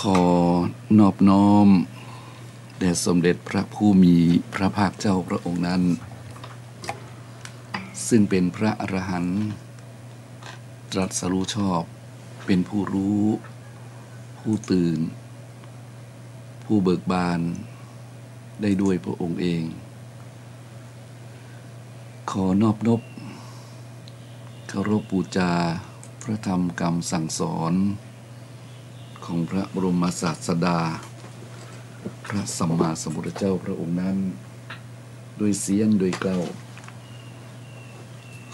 ขอนอบน้อมแด่สมเด็จพระผู้มีพระภาคเจ้าพระองค์นั้นซึ่งเป็นพระอรหันต์ตรัสรู้ชอบเป็นผู้รู้ผู้ตื่นผู้เบิกบานได้ด้วยพระองค์เองขอนอบนบเคารพบูชาพระธรรมคำสั่งสอนของพระบรมศาสดาพระสัมมาสัมพุทธเจ้าพระองค์นั้นด้วยเสียงด้วยเกล้า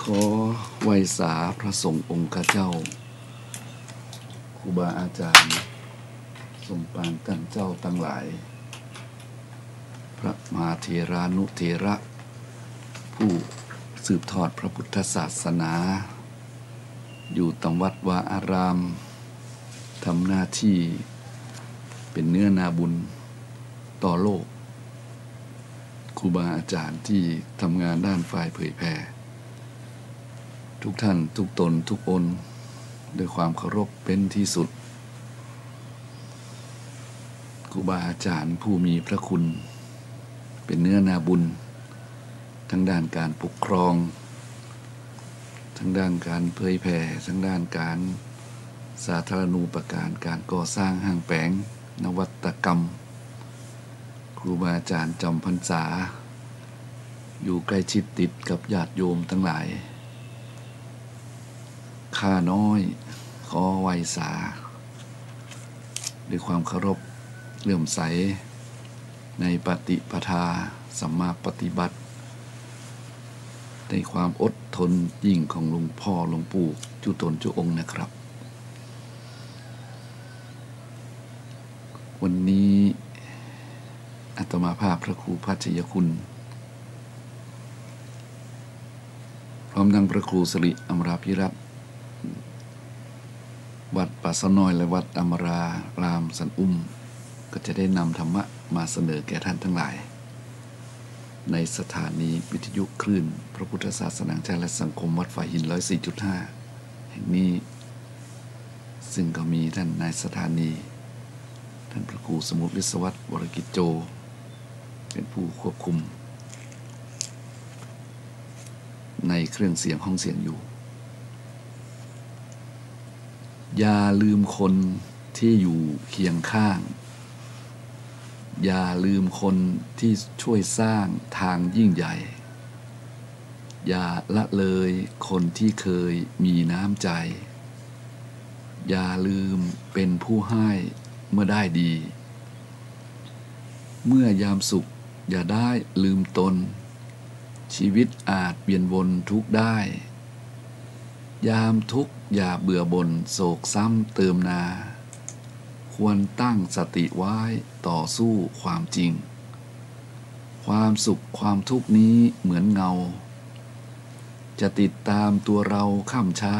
ขอไหว้สาพระสงฆ์องค์ข้าเจ้าครูบาอาจารย์สมภารท่านเจ้าทั้งหลายพระมหาเถรานุเถระผู้สืบทอดพระพุทธศาสนาอยู่ตามวัดวาอารามทำหน้าที่เป็นเนื้อนาบุญต่อโลกครูบาอาจารย์ที่ทำงานด้านฝ่ายเผยแผ่ทุกท่านทุกตนทุกอนด้วยความเคารพเป็นที่สุดครูบาอาจารย์ผู้มีพระคุณเป็นเนื้อนาบุญทั้งด้านการปกครองทั้งด้านการเผยแผ่ทั้งด้านการสาธารณูปการการก่อสร้างห้างแปงนวัตกรรมครูบาอาจารย์จำพรรษาอยู่ใกล้ชิดติดกับญาติโยมทั้งหลายข้าน้อยขอไหว้สาด้วยความเคารพเลื่อมใสในปฏิปทาสัมมาปฏิบัติในความอดทนยิ่งของหลวงพ่อหลวงปู่จุตนจุองค์นะครับวันนี้อาตมาภาพพระครูพัชยคุณพร้อมทั้งพระครูสิริอมราภิรัตน์วัดป่าสะน้อยและวัดอมรารามสันอุ้มก็จะได้นำธรรมะมาเสนอแก่ท่านทั้งหลายในสถานีวิทยุคลื่นพระพุทธศาสนาจารย์และสังคมวัดฝ่ายหิน 104.5 แห่งนี้ซึ่งก็มีท่านนายสถานีท่านพระครูสมุทรวิศวัตรวรกิจโจเป็นผู้ควบคุมในเครื่องเสียงห้องเสียงอยู่อย่าลืมคนที่อยู่เคียงข้างอย่าลืมคนที่ช่วยสร้างทางยิ่งใหญ่อย่าละเลยคนที่เคยมีน้ำใจอย่าลืมเป็นผู้ให้เมื่อได้ดีเมื่อยามสุขอย่าได้ลืมตนชีวิตอาจเวียนวนทุกข์ได้ยามทุกข์อย่าเบื่อบ่นโศกซ้ำเติมนาควรตั้งสติไว้ต่อสู้ความจริงความสุขความทุกข์นี้เหมือนเงาจะติดตามตัวเราค่ำเช้า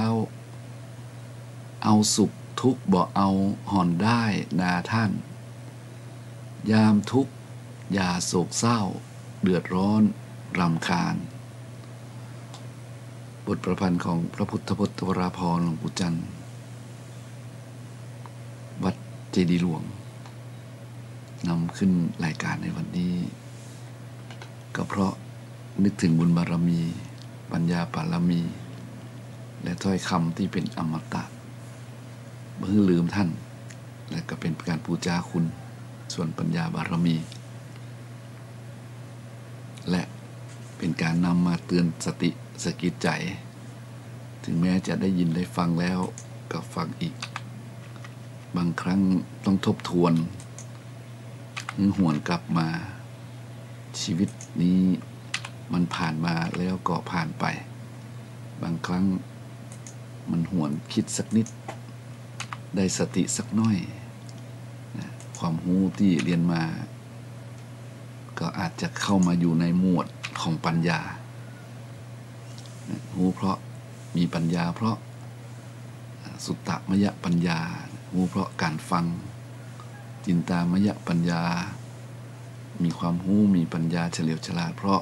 เอาสุขทุกข์บ่เอาห่อนได้นาท่านยามทุกข์อย่าโศกเศร้าเดือดร้อนรำคาญบทประพันธ์ของพระพุทธพจน์วราภรณ์หลวงปู่จันทร์วัดเจดีย์หลวงนำขึ้นรายการในวันนี้ก็เพราะนึกถึงบุญบารมีปัญญาบารมีและถ้อยคำที่เป็นอมตะเมื่อลืมท่านและก็เป็นการปูจาคุณส่วนปัญญาบารมีและเป็นการนำมาเตือนสติสกิดใจถึงแม้จะได้ยินได้ฟังแล้วก็ฟังอีกบางครั้งต้องทบทวนหวนกลับมาชีวิตนี้มันผ่านมาแล้วก็ผ่านไปบางครั้งมันหวนคิดสักนิดได้สติสักน้อยนะความรู้ที่เรียนมาก็อาจจะเข้ามาอยู่ในหมวดของปัญญารู้เพราะมีปัญญาเพราะสุตตมยปัญญารู้เพราะการฟังจินตามยปัญญามีความรู้มีปัญญาเฉลียวฉลาดเพราะ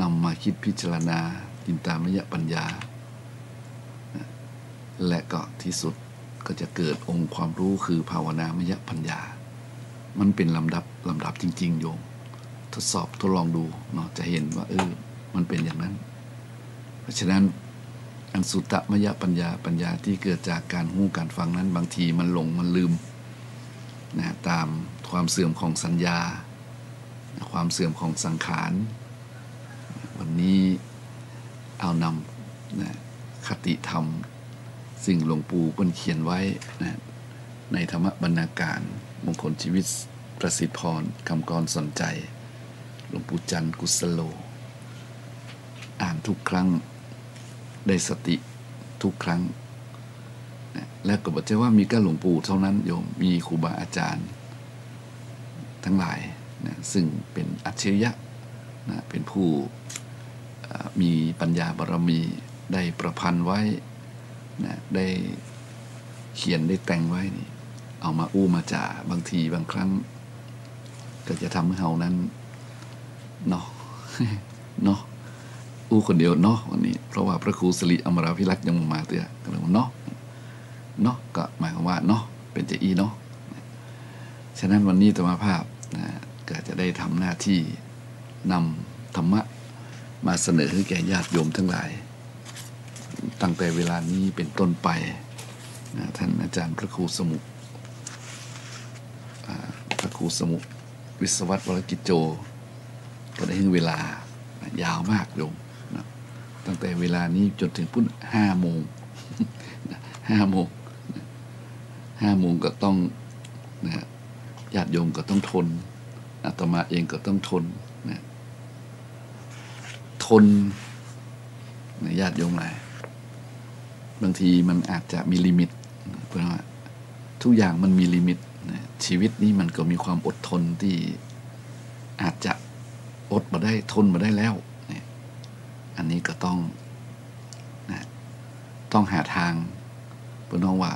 นำมาคิดพิจารณาจินตามยปัญญา และก็ที่สุดก็จะเกิดองค์ความรู้คือภาวนามยปัญญามันเป็นลำดับจริงๆโยมทดสอบทดลองดูเนาะจะเห็นว่ามันเป็นอย่างนั้นเพราะฉะนั้นอันสุตตมยปัญญาที่เกิดจากการหู้การฟังนั้นบางทีมันหลงมันลืมนะตามความเสื่อมของสัญญาความเสื่อมของสังขารวันนี้เอานำนะคติธรรมสิ่งหลวงปู่เพิ่นเขียนไว้นะในธรรมบรรณาการมงคลชีวิตประสิทธิพรคำกรสนใจหลวงปู่จันทร์กุศโลอ่านทุกครั้งได้สติทุกครั้งนะและก็บอกว่ามีก็หลวงปู่เท่านั้นโยมมีครูบาอาจารย์ทั้งหลายนะซึ่งเป็นอัจฉริยะนะเป็นผู้มีปัญญาบารมีได้ประพันธ์ไว้นะได้เขียนได้แต่งไว้นี่เอามาอู้มาจ่าบางทีบางครั้งก็จะทำให้เฮานั้นเนาะ เนาะอู้คนเดียวเนาะวันนี้เพราะว่าพระครูสิริอมราภิรักษ์ยังมาเตือก็เลยว่าเนาะก็หมายความว่าเนาะเป็นจะอีเนาะฉะนั้นวันนี้ธรรมภาพนะก็จะได้ทำหน้าที่นำธรรมะมาเสนอให้แก่ญาติโยมทั้งหลายตั้งแต่เวลานี้เป็นต้นไปนะท่านอาจารย์พระครูสมุวิศวัตรวรกิจโจก็ได้ให้เวลายาวมากโยมนะตั้งแต่เวลานี้จนถึงพุ่น5 โมง 5 โมง5 โมงก็ต้องนะญาติโยมก็ต้องทนอาตมาเองก็ต้องทนนะทนนะญาติโยมหลายบางทีมันอาจจะมีลิมิตเพราะว่าทุกอย่างมันมีลิมิตนะชีวิตนี้มันก็มีความอดทนที่อาจจะอดมาได้ทนมาได้แล้วนะอันนี้ก็ต้องนะต้องหาทางเพราะน้องว่า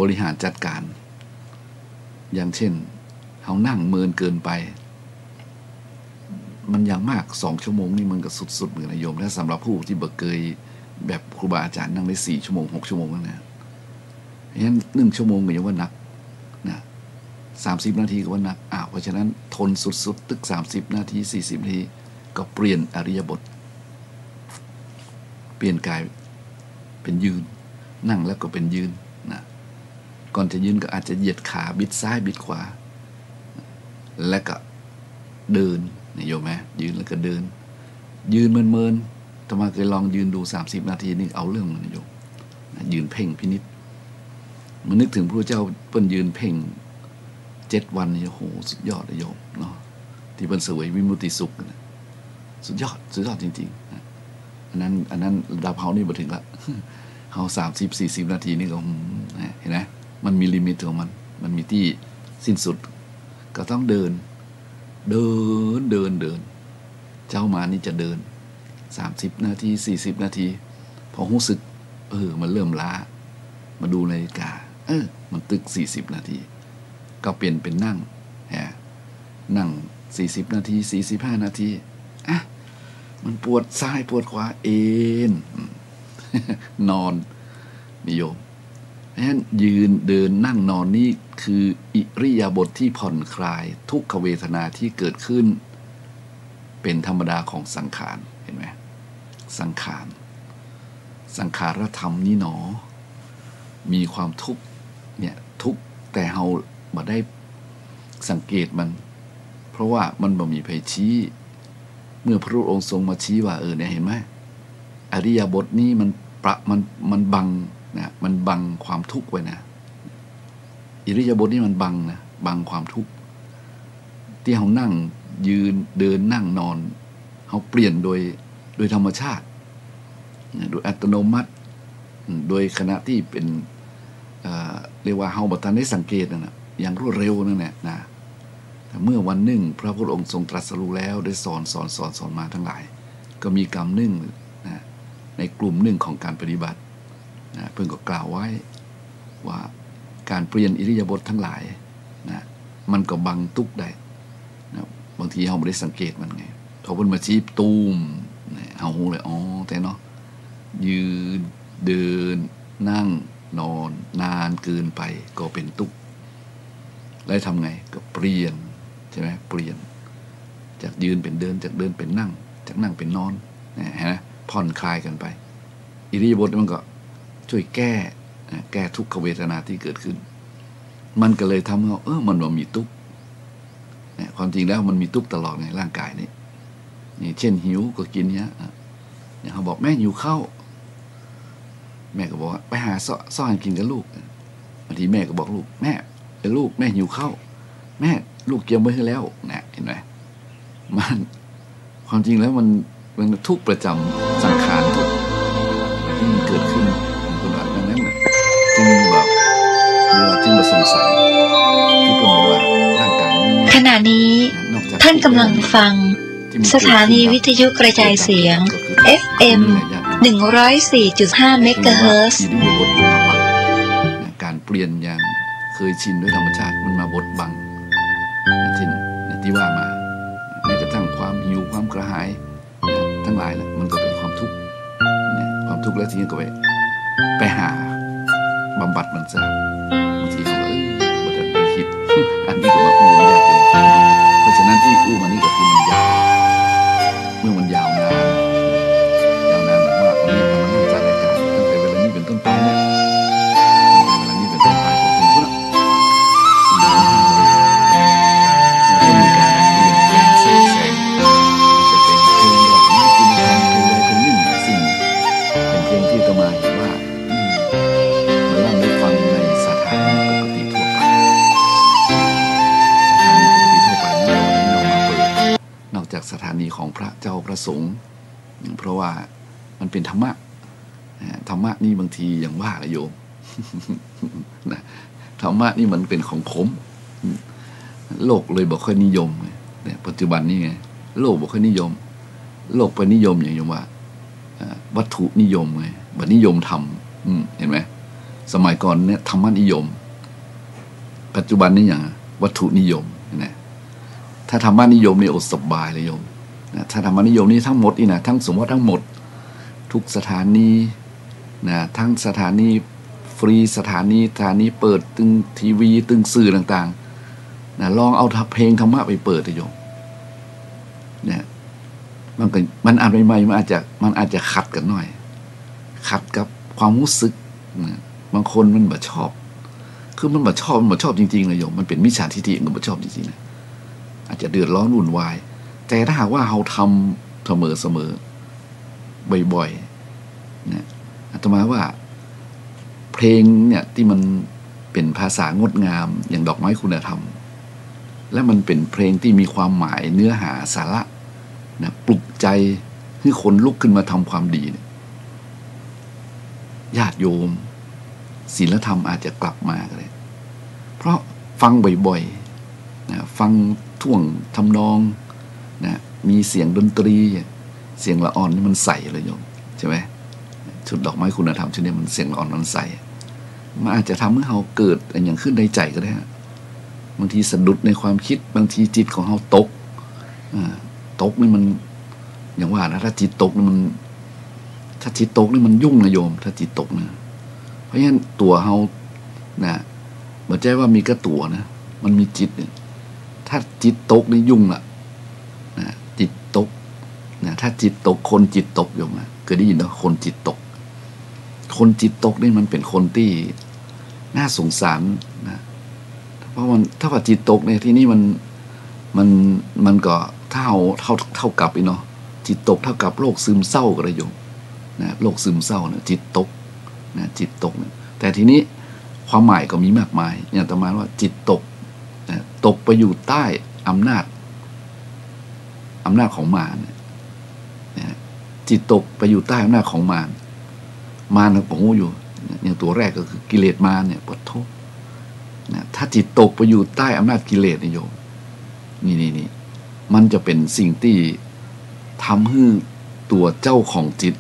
บริหารจัดการอย่างเช่นเขานั่งเมินเกินไปมันอย่างมาก2 ชั่วโมงนี่มันก็สุดๆเหมือนนายโยมและสำหรับผู้ที่เบิกเกยแบบครูบาอาจารย์นั่งได้4 ชั่วโมง6 ชั่วโมงนั่นนะเพราะฉะนั้น1 ชั่วโมงก็ยังว่านักนะ30 นาทีก็ว่านักเพราะฉะนั้นทนสุดๆตึก30 นาที40 นาทีก็เปลี่ยนอริยบทเปลี่ยนกายเป็นยืนนั่งแล้วก็เป็นยืนนะก่อนจะยืนก็อาจจะเหยียดขาบิดซ้ายบิดขวาแล้วก็เดินนี่โยมไหมยืนแล้วก็เดินยืนเมินๆธรรมาเคยลองยืนดู30 นาทีนี่เอาเรื่องมันโยมยืนเพ่งพินิจมันนึกถึงพระเจ้าเปิ้นยืนเพ่ง7 วันนี่โอ้โหสุดยอดเลยโยมเนาะที่เปิ้นเสวยวิมุตติสุขนะสุดยอดจริงๆนะอันนั้นระดับเฮานี่บ่ถึงละเฮา30-40 นาทีนี่ก็เห็นไหมมันมีลิมิตของมันมีที่สิ้นสุดก็ต้องเดินเจ้ามานี่จะเดิน30 นาที40 นาทีพอรู้สึกมันเริ่มล้ามาดูนาฬิกามันตึก40 นาทีก็เปลี่ยนเป็นนั่ง40 นาที45 นาทีมันปวดซ้ายปวดขวานอนนิยมเพราะฉะนั้นยืนเดินนั่งนอนนี่คืออิริยาบถ ที่ผ่อนคลายทุกขเวทนาที่เกิดขึ้นเป็นธรรมดาของสังขารเห็นไหมสังขารธรรมนี่หนอมีความทุกข์เนี่ยทุกข์แต่เราบ่ได้สังเกตมันเพราะว่ามันบ่มีไผชี้เมื่อพระองค์ทรงมาชี้ว่าเนี่ยเห็นไหมอริยบทนี้มันบังนะมันบังความทุกข์ไว้นะอิริยาบถนี้มันบังความทุกข์ที่เรานั่งยืนเดินนั่งนอนเราเปลี่ยนโดยธรรมชาติโดยอัตโนมัติโดยขณะที่เป็นเรียกว่าเราบ่ทันได้สังเกตนะอย่างรวดเร็วนั่นแหละนะแต่เมื่อวันหนึ่งพระพุทธองค์ทรงตรัสรู้แล้วได้สอนมาทั้งหลายก็มีกรรมหนึ่งนะในกลุ่มหนึ่งของการปฏิบัตินะเพิ่งก็กล่าวไว้ว่าการเปลี่ยนอิริยาบถทั้งหลายนะมันก็บังทุกข์ได้นะบางทีเราไม่ได้สังเกตมันไงพอเพิ่นมาชี้ตูมเฮาฮู้เลยแต่เนาะยืน เดินนั่งนอนนานเกินไปก็เป็นทุกข์แล้วทำไงก็เปลี่ยนใช่ไหมเปลี่ยนจากยืนเป็นเดินจากเดินเป็นนั่งจากนั่งเป็นนอนนะฮะผ่อนคลายกันไปอิริยาบถมันก็ช่วยแก้ทุกขเวทนาที่เกิดขึ้นมันก็เลยทำให้มันว่ามีทุกข์ความจริงแล้วมันมีทุกข์ตลอดในร่างกายนี่เช่นหิวก็กินเนี้ยเขาบอกแม่หิวข้าวแม่ก็บอกว่าไปหาซ่อนกินกับลูกบางทีแม่ก็บอกลูกแม่เป็นลูกแม่หิวข้าวแม่ลูกเกี่ยวไว้ให้แล้วนะเห็นไหมมันความจริงแล้วมันทุกข์ประจำสังขารทุกข์ที่มันเกิดขึ้นคนแบบนั้นจึงแบบจึงมาสงสัยที่เป็นว่าร่างกายนี้ขณะนี้ท่านกำลังฟังสถานีวิทยุกระจายเสียง FM 104.5 เมกะเฮิรตซ์การเปลี่ยนอย่างเคยชินด้วยธรรมชาติมันมาบดบังเช่นที่ว่ามาแม้กระทั่งความหิวความกระหายทั้งหลายแล้วมันก็เป็นความทุกข์ความทุกข์แล้วทีนี้ก็ไปหาบำบัดมันซะบางทีเราบัดไปคิดอันนี้ก็มาอู้ยากอยู่เพราะฉะนั้นที่อู้มานี่ก็คือมันยาวเมื่อมันยาวนานแบบว่าวันนี้เรามานั่งจัดรายการตั้งแต่เวลานี้เป็นต้นไปเนี่ยตั้งแต่เวลานี้เป็นต้นไปจนถึงพุ่น4-5 วันมันก็มีการเปลี่ยนแปลงแทรกแซงจะเป็นเพลงดอกไม้คุณธรรมเพลงใดเพลงหนึ่งซึ่งเป็นเพลงที่ต่อมาเห็นว่าเรานั่งได้ฟังในสถานีปกติทั่วไปสถานีปกติทั่วไปนี่เรามาเปิดนอกจากสถานีของพระเจ้าพระสงฆ์เพราะว่ามันเป็นธรรมะนี่บางทีอย่างว่าละโยมนะธรรมะนี่มันเป็นของขมโลกเลยบอกค่อยนิยมเนี่ยปัจจุบันนี้ไงโลกบอกค่อยนิยมโลกไปนิยมอย่างว่าวัตถุนิยมไงบัดนิยมธรรมเห็นไหมสมัยก่อนเนี่ยธรรมนิยมปัจจุบันนี้อย่างวัตถุนิยมนะถ้าธรรมนิยมนี่อดสบายเลยโยมนะถ้าธรรมนิยมนี่ทั้งหมดนี่นะทั้งสมมติทั้งหมดทุกสถานีนะทั้งสถานีฟรีสถานีเปิดตึงทีวีตึงสื่อต่างๆนะลองเอาเพลงธรรมะไปเปิดโยมเนี่ยมันอ่านใหม่ๆมันอาจจะขัดกันหน่อยขัดกับความรู้สึกนะบางคนมันบ่ชอบคือมันบ่ชอบจริงๆเลยโยมมันเป็นมิจฉาทิฏฐิมันบ่ชอบจริงๆนะอาจจะเดือดร้อนวุ่นวายแต่ถ้าหากว่าเราทำเสมอบ่อยๆนะอาตมาว่าเพลงเนี่ยที่มันเป็นภาษางดงามอย่างดอกไม้คุณธรรมและมันเป็นเพลงที่มีความหมายเนื้อหาสาระนะปลุกใจให้คนลุกขึ้นมาทำความดีเนี่ยญาติโยมศีลธรรมอาจจะกลับมาเลยเพราะฟังบ่อยๆนะฟังท่วงทำนองนะมีเสียงดนตรีเสียงละอ่อนนี่มันใสเลยโยมใช่ไหมชุดดอกไม้คุณธรรมชุดนี้มันเสียงละอ่อนมันใสมันอาจจะทำให้เราเกิดอย่างขึ้นในใจก็ได้บางทีสะดุดในความคิดบางทีจิตของเราตกนี่มันอย่างว่านะถ้าจิตตกนี่มันถ้าจิตตกนี่มันยุ่งนะโยมถ้าจิตตกนะเพราะฉะนั้นตัวเรานะบอกใจว่ามีกระตัวนะมันมีจิตเนี่ยถ้าจิตตกนี่ยุ่งละนะจิตตกนะถ้าจิตตกคนจิตตกโยมนะเคยได้ยินไหมคนจิตตกนี่มันเป็นคนที่น่าสงสารนะเพราะมันถ้าว่าจิตตกในที่นี้มันก็เท่ากับอีเนาะจิตตกเท่ากับโรคซึมเศร้าก็ได้โยมนะโรคซึมเศร้าเนี่ยจิตตกนะจิตตกเนี่ยแต่ทีนี้ความหมายก็มีมากมายอย่างประมาณว่าจิตตกนะตกไปอยู่ใต้อำนาจของมารนะจิตตกไปอยู่ใต้อำนาจของมารเราก็รู้อยู่อย่างตัวแรกก็คือกิเลสมารเนี่ยปวดทุกข์นะถ้าจิตตกไปอยู่ใต้อำนาจกิเลสนิยมนี่มันจะเป็นสิ่งที่ทำให้ตัวเจ้าของจิต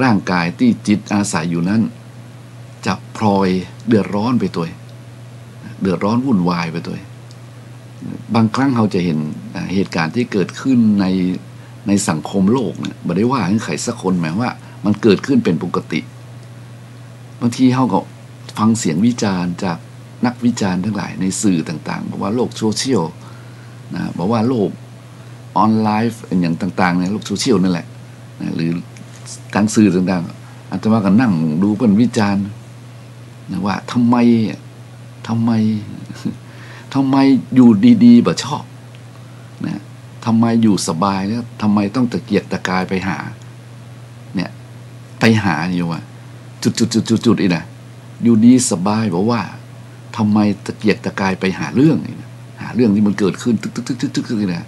ร่างกายที่จิตอาศัยอยู่นั้นจะพลอยเดือดร้อนไปตัวเดือดร้อนวุ่นวายไปตัวบางครั้งเราจะเห็นเหตุการณ์ที่เกิดขึ้นในสังคมโลกเนี่ยไม่ได้ว่าให้ใครสักคนหมายว่า มันเกิดขึ้นเป็นปกติบางทีเขาก็ฟังเสียงวิจารณ์จากนักวิจารณ์ทั้งหลายในสื่อต่างๆบอกว่าโลกโซเชียลนะบอกว่าโลกออนไลน์อย่างต่างๆในโลกโซเชียลนั่นแหละนะหรือการสื่อต่างๆอาตมาก็นั่งดูเพื่อนวิจารณ์นะว่าทำไมอยู่ดีๆแบบชอบนะทำไมอยู่สบายแล้วทำไมต้องตะเกียกตะกายไปหาเนี่ยไปหาอยู่ว่าจุดอีกนะอยู่ดีสบายบอกว่าทำไมตะเกียกตะกายไปหาเรื่องนี่นะหาเรื่องที่มันเกิดขึ้นตึกนี่นะ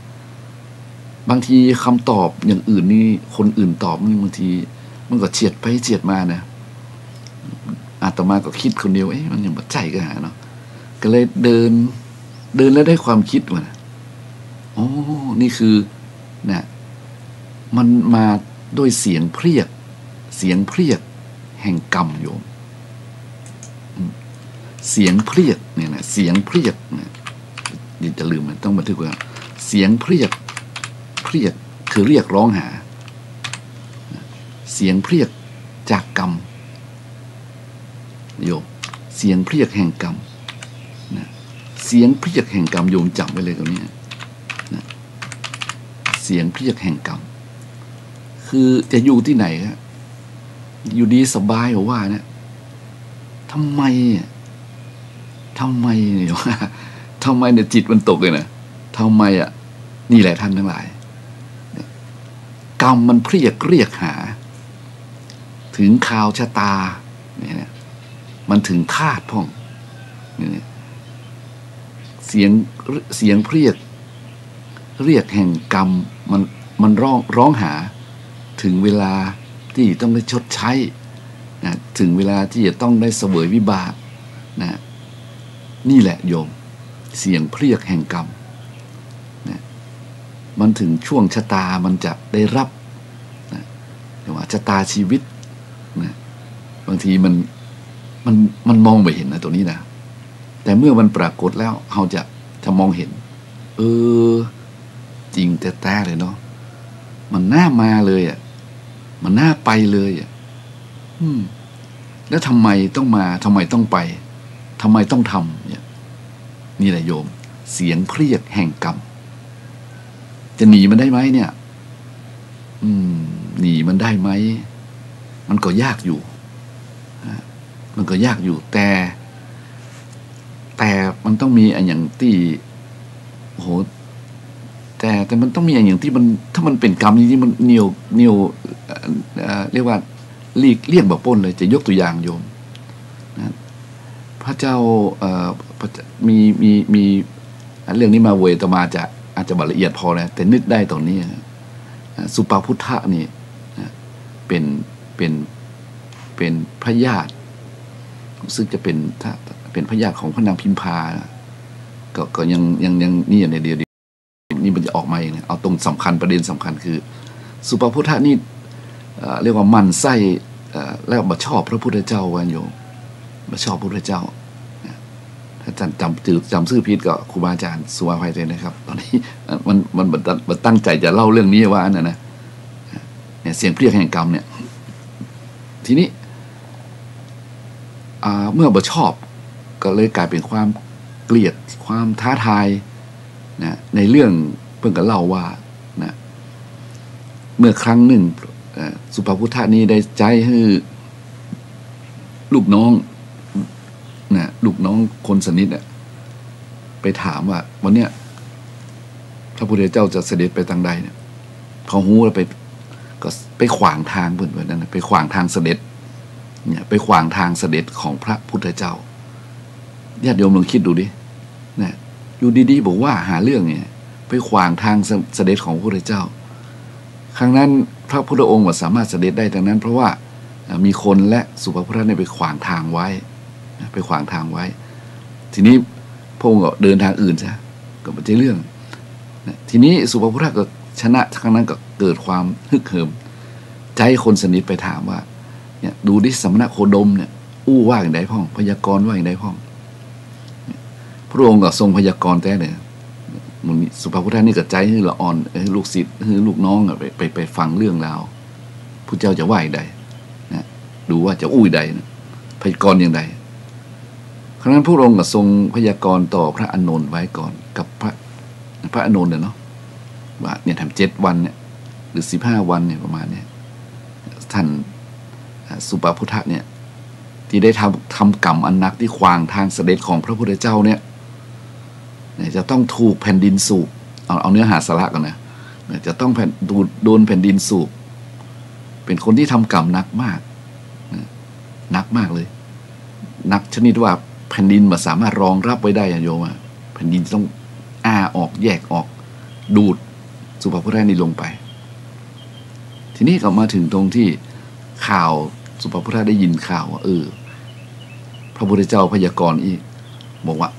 บางทีคำตอบอย่างอื่นนี่คนอื่นตอบนี่บางทีมันก็เฉียดไปเฉียดมานะอาตมาก็คิดคนเดียวมันยังบัดใจก็หาเนาะก็เลยเดินแล้วได้ความคิดว่าโอ้นี่คือนะมันมาด้วยเสียงเพรียกแห่งกรรมโยมเสียงเพรียกเนี่ยนะเสียงเพรียกเนี่ยจะลืมมันต้องบันทึกไว้เสียงเพรียกคือเรียกร้องหาเสียงเพรียกจากกรรมโยมเสียงเพรียกแห่งกรรมนะเสียงเพรียกแห่งกรรมโยมจำไว้เลยตรงนี้นะเสียงเพรียกแห่งกรรมคือจะอยู่ที่ไหนครับอยู่ดีสบายหรือว่านะทำไมเนี่ยทำไมเนี่ยจิตมันตกเลยนะทำไมนี่แหละท่านทั้งหลายกรรมมันเรียกหาถึงข่าวชะตาเนี่ยมันถึงคาดพ่องเนี่ยเสียงเรียกแห่งกรรมมันร้องหาถึงเวลาที่ต้องได้ชดใช้นะถึงเวลาที่จะต้องได้เสวยวิบากนะนี่แหละโยมเสียงเพรียกแห่งกรรมนะมันถึงช่วงชะตามันจะได้รับนะเรียกว่าชะตาชีวิตนะบางทีมันมองไม่เห็นนะตัวนี้นะแต่เมื่อมันปรากฏแล้วเราจะมองเห็นจริงแต่เลยเนาะมันน่ามาเลยมันน่าไปเลยแล้วทำไมต้องมาทำไมต้องไปทำไมต้องทำเนี่ยนี่แหละโยมเสียงเพรียกแห่งกรรมจะหนีมันได้ไหมเนี่ยหนีมันได้ไหมมันก็ยากอยู่แต่มันต้องมีอย่างที่โอ้โหแต่มันต้องมีอย่างที่มันถ้ามันเป็นกรรมจริงๆมันเหนียวเรียกว่าเรียกแบบป้นเลยจะยกตัวอย่างโยมนะพระเจ้ามีเรื่องนี้มาเวตมาอาจจะละเอียดพอนะแต่นึกได้ตอนนี้สุปาพุทธะนี่เป็นพระญาติซึ่งจะเป็นพระญาติของพระนางพิมพาก็ยังนี่ในเดียวนี่มันจะออกมาเองเอาตรงสำคัญประเด็นสำคัญคือสุปาพุทธะนี่เรียกว่ามันไส้แล้วมาชอบพระพุทธเจ้าวันโยมมาชอบพระพุทธเจ้าถ้าจำชื่อผิดก็ครูบาอาจารย์สุวาภัยเลยนะครับตอนนี้มันตั้งใจจะเล่าเรื่องนี้ว่าอันนั้นนะเนี่ยเสียงเพรียกแห่งกรรมเนี่ยทีนี้เมื่อบ่ชอบก็เลยกลายเป็นความเกลียดความท้าทายนะในเรื่องเพิ่งก็เล่าว่านะเมื่อครั้งหนึ่งสุปาพุทธานี้ได้ใจให้ลูกน้องนะลูกน้องคนสนิทไปถามว่าวันเนี้ยพระพุทธเจ้าจะเสด็จไปทางใดเนี่ยพอหูแล้วไปขวางทางเพื่อนนั้นไปขวางทางเสด็จเนี่ยไปขวางทางเสด็จของพระพุทธเจ้าญาติโยมลองคิดดูดินะอยู่ดีๆบอกว่าหาเรื่องเนี่ยไปขวางทางเสด็จของพระพุทธเจ้าครั้งนั้นพระพุทธองค์สามารถเสด็จได้ดังนั้นเพราะว่ามีคนและสุปาพุทธะเนี่ยไปขวางทางไว้ทีนี้พระองค์ก็เดินทางอื่นซะก็ไม่ใช่เรื่องทีนี้สุปาพุทธะก็ชนะครั้งนั้นก็เกิดความฮึกเหิมใจคนสนิทไปถามว่าเนี่ยดูดิสมณโคดมเนี่ยอู้ว่าอย่างไรพ่องพยากรณ์ว่าอย่างไรพ่องพระองค์ก็ทรงพยากรณ์แต่เนี่ยสุภาพุทธะนี่ก็ใจให้ละอ่อนให้ลูกศิษย์ให้ลูกน้องไปฟังเรื่องราวพระเจ้าจะว่าอย่างไร ดูว่าจะอุ้ยใดนะพยากรณ์อย่างใดครั้งนั้นพระองค์ก็ทรงพยากรณ์ต่อพระอานนท์ไว้ก่อนกับพระอานนท์เนาะว่าเนี่ยทำ7 วันเนี่ยหรือ15 วันเนี่ยประมาณเนี่ยท่านสุปาพุทธะเนี่ยที่ได้ทำกรรมอันนักที่ขวางทางเสด็จของพระพุทธเจ้าเนี่ยจะต้องถูกแผ่นดินสูบเอาเนื้อหาสาระก่อนนะจะต้องโดนแผ่นดินสูบเป็นคนที่ทำกรรมหนักมากหนักมากเลยหนักชนิดว่าแผ่นดินไม่สามารถรองรับไว้ได้โยมแผ่นดินต้องออกแยกออกดูดสุปาพุทธะนี่ลงไปทีนี้ก็มาถึงตรงที่ข่าวสุปาพุทธะได้ยินข่าวว่าพระพุทธเจ้าพยากรณ์อีกบอกว่า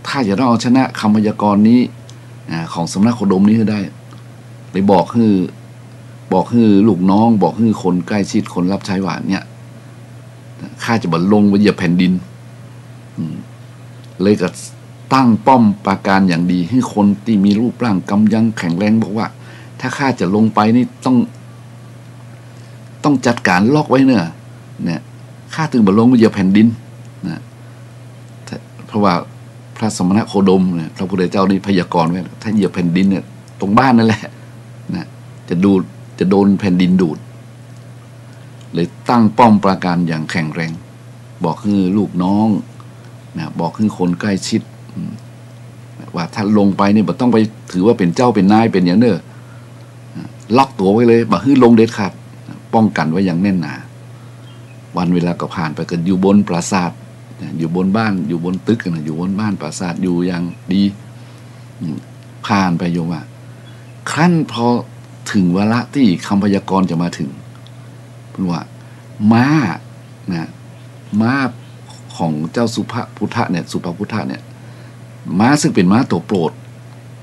ถ้าจะต้องเอาชนะคำพยากรณ์นี้ของสมณโคดมนี้ให้ได้เลยบอกคือลูกน้องบอกคือคนใกล้ชิดคนรับใช้ว่าเนี่ยข้าจะบัดลงไปเหยียบแผ่นดินเลยก็ตั้งป้อมปราการอย่างดีให้คนที่มีรูปร่างกำยำแข็งแรงบอกว่าถ้าข้าจะลงไปนี่ต้องจัดการล็อกไว้เนี่ยข้าถึงบัดลงไปเหยียบแผ่นดินนะเพราะว่าพระสมณโคดมเนี่ยพระพุทธเจ้านี่พยากรณ์ไว้ถ้าเหยียบแผ่นดินเนี่ยตรงบ้านนั่นแหละนะจะโดนแผ่นดินดูดเลยตั้งป้อมปราการอย่างแข็งแรงบอกคือลูกน้องนะบอกคือคนใกล้ชิดว่าถ้าลงไปนี่บ่ต้องไปถือว่าเป็นเจ้าเป็นนายเป็นอย่างเด้อล็อกตัวไว้เลยบ่คือลงเด็ดขาดป้องกันไว้อย่างแน่นหนาวันเวลาก็ผ่านไปก็อยู่บนปราสาทอยู่บนบ้านอยู่บนตึกนะอยู่บนบ้านปราสาทอยู่อย่างดีผ่านไปโยมว่าครั้นพอถึงเวลาที่คำพยากรณ์จะมาถึงเพราะว่าม้าของเจ้าสุภพุทธะเนี่ยสุภพุทธะเนี่ยม้าซึ่งเป็นม้าตัวโปรด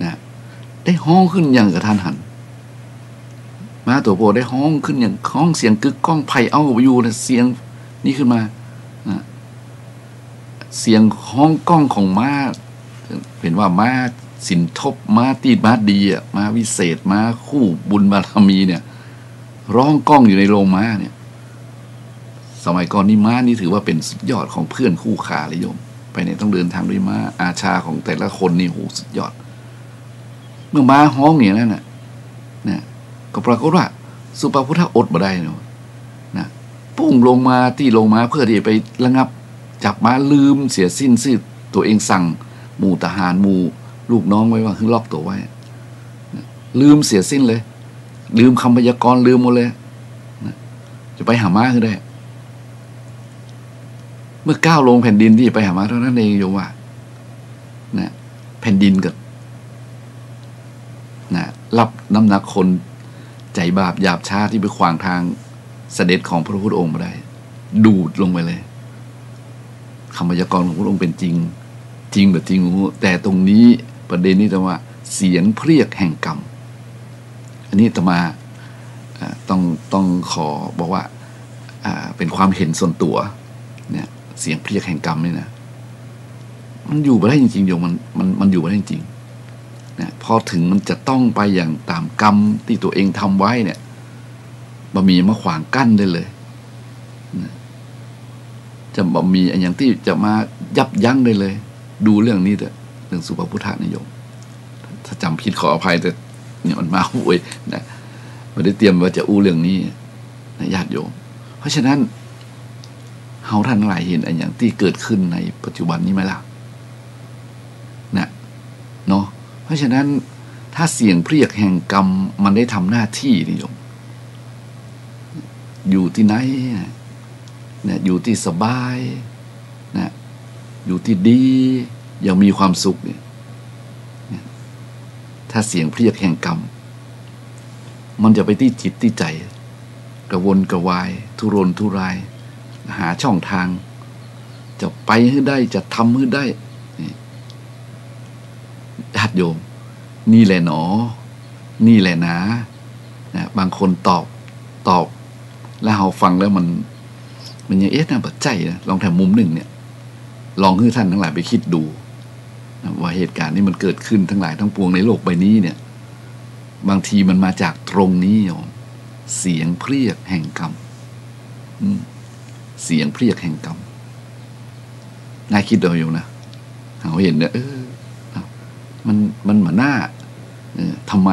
นะได้ห้องขึ้นอย่างกระทันหันม้าตัวโปรดได้ห้องขึ้นอย่างห้องเสียงกึกก้องไผ่เอาไปอยู่นะเสียงนี่ขึ้นมาเสียงห้องก้องของม้าเป็นว่าม้าสินทบม้าตีม้าดีม้าวิเศษม้าคู่บุญบารมีเนี่ยร้องก้องอยู่ในโรงม้าเนี่ยสมัยก่อนนี่ม้านี่ถือว่าเป็นสุดยอดของเพื่อนคู่ขาเลยโยมไปเนี่ยต้องเดินทางด้วยม้าอาชาของแต่ละคนนี่โหสุดยอดเมื่อม้าห้องเนี่ยนั่นน่ะก็ปรากฏว่าสุปาพุทธะอดมาได้นะพุ่งลงมาที่ลงม้าเพื่อที่ไประงับจับม้าลืมเสียสิ้นซึ่งตัวเองสั่งหมู่ทหารหมู่ลูกน้องไว้ว่าคือล็อกตัวไว้ลืมเสียสิ้นเลยลืมคำพยากรณ์ลืมหมดเลยจะไปหาม้าคือได้เมื่อก้าวลงแผ่นดินที่ไปหาม้าเท่านั้นเองโยมว่าแผ่นดินกับรับน้ำหนักคนใจบาปหยาบช้าที่ไปขวางทางเสด็จของพระพุทธองค์มาได้ดูดลงไปเลยคำพยากรณ์ของพระองค์เป็นจริงแบบจริงแต่ตรงนี้ประเด็นนี้แต่ว่าเสียงเพรียกแห่งกรรมอันนี้ต่อมาต้องขอบอกว่าเป็นความเห็นส่วนตัวเนี่ยเสียงเพรียกแห่งกรรมนี่นะมันอยู่ไม่ได้จริงๆโยมมันอยู่ไม่ได้จริงนะพอถึงมันจะต้องไปอย่างตามกรรมที่ตัวเองทำไว้เนี่ยบ่มีมาขวางกั้นได้เลยนะจะบ่มีอย่างที่จะมายับยั้งได้เลยดูเรื่องนี้เถอะเรื่องสุภพุทธะนิยมถ้าจำผิดขออภัยแต่เนี่ยมันมาโวยนะไม่ได้เตรียมว่าจะอู้เรื่องนี้นะญาติโยมเพราะฉะนั้นเฮาท่านหลายเห็นอย่างที่เกิดขึ้นในปัจจุบันนี้ไหมล่ะนะเนาะเพราะฉะนั้นถ้าเสียงเพรียกแห่งกรรมมันได้ทำหน้าที่นิยมอยู่ที่ไหนนะอยู่ที่สบายนะอยู่ที่ดียังมีความสุขเนี่ยถ้าเสียงเพรียกแห่งกรรมมันจะไปที่จิตที่ใจกระวนกระวายทุรนทุรายหาช่องทางจะไปให้ได้จะทำให้ได้ญาติโยมนี่แหละหนอนี่แหละนะบางคนตอบแล้วเราฟังแล้วมันยังน่าบัดใจนะลองทำมุมหนึ่งเนี่ยลองให้ท่านทั้งหลายไปคิดดูว่าเหตุการณ์นี้มันเกิดขึ้นทั้งหลายทั้งปวงในโลกใบนี้เนี่ยบางทีมันมาจากตรงนี้โยม เสียงเพรียกแห่งกรรมเสียงเพรียกแห่งกรรมน่าคิดเอาอยู่นะเราเห็นเนี่ยมันเหมือนหน้าทำไม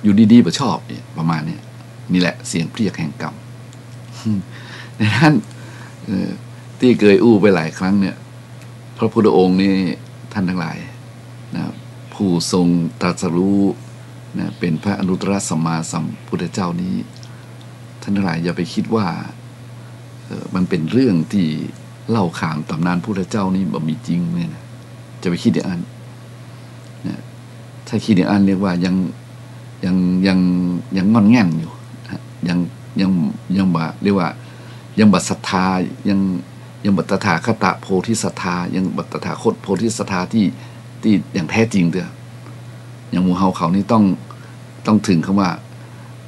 อยู่ดีๆบ่ชอบประมาณนี้นี่แหละเสียงเพรียกแห่งกรรมในนั้นที่เคยอู้ไปหลายครั้งเนี่ยพระพุทธองค์นี่ท่านทั้งหลายนะผู้ทรงตรัสรู้นะเป็นพระอนุตตรสัมมาสัมพุทธเจ้านี้ท่านทั้งหลายอย่าไปคิดว่ามันเป็นเรื่องที่เล่าขานตำนานพุทธเจ้านี่บ่มีจริงเนี่ยนะจะไปคิดอย่างนั้นนะถ้าคิดอย่างนั้นเรียกว่ายังงอนแง่นอยู่ยังบ่เรียกว่ายังบัตศรัทธายังบัตถาคตโพธิศรัทธายังบัตถาคตโพธิศรัทธาที่อย่างแท้จริงเด้ออย่างหมู่เฮาเขานี่ต้องถึงคำว่า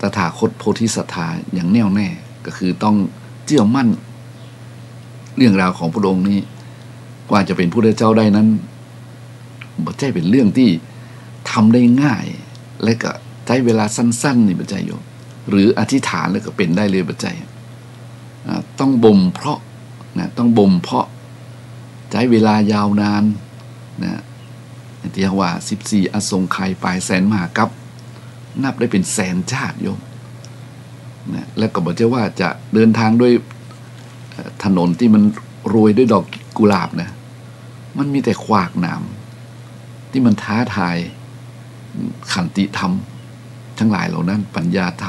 ตถาคตโพธิศรัทธาอย่างแน่วแน่ก็คือต้องเชื่อมั่นเรื่องราวของพระองค์นี้กว่าจะเป็นพระพุทธเจ้าได้นั้นบ่ใช่เป็นเรื่องที่ทำได้ง่ายและก็ใช้เวลาสั้นๆนี่บ่ใช่โยมหรืออธิษฐานแล้วก็เป็นได้เลยบ่ใช่ต้องบ่มเพาะนะต้องบ่มเพาะใช้เวลายาวนานนะที่ว่า14อสงไขยปลายแสนมหากัปนับได้เป็นแสนชาติโยมนะแล้วก็บอกเจ้าว่าจะเดินทางด้วยถนนที่มันโรยด้วยดอกกุหลาบนะมันมีแต่ขวากหนามที่มันท้าทายขันติธรรมทั้งหลายเหล่านั้นปัญญาธร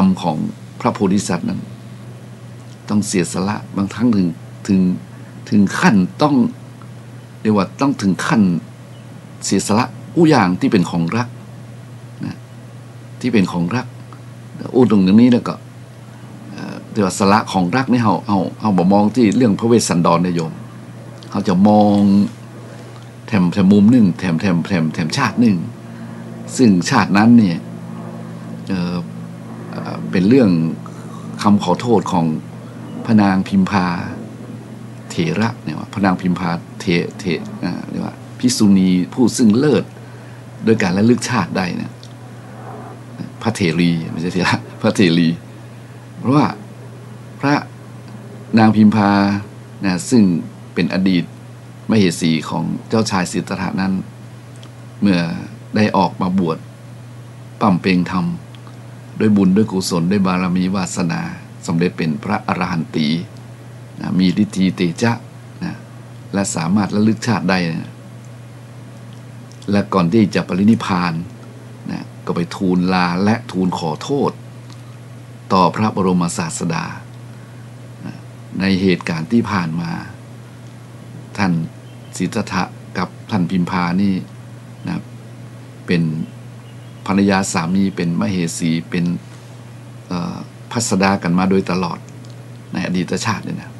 รมของพระโพธิสัตว์นั้นต้องเสียสละบางครั้งถึงขั้นต้องเรียกว่าต้องถึงขั้นเสียสละอู้อย่างที่เป็นของรักนะที่เป็นของรักอู้ตรงนี้แล้วก็เรียกว่าสละของรักนี่เอาบ่มองที่เรื่องพระเวสสันดรเนี่ยโยมเขาจะมองแถมมุมหนึ่งแถมชาติหนึ่งซึ่งชาตินั้นเนี่ยเป็นเรื่องคำขอโทษของพระนางพิมพาเถระเนี่ยว่าพระนางพิมพาเรียกว่าภิกษุณีผู้ซึ่งเลิศโดยการระลึกชาติได้เนี่ยพระเถรีไม่ใช่เถระพระเถรีเพราะว่าพระนางพิมพานะซึ่งเป็นอดีตมเหสีของเจ้าชายสิทธัตถะนั้นเมื่อได้ออกมาบวชปั่มเปงธรรมด้วยบุญด้วยกุศลด้วยบารมีวาสนาสำเร็จเป็นพระอรหันตีนะมีฤทธิเตชะนะและสามารถระลึกชาติได้นะและก่อนที่จะปรินิพพานนะก็ไปทูลลาและทูลขอโทษต่อพระบรมศาสดานะในเหตุการณ์ที่ผ่านมาท่านสิทธัตถะกับท่านพิมพานี่นะเป็นภรรยาสามีเป็นมเหสีเป็นพัสดากันมาโดยตลอดในอดีตชาติเนี่ยนะ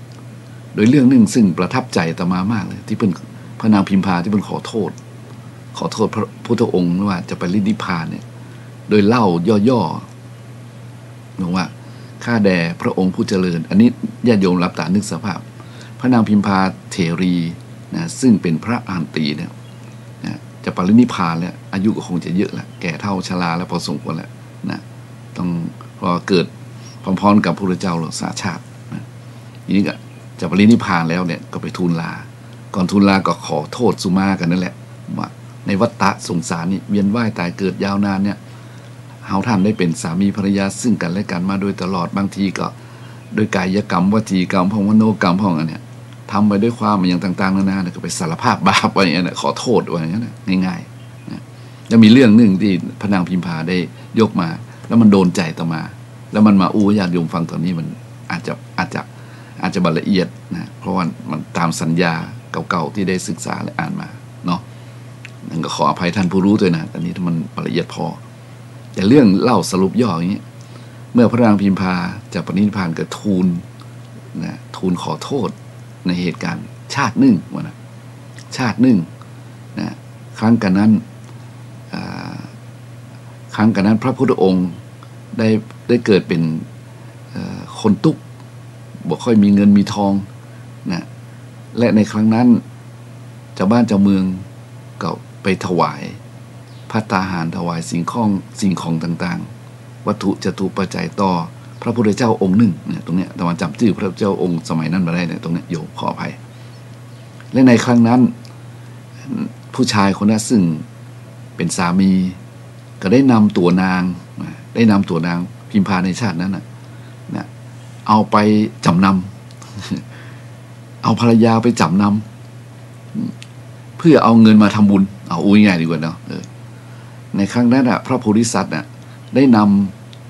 โดยเรื่องหนึ่งซึ่งประทับใจอาตมามากเลยที่เพิ่นพระนางพิมพาที่เพิ่นขอโทษพระพุทธองค์ว่าจะไปนิพพานเนี่ยโดยเล่าย่อๆบอกว่าข้าแด่พระองค์ผู้เจริญอันนี้ญาติโยมรับตานึกสภาพพระนางพิมพาเถรีนะซึ่งเป็นพระอรหันตีเนี่ยนะจะปรินิพพานแล้วอายุก็คงจะเยอะแล้วแก่เท่าชราแล้วพอสมควรแล้วนะต้องพอเกิดพร้อมๆกับพระพุทธเจ้าสาชาตินะทีนี้ก็จะปรินิพพานแล้วเนี่ยก็ไปทูลลาก่อนทูลลาก็ขอโทษสุมากันนั่นแหละว่าในวัฏฏะสงสารนี่เวียนว่ายตายเกิดยาวนานเนี่ยเฮาท่านได้เป็นสามีภรรยาซึ่งกันและกันมาโดยตลอดบางทีก็โดยกายกรรมวจีกรรมพองมโนกรรมพองอันเนี้ยทำไปด้วยความอย่างต่างๆนานาเนี่ยก็ไปสารภาพบาปไว้อย่างนี้ขอโทษไว้อย่างนี้ง่ายๆนะแล้วมีเรื่องหนึ่งที่พระนางพิมพาได้ยกมาแล้วมันโดนใจต่อมาแล้วมันมาญาติโยมฟังตอนนี้มันอาจจะละเอียดนะเพราะว่ามันตามสัญญาเก่าๆที่ได้ศึกษาและอ่านมาเนาะนั่นก็ขออภัยท่านผู้รู้ด้วยนะตอนนี้ถ้ามันละเอียดพอแต่เรื่องเล่าสรุปย่ออย่างนี้เมื่อพระนางพิมพาจะปรินิพพานก็ทูลขอโทษในเหตุการณ์ชาติหนึ่งว่านะชาติหนึ่งนะครั้งกันนั้นพระพุทธองค์ได้เกิดเป็นคนตุกบ่ค่อยมีเงินมีทองนะและในครั้งนั้นเจ้าบ้านเจ้าเมืองก็ไปถวาย ภัตตาหารถวายสิ่งของต่างๆวัตถุจตุปัจจัยต่อพระพุทธเจ้าองค์หนึ่งเนี่ยตรงเนี้ยแต่ว่าจำชื่อพระเจ้าองค์สมัยนั้นมาได้เนี่ยตรงเนี้ยโยมขออภัยและในครั้งนั้นผู้ชายคนนั้นซึ่งเป็นสามีก็ได้นำตัวนางพิมพาในชาตินั้นนะเอาไปจำนำเอาภรรยาไปจำนำเพื่อเอาเงินมาทำบุญเอาอุ้ยง่ายดีกว่าเนาะในครั้งนั้นพระโพธิสัตว์ได้น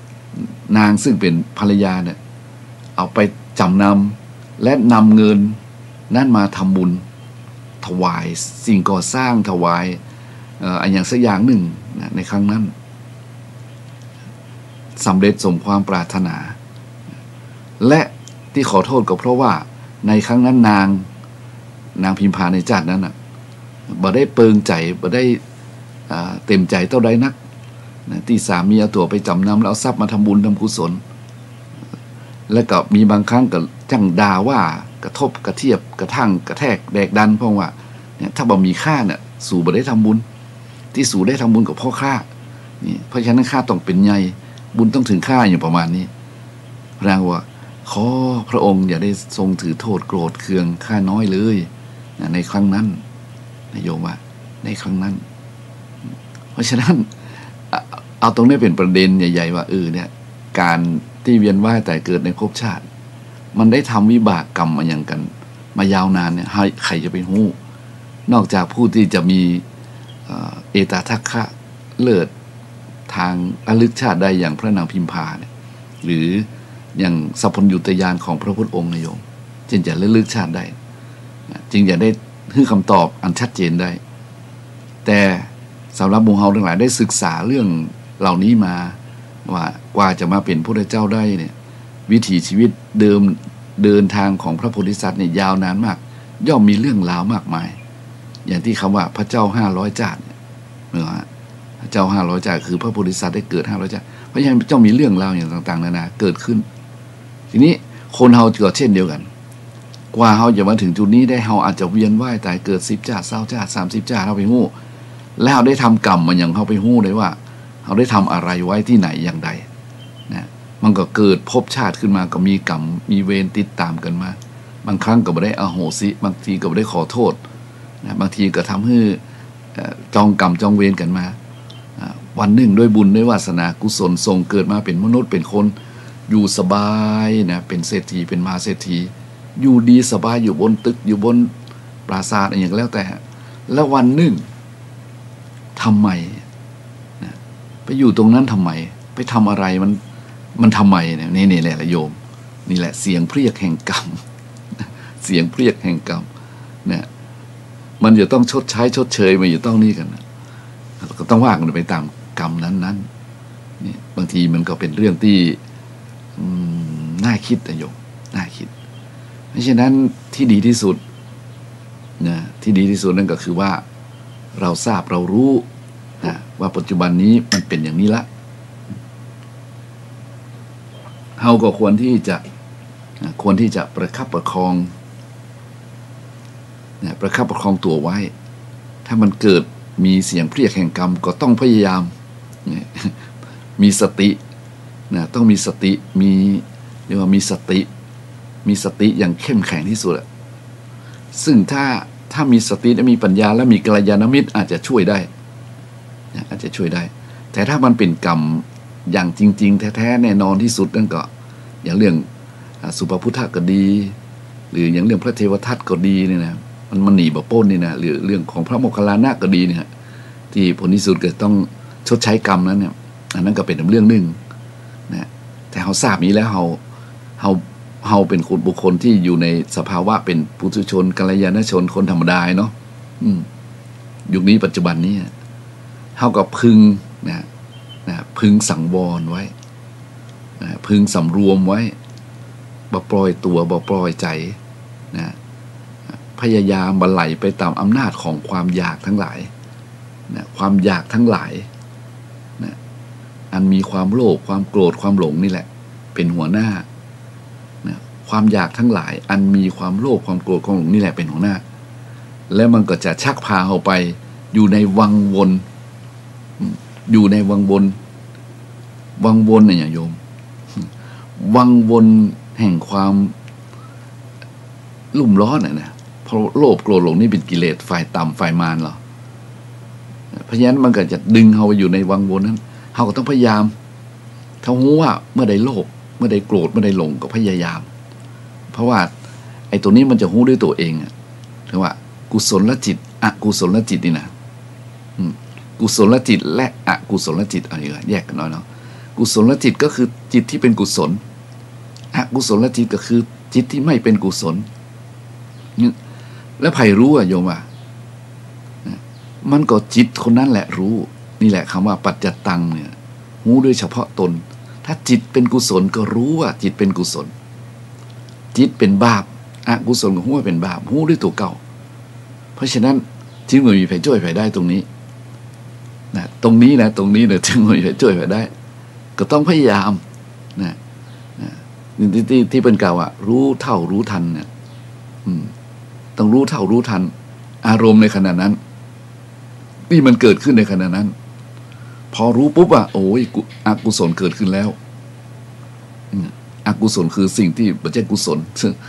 ำนางซึ่งเป็นภรรยาเนี่ยเอาไปจำนำและนำเงินนั่นมาทำบุญถวายสิ่งก่อสร้างถวายอันอย่างสักอย่างหนึ่งในครั้งนั้นสำเร็จสมความปรารถนาและที่ขอโทษก็เพราะว่าในครั้งนั้นนางพิมพาในชาตินั้นบ่ได้เปิงใจบ่ได้เต็มใจเท่าใดนักที่สามีเอาตัวไปจำนำแล้วเอาทรัพย์มาทำบุญทำกุศลแล้วก็มีบางครั้งก็จังด่าว่ากระทบกระเทียบกระทั่งกระแทกแดกดันเพราะว่าเนี่ยถ้าบ่มีค่าเนี่ยสู่บ่ได้ทำบุญที่สู่ได้ทำบุญกับพ่อข้านี่เพราะฉะนั้นข้าต้องเป็นใหญ่บุญต้องถึงข้าอย่างประมาณนี้แรงว่าขอพระองค์อย่าได้ทรงถือโทษโกรธเคืองข้าน้อยเลยในครั้งนั้นนายโยมว่าในครั้งนั้นเพราะฉะนั้นเอาตรงนี้เป็นประเด็นใหญ่ๆว่าเนี่ยการที่เวียนว่ายแต่เกิดในภพชาติมันได้ทำวิบากกรรมมาอย่างกันมายาวนานเนี่ยใครจะไปฮู้นอกจากผู้ที่จะมีเอตทัคคะเลิศทางระลึกชาติได้อย่างพระนางพิมพาเนี่ยหรืออย่างสัพพัญญุตญาณของพระพุทธองค์นายโยมจึงจะระลึกชาติได้จึงจะได้ให้คำตอบอันชัดเจนได้แต่สำหรับหมู่เฮาทั้งหลายได้ศึกษาเรื่องเหล่านี้มาว่ากว่าจะมาเป็นพระพุทธเจ้าได้เนี่ยวิถีชีวิตเดินทางของพระโพธิสัตว์เนี่ยยาวนานมากย่อมมีเรื่องราวมากมายอย่างที่คำว่าพระเจ้า500จาตุเนี่ยพระเจ้า500จาตุคือพระโพธิสัตว์ได้เกิด500จาตุเพราะฉะนั้นเจ้ามีเรื่องราวอย่างต่างๆนานาเกิดขึ้นทีนี้คนเฮาก็เช่นเดียวกันกว่าเฮาจะมาถึงจุดนี้ได้เฮาอาจจะเวียนว่ายตายเกิด10ชาติ20ชาติ30ชาติเฮาไปฮู้แล้วได้ทำกรรมมาอย่างเฮาไปฮู้ได้ว่าเฮาได้ทำอะไรไว้ที่ไหนอย่างใดนะมันก็เกิดภพชาติขึ้นมาก็มีกรรมมีเวรติดตามกันมาบางครั้งก็บ่ได้อโหสิบางทีก็บ่ได้ขอโทษนะบางทีก็ทำให้จองกรรมจองเวรกันมาวันหนึ่งด้วยบุญด้วยวาสนากุศลส่งเกิดมาเป็นมนุษย์เป็นคนอยู่สบายนะเป็นเศรษฐีเป็นมหาเศรษฐีอยู่ดีสบายอยู่บนตึกอยู่บนปราสาทอะไรอย่างแล้วแต่แล้ววันหนึ่งทำไมนะไปอยู่ตรงนั้นทำไมไปทำอะไรมันทำไมเนี่ยนี่แหละโยมนี่แหละเสียงเพรียกแห่งกรรมเสียงเพรียกแห่งกรรมเนี่ยมันจะต้องชดเชยมันจะต้องนี่กันนะก็ต้องว่ากันไปตามกรรมนั้นนี่บางทีมันก็เป็นเรื่องที่น่าคิดนะโยมน่าคิดเพราะฉะนั้นที่ดีที่สุดนะที่ดีที่สุดนั่นก็คือว่าเราทราบเรารู้นะว่าปัจจุบันนี้มันเป็นอย่างนี้ละเฮาก็ควรที่จะประคับประคองนะประคับประคองตัวไว้ถ้ามันเกิดมีเสียงเพรียกแห่งกรรมก็ต้องพยายามมีสตินะต้องมีสติมีเรียกว่ามีสติอย่างเข้มแข็งที่สุดซึ่งถ้ามีสติและมีปัญญาและมีกัลยาณมิตรอาจจะช่วยได้อาจจะช่วยได้แต่ถ้ามันเป็นกรรมอย่างจริงๆแท้ๆแน่นอนที่สุดนั่นก็อย่างเรื่องสุภพุทธก็ดีหรืออย่างเรื่องพระเทวทัตก็ดีเนี่ยนะมันหนีบ่พ้นนี่นะหรือเรื่องของพระโมคคัลลานะก็ดีเนี่ยที่ผลที่สุดก็ต้องชดใช้กรรมนั้นเนี่ยอันนั้นก็เป็นเรื่องหนึ่งนะแต่เราทราบนี้แล้วเราเป็นคนบุคคลที่อยู่ในสภาวะเป็นปุถุชนกัลยาณชนคนธรรมดาเนาะยุคนี้ปัจจุบันนี้เราก็พึงพึงสังวรไว้พึงสำรวมไว้บ่ปล่อยตัวบ่ปล่อยใจนะพยายามบรรลัยไปตามอำนาจของความอยากทั้งหลายนะความอยากทั้งหลายนะอันมีความโลภความโกรธความหลงนี่แหละเป็นหัวหน้านะความอยากทั้งหลายอันมีความโลภความโกรธความหลงนี่แหละเป็นหัวหน้าแล้วมันก็จะชักพาเราไปอยู่ในวังวน อยู่ในวังวนเนี่ยโยมวังวนแห่งความลุ่มร้อนนะเพราะโลภโกรธหลงนี่เป็นกิเลสฝ่ายต่ำฝ่ายมารเหรอเพราะฉะนั้นมันก็จะดึงเราไปอยู่ในวังวนนั้นเราก็ต้องพยายามเขารู้ว่าเมื่อใดโลภเมื่อใดโกรธเมื่อใดหลงก็พยายามเพราะว่าไอ้ตัวนี้มันจะรู้ด้วยตัวเองอะคือว่ากุศลจิตอกุศลจิตนี่นะกุศลจิตและอกุศลจิตอะไรแยกกันน้อยเนาะกุศลจิตก็คือจิตที่เป็นกุศลอกุศลจิตก็คือจิตที่ไม่เป็นกุศลแล้วใครรู้อะโยมว่ามันก็จิตคนนั้นแหละรู้นี่แหละคำว่าปัจจตังเนี่ยรู้ด้วยเฉพาะตนถ้าจิตเป็นกุศลก็รู้ว่าจิตเป็นกุศลจิตเป็นบาปอกุศลก็รู้ว่าเป็นบาปรู้ด้วยตัวเก่าเพราะฉะนั้นจึงไม่มีใครช่วยใครได้ตรงนี้นะตรงนี้จึงไม่มีใครช่วยใครได้ก็ต้องพยายามนะที่เป็นกล่าวว่ารู้เท่ารู้ทันเนี่ยต้องรู้เท่ารู้ทันอารมณ์ในขณะนั้นที่มันเกิดขึ้นในขณะนั้นพอรู้ปุ๊บอ่ะโอ้ยอกุศลเกิดขึ้นแล้วอกุศลคือสิ่งที่ไม่ใช่กุศล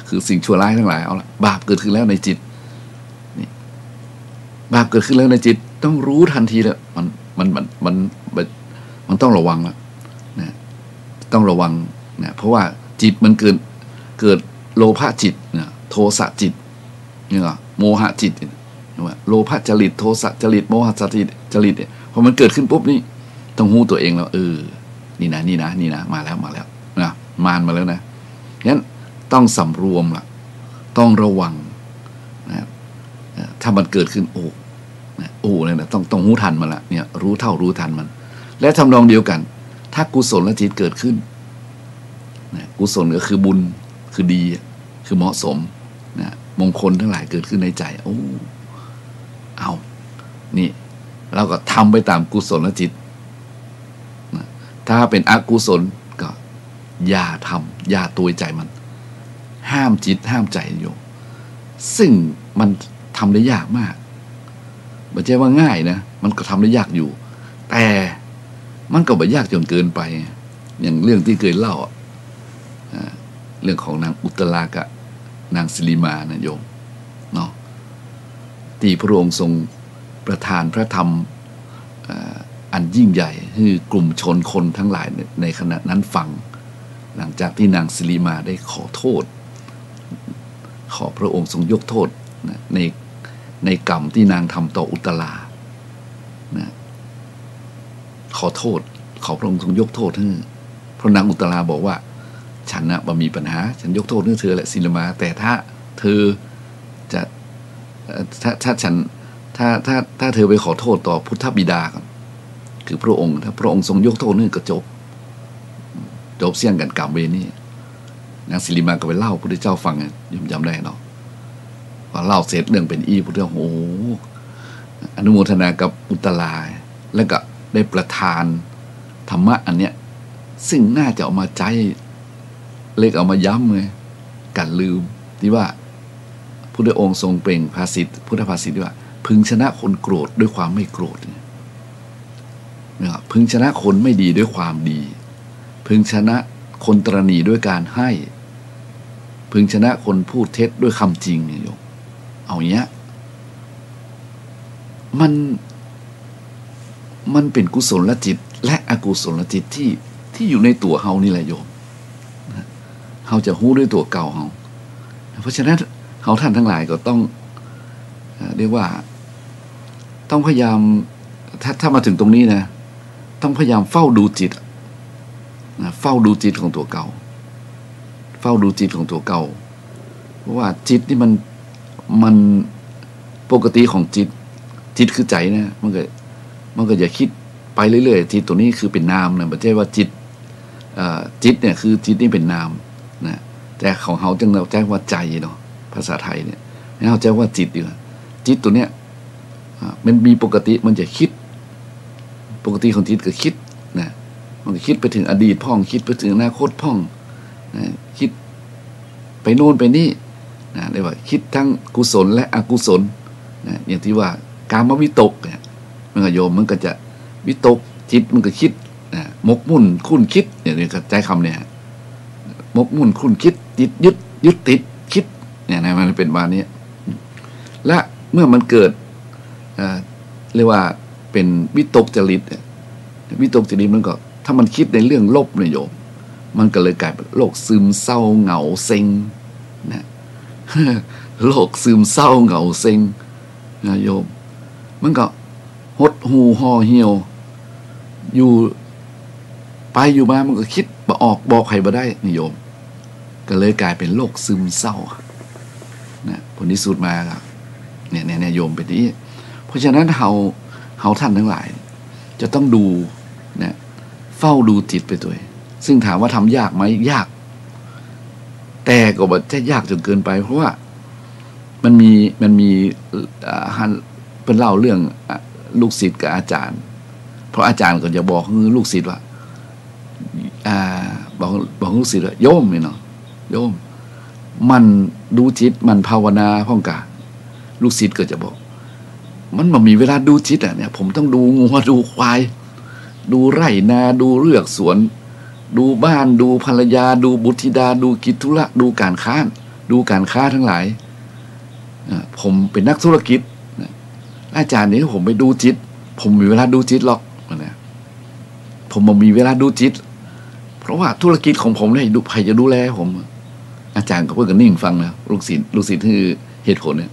คือสิ่งชั่วร้ายทั้งหลายเอาละบาปเกิดขึ้นแล้วในจิตนี่บาปเกิดขึ้นแล้วในจิตต้องรู้ทันทีเลยมันต้องระวังละนะต้องระวังนะเพราะว่าจิตมันเกิดโลภะจิตนะโทสะจิตเนี่ยโมหะจิตว่าโลภะจริตโทสะจริตโมหะจริตเนี่ยพอมันเกิดขึ้นปุ๊บนี่ต้องรู้ตัวเองแล้วนี่นะมาแล้วนะมารมาแล้วนะงั้นต้องสำรวมล่ะต้องระวังนะถ้ามันเกิดขึ้นเนี่ยนะต้องรู้ทันมันละเนี่ยรู้เท่ารู้ทันมันและทำนองเดียวกันถ้ากุศลจิตเกิดขึ้นนะกุศลก็คือบุญคือดีคือเหมาะสมนะมงคลทั้งหลายเกิดขึ้นในใจเอานี่เราก็ทำไปตามกุศลจิตนะถ้าเป็นอกุศลก็อย่าทำอย่าตัวใจมันห้ามจิตห้ามใจโยมซึ่งมันทำได้ยากมากไม่ใช่ว่าง่ายนะมันก็ทำได้ยากอยู่แต่มันก็ไม่ยากจนเกินไปอย่างเรื่องที่เคยเล่าเรื่องของนางอุตรากับนางสิริมานะโยมเนาะที่พระองค์ทรงประทานพระธรรมอันยิ่งใหญ่คือกลุ่มชนคนทั้งหลายในขณะนั้นฟังหลังจากที่นางสิริมาได้ขอโทษขอพระองค์ทรงยกโทษในกรรมที่นางทำต่ออุตรานะขอโทษขอพระองค์ทรงยกโทษให้เพราะนางอุตราบอกว่าฉันนะบ่มีปัญหาฉันยกโทษให้เธอและสิริมาแต่ถ้าเธอจะถ้าฉันถ้าเธอไปขอโทษต่อพุทธบิดาก่อนคือพระองค์ถ้าพระองค์ทรงยกโทษนี่ก็จบเสี่ยงกันกรรมเวนี่นางสิริมาก็ไปเล่าพระพุทธเจ้าฟังยมจำได้เนาะพอเล่าเสร็จเรื่องเป็นพระพุทธเจ้าอนุโมทนากับอุตราแล้วก็ได้ประทานธรรมะอันเนี้ยซึ่งน่าจะเอามาใจเล็กเอามาย้ำเลยกันลืมที่ว่าพุทธองค์ทรงเปล่งภาษิตพุทธภาษิตที่ว่าพึงชนะคนโกรธด้วยความไม่โกรธเนี่ยพึงชนะคนไม่ดีด้วยความดีพึงชนะคนตระหนี่ด้วยการให้พึงชนะคนพูดเท็จด้วยคำจริงเนี่ยโยมเอาเนี้ยมันเป็นกุศลจิตและอกุศลจิตที่อยู่ในตัวเฮานี่แหละโยมเฮาจะฮู้ด้วยตัวเก่าเฮาเพราะฉะนั้นเฮาท่านทั้งหลายก็ต้องเรียกว่าต้องพยายามถ้ามาถึงตรงนี้นะต้องพยายามเฝ้าดูจิตเฝ้าดูจิตของตัวเก่าเฝ้าดูจิตของตัวเก่าเพราะว่าจิตนี่มันปกติของจิตคือใจนะมันก็อย่าคิดไปเรื่อยๆจิตตัวนี้คือเป็นนามนะไม่ใช่ว่าจิตเนี่ยคือจิตนี่เป็นนามนะแต่ของเฮาจึงเราแจ้งว่าใจเนาะภาษาไทยเนี่ยเราแจ้งว่าจิตอยู่จิตตัวเนี้ยมันมีปกติมันจะคิดปกติของจิตก็คิดนะมันก็คิดไปถึงอดีตพ่องคิดไปถึงอนาคตพ่องนะคิดไปโน่นไปนี่นะเรียกว่าคิดทั้งกุศลและอกุศลนะอย่างที่ว่ากามวิตกเนี่ยมันก็โยมมันก็จะ วิตกจิตมันก็คิดมกมุ่นคุ้นคิดเนี่ยก็ใจคำเนี่ยมกมุ่นคุ้นคิดติดยึดติดคิดเนี่ยนะมันเป็นว่านี้และเมื่อมันเกิดเรียกว่าเป็นวิตกจริตวิตกจริตมันก็ถ้ามันคิดในเรื่องลบเนี่ยโยมมันก็เลยกลายเป็นโรคซึมเศร้าเหงาเซ็งนะโรคซึมเศร้าเหงาเซ็งนะโยมมันก็หดหูห่อเหี่ยวอยู่ไปอยู่มามันก็คิดบ่ออกบอกใครบ่ได้นิยมก็เลยกลายเป็นโรคซึมเศร้านะผลที่สุดมาครับเนี่ยโยมเป็นนี้เพราะฉะนั้นเฮาท่านทั้งหลายจะต้องดูนะเฝ้าดูจิตไปตัวซึ่งถามว่าทำยากไหมยากแต่ก็บ่จะยากจนเกินไปเพราะว่ามันมีเป็นเล่าเรื่องลูกศิษย์กับอาจารย์เพราะอาจารย์ก็จะบอกลูกศิษย์ว่าบอกลูกศิษย์ว่าโยมเนาะโยมมันดูจิตมันภาวนาพ่องกะลูกศิษย์ก็จะบอกมันบ่มีเวลาดูจิตเนี่ยผมต้องดูงัวดูควายดูไร่นาดูเลือกสวนดูบ้านดูภรรยาดูบุตรธิดาดูกิจธุระดูการค้าทั้งหลายผมเป็นนักธุรกิจอาจารย์นี่ผมไปดูจิตผมมีเวลาดูจิตหรอกนะผมบ่มีเวลาดูจิตเพราะว่าธุรกิจของผมเนี่ยดูใครจะดูแลผมอาจารย์ก็เพิ่งก็นิ่งฟังแล้วลูกศิษย์คือเหตุผลเนี่ย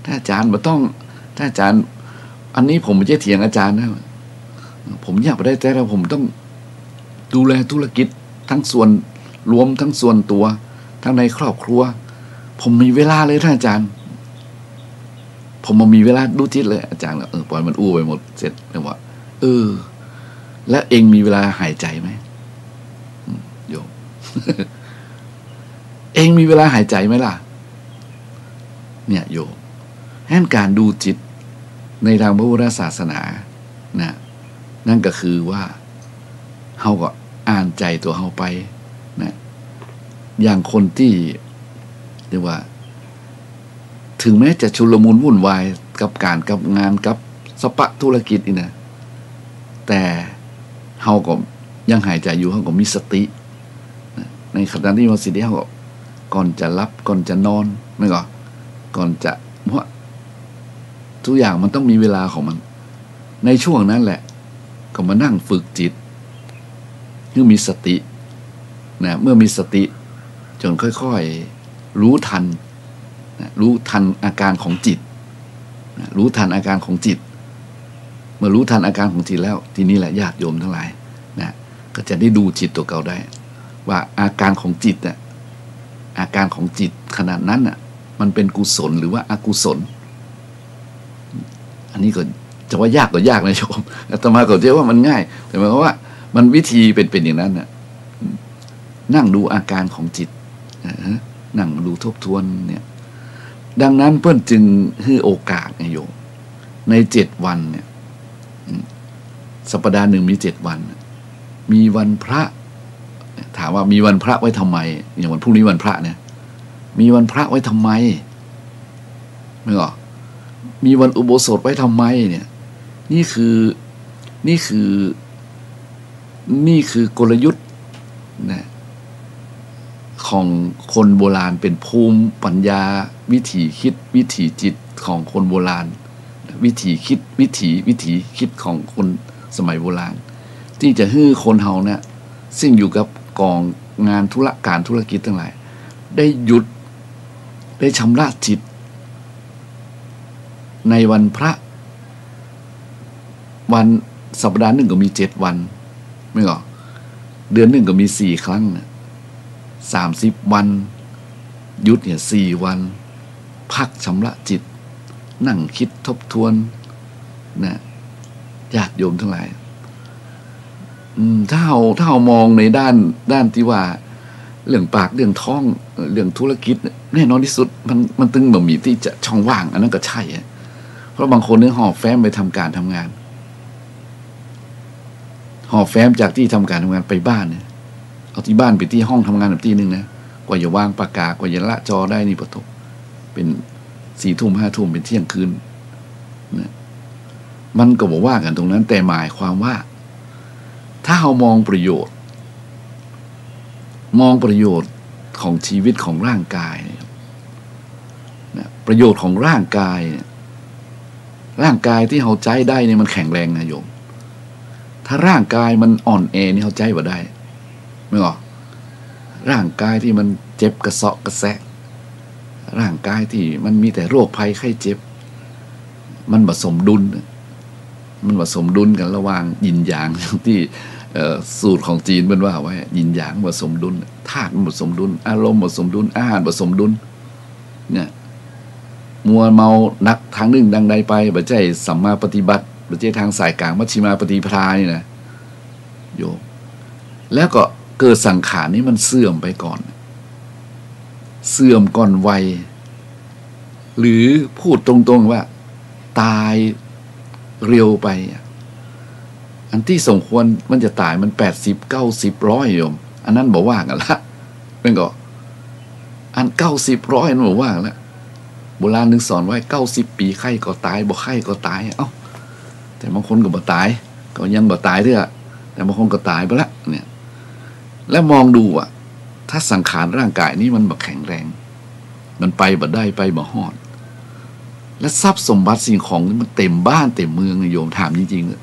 ถ้าอาจารย์บ่ต้องถ้าอาจารย์อันนี้ผมไม่ใช่เถียงอาจารย์นะผมอยากไปได้แต่เราผมต้องดูแลธุรกิจทั้งส่วนรวมทั้งส่วนตัวทั้งในครอบครัวผมมีเวลาเลยท่านอาจารย์ผมมามีเวลาดูจิตเลยอาจารย์ปล่อยมันอู้ไปหมดเสร็จแล้วว่าแล้วเองมีเวลาหายใจไหมโยม เองมีเวลาหายใจไหมล่ะเนี่ยโยมแห่งการดูจิตในทางพระพุทธศาสนานะนั่นก็คือว่าเฮาก็อ่านใจตัวเฮาไปนะอย่างคนที่เรียกว่าถึงแม้จะชุลมุนวุ่นวายกับการกับงานกับสปะธุรกิจนี่นะแต่เฮาก็ยังหายใจอยู่เฮาก็มีสติในขณะที่มีสติเฮาก็ก่อนจะรับก่อนจะนอนไม่ก่อนจะเพราะทุกอย่างมันต้องมีเวลาของมันในช่วงนั้นแหละก็มานั่งฝึกจิตเมื่อมีสตินะเมื่อมีสติจนค่อยๆรู้ทันอาการของจิตรู้ทันอาการของจิตเมื่อรู้ทันอาการของจิตแล้วทีนี้แหละญาติโยมทั้งหลายนะก็จะได้ดูจิตตัวเก่าได้ว่าอาการของจิตน่ะอาการของจิตขนาดนั้นน่ะมันเป็นกุศลหรือว่าอกุศลอันนี้ก็จะว่ายากก็ยากนะโยมอาตมาก็เชื่อว่ามันง่ายแต่หมายความว่ามันวิธีเป็นอย่างนั้นน่ะนั่งดูอาการของจิตนั่งดูทบทวนเนี่ยดังนั้นเพิ่นจึงให้โอกาสโยมใน7 วันเนี่ยสัปดาห์หนึ่งมี7 วันมีวันพระถามว่ามีวันพระไว้ทำไมอย่างวันพรุ่งนี้วันพระเนี่ยมีวันพระไว้ทำไมไม่หรอมีวันอุโบสถไว้ทำไมเนี่ยนี่คือกลยุทธ์นะของคนโบราณเป็นภูมิปัญญาวิถีคิดวิถีจิตของคนโบราณวิถีคิดวิถีคิดของคนสมัยโบราณที่จะให้คนเฮาเนี่ยซึ่งอยู่กับกองงานการธุรกิจทั้งหลายได้หยุดได้ชำระจิตในวันพระวันสัปดาห์หนึ่งก็มี7 วันไม่หรอเดือนหนึ่งก็มี4 ครั้ง30 วันหยุดเนี่ย4 วันพักชำระจิตนั่งคิดทบทวนนะญาติโยมทั้งหลายถ้าเรามองในด้านที่ว่าเรื่องปากเรื่องท้องเรื่องธุรกิจแน่นอนที่สุดมันตึงบ่มีที่จะช่องว่างอันนั้นก็ใช่เพราะบางคนเนี่ยหอบแฟ้มไปทำงานหอบแฟ้มจากที่ทำการทำงานไปบ้านเนี่ยเอาที่บ้านไปที่ห้องทำงานแบบที่นึงนะกว่าจะวางปากกากว่าจะละจอได้นี่ปะทบเป็น4 ทุ่ม 5 ทุ่มเป็นเที่ยงคืนนะ มันก็บอกว่ากันตรงนั้นแต่หมายความว่าถ้าเรามองประโยชน์ของชีวิตของร่างกายประโยชน์ของร่างกายที่เราใจได้เนี่ยมันแข็งแรงนะโยมถ้าร่างกายมันอ่อนแอนี่เราใจบ่ได้ไม่หรอร่างกายที่มันเจ็บกระเซาะกระแซะร่างกายที่มันมีแต่โรคภัยไข้เจ็บมันผสมดุลกันระหว่างยินหยางที่สูตรของจีนเป็นว่าไว้ยินหยางผสมดุลธาตุผสมดุลอารมณ์ผสมดุลอาหารผสมดุลเนี่ยมัวเมานักทางหนึ่งดังใดไปบ่ใจสัมมาปฏิบัติบ่ใจทางสายกลางมัชฌิมาปฏิปทานี่นะโยมแล้วก็เกิดสังขารนี้มันเสื่อมไปก่อนวัยหรือพูดตรงๆว่าตายเร็วไปอันที่สมควรมันจะตายมัน80 90 100โยมอันนั้นบอกว่ากันละเป็นก็อัน90 100นั่นบอกว่ากันละโบราณนึกสอนไว้90 ปีไข้ก็ตายบ่ไข้ก็ตายเอ้าแต่บางคนก็บ่ตายก็ยังบ่ตายเด้อแต่บางคนก็ตายไปละเนี่ยแล้วมองดูถ้าสังขารร่างกายนี้มันบ่แข็งแรงมันไปบ่ได้ไปบ่ฮอดและทรัพย์สมบัติสิ่งของนี่มันเต็มบ้านเต็มเมืองโยมถามจริงๆเลย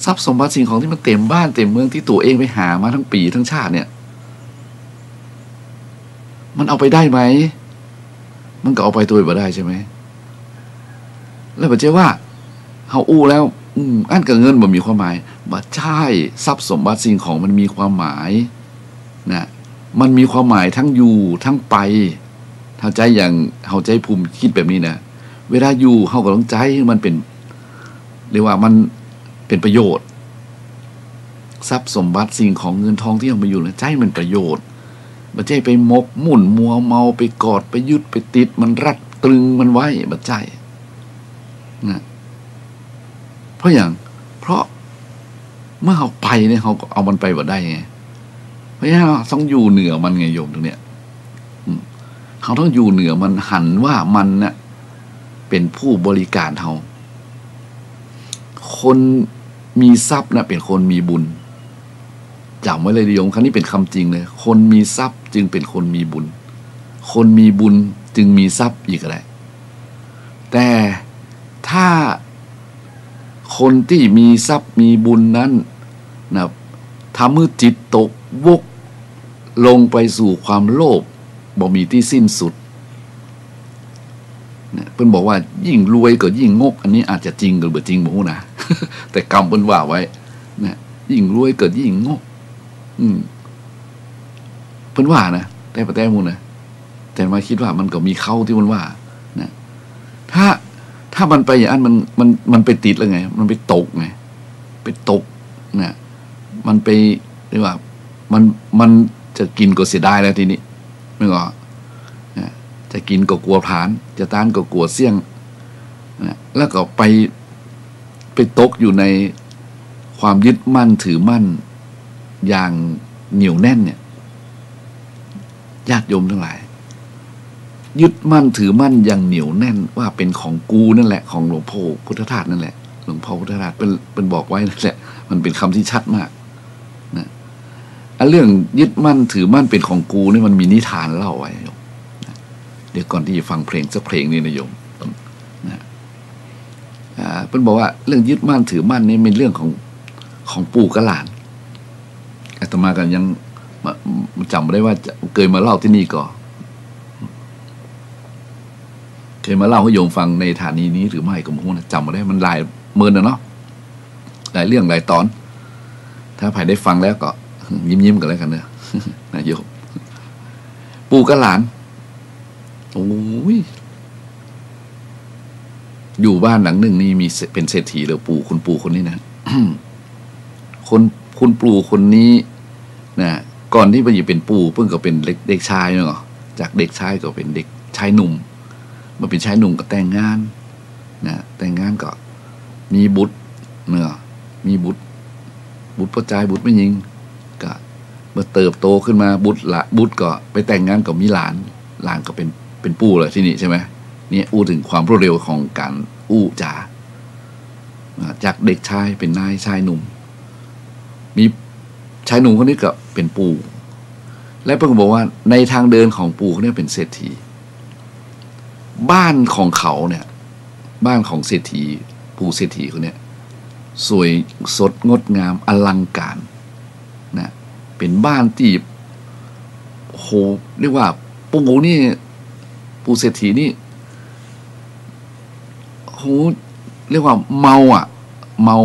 ทรัพย์สมบัติสิ่งของที่มันเต็มบ้านเต็มเมืองที่ตัวเองไปหามาทั้งปีทั้งชาติเนี่ยมันเอาไปได้ไหมมันก็เอาไปตัวบ่ได้ใช่ไหมแล้วบ่ใช่ว่าเฮาอู้แล้วอันกับเงินบ่มีความหมายบ่ใช่ทรัพย์สมบัติสิ่งของมันมีความหมายนะมันมีความหมายทั้งอยู่ทั้งไปเฮาใจอย่างเฮาใจภูมิคิดแบบนี้นะเวลาอยู่เฮาก็ต้องใจมันเป็นเรียกว่ามันเป็นประโยชน์ทรัพย์สมบัติสิ่งของเงินทองที่เอามาอยู่นะใจมันประโยชน์บ่ใช่ไปมกมุ่นมัวเมาไปกอดไปยึดไปติดมันรัดตรึงมันไว้บ่ใช่นะเพราะเมื่อเขาไปเนี่ยเขาเอามันไปบ่ได้ไงเพราะฉะนั้นต้องอยู่เหนือมันไงโยมตรงเนี้ยเขาต้องอยู่เหนือมันหันว่ามันน่ะเป็นผู้บริการเขาคนมีทรัพย์นะเป็นคนมีบุญจำไว้เลยโยมคำนี้เป็นคำจริงเลยคนมีทรัพย์จึงเป็นคนมีบุญคนมีบุญจึงมีทรัพย์อีกอะไรแต่ถ้าคนที่มีทรัพย์มีบุญนั้นนะทำให้จิตตกวกลงไปสู่ความโลภบ่มีที่สิ้นสุดเนี่ยเพิ่นบอกว่ายิ่งรวยก็ยิ่งงกอันนี้อาจจะจริงหรือบ่จริงบ่ฮู้นะ แต่กรรมเพิ่นว่าไว้เนี่ยยิ่งรวยก็ยิ่งงกเพิ่นว่านะแต่บ่แต่หมู่นะแต่มาคิดว่ามันก็มีเข้าที่มันว่านะถ้ามันไปอย่างนั้นมันไปติดแล้วไงมันไปตกไงไปตกนะมันไปเรียกว่ามันจะกินก็เสียดายแล้วทีนี้ไม่ก็จะกินก็กลัวผลาญจะต้านก็กลัวเสี่ยงนะแล้วก็ไปตกอยู่ในความยึดมั่นถือมั่นอย่างเหนียวแน่นเนี่ยญาติโยมทั้งหลายยึดมั่นถือมั่นอย่างเหนียวแน่นว่าเป็นของกูนั่นแหละของหลวงพ่อพุทธทาสนั่นแหละหลวงพ่อพุทธทาสเป็นบอกไว้นั่นแหละมันเป็นคำที่ชัดมากนะเรื่องยึดมั่นถือมั่นเป็นของกูนี่มันมีนิทานเล่าไว้นะเดี๋ยวก่อนที่จะฟังเพลงสักเพลงนี้นะโยมนะเป็นบอกว่าเรื่องยึดมั่นถือมั่นนี่เป็นเรื่องของปู่กับหลานอาตมากันยังจำได้ว่าเคยมาเล่าที่นี่ก่อนเคยมาเล่าให้โยมฟังในฐานีนี้หรือไม่ก็ไม่รู้นะจำมาได้มันหลายเมินนะเนาะหลายเรื่องหลายตอนถ้าใครได้ฟังแล้วก็ยิ้มกันแล้วกันเนอะนะโยมปู่กับหลานโอ้ยอยู่บ้านหลังหนึ่งนี่มีเป็นเศรษฐีเลยคุณปู่คนนี้นะ คุณปู่คนนี้นะก่อนที่จะเป็นปู่เพิ่งก็เป็นเด็กชายเนาะจากเด็กชายก็เป็นเด็กชายหนุ่มมาเป็นชายหนุ่มก็แต่งงานนะแต่งงานก็มีบุตรเนอะมีบุตรพ่อชายบุตรไม่ยิงก็เมื่อเติบโตขึ้นมาบุตรก็ไปแต่งงานกับมีหลานก็เป็นปู่เลยที่นี่ใช่ไหม เนี่ยอู้ถึงความรวดเร็วของการอู้จาจากเด็กชายเป็นนายชายหนุ่มมีชายหนุ่มคนนี้ก็เป็นปู่และเพิ่งบอกว่าในทางเดินของปู่เขาเนี่ยเป็นเศรษฐีบ้านของเขาเนี่ยบ้านของเศรษฐีปู่เศรษฐีคนเนี้ยสวยสดงดงามอลังการนะเป็นบ้านที่โหเรียกว่าปู่นี่ปู่เศรษฐีนี่โหเรียกว่าเมาอ่ะเมา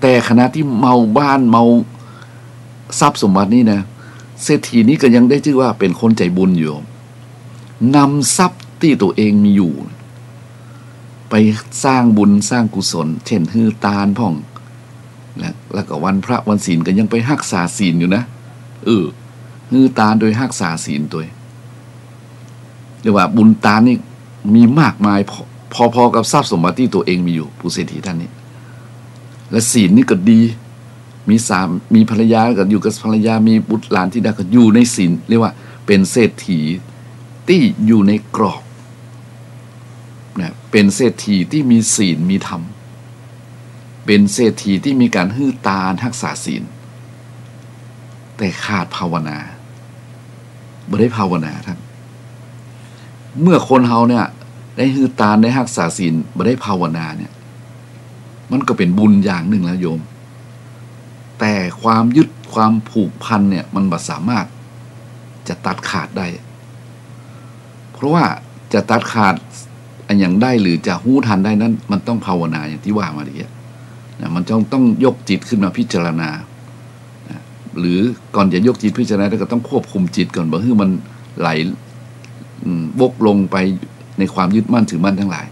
แต่ขณะที่เมาบ้านเมาทรัพย์สมบัตินี่นะเศรษฐีนี้ก็ยังได้ชื่อว่าเป็นคนใจบุญอยู่นำทรัพย์ที่ตัวเองมีอยู่ไปสร้างบุญสร้างกุศลเช่นฮือตาลพ่องแล้วก็วันพระวันศีลก็ยังไปรักษาศีลอยู่นะฮือตาลโดยรักษาศีลตัวเรียกว่าบุญตาลนี่มีมากมายพอกับทรัพย์สมบัติที่ตัวเองมีอยู่ผู้เศรษฐีท่านนี้และศีลนี่ก็ดีมีภรรยาก็อยู่กับภรรยามีบุตรหลานที่ได้ก็อยู่ในศีลเรียกว่าเป็นเศรษฐีที่อยู่ในกรอบนะเป็นเศรษฐีที่มีศีลมีธรรมเป็นเศรษฐีที่มีการฮือตาลรักษาศีลแต่ขาดภาวนาไม่ได้ภาวนาท่านเมื่อคนเฮาเนี่ยได้ฮือตาลได้รักษาศีลไม่ได้ภาวนาเนี่ยมันก็เป็นบุญอย่างหนึ่งแล้วโยมแต่ความยึดความผูกพันเนี่ยมันบ่สามารถจะตัดขาดได้เพราะว่าจะตัดขาดอันอย่างได้หรือจะหู้ทันได้นั้นมันต้องภาวนาอย่างที่ว่ามาเมื่อกี้นะมันต้องยกจิตขึ้นมาพิจารณานะหรือก่อนจะยกจิตพิจารณาก็ต้องควบคุมจิตก่อนบ่ให้มันไหลวกลงไปในความยึดมั่นถือมั่นทั้งหลาย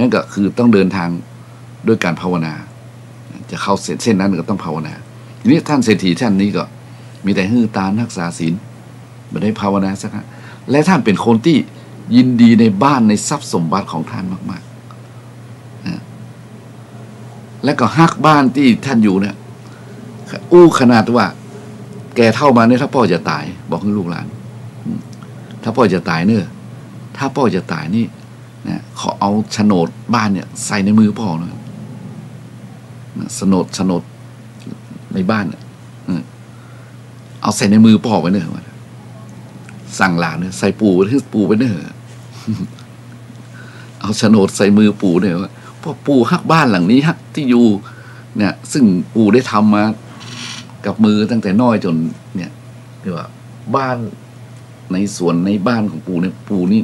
นั่นก็คือต้องเดินทางด้วยการภาวนาจะเข้าเส้นนั้นก็ต้องภาวนาทีนี้ท่านเศรษฐีท่านนี้ก็มีแต่ฮือตาลรักษาศีลไม่ได้ภาวนาสักครั้งและท่านเป็นคนที่ยินดีในบ้านในทรัพย์สมบัติของท่านมากๆนะและก็ฮักบ้านที่ท่านอยู่เนี่ยอู้ขนาดว่าแกเท่ามาเนี่ยถ้าพ่อจะตายบอกให้ลูกหลานถ้าพ่อจะตายเนอะถ้าพ่อจะตายนี่นะขอเอาโฉนดบ้านเนี่ยใส่ในมือพ่อนะโฉนดในบ้านเนี่ยเอาใส่ในมือพ่อไว้เนอะสั่งหลานเนี่ยใส่ปูไปเนอะเอาโฉนดใส่มือปู่เนี่ยว่าพ่อปู่ฮักบ้านหลังนี้ฮักที่อยู่เนี่ยซึ่งปู่ได้ทำมากับมือตั้งแต่น้อยจนเนี่ยเรียกว่าบ้านในสวนในบ้านของปู่เนี่ยปู่นี่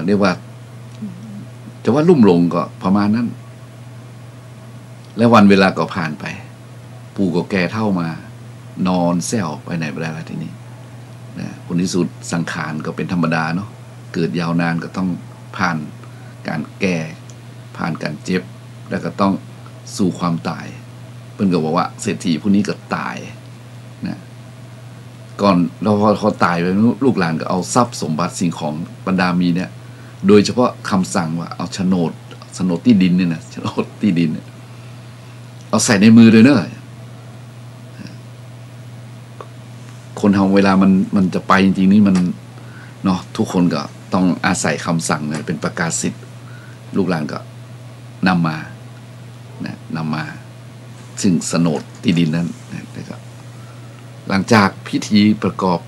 เรียกว่าจะว่าลุ่มหลงก็ประมาณนั้นและวันเวลาก็ผ่านไปปู่ก็แก่เท่ามานอนแซวไปไหนไปได้ละทีนี้นะผลที่สุดสังขารก็เป็นธรรมดาเนาะเกิดยาวนานก็ต้องผ่านการแก่ผ่านการเจ็บแล้วก็ต้องสู่ความตายเพิ่นก็บอกว่าเศรษฐีผู้นี้ก็ตายนะก่อนเราพอตายไปลูกหลานก็เอาทรัพย์สมบัติสิ่งของบรรดามีเนี่ยโดยเฉพาะคำสั่งว่าเอาโฉนดที่ดินเนี่ยนะโฉนดที่ดินเนี่ยเอาใส่ในมือเลยเนอะคนทำเวลามันจะไปจริงๆนี่มันเนาะทุกคนก็ต้องอาศัยคำสั่งเนี่ยเป็นประกาศสิทธิ์ลูกหลานก็นำมาซึ่งโฉนดที่ดินนั้นนะครับหลังจากพิธีประกอบ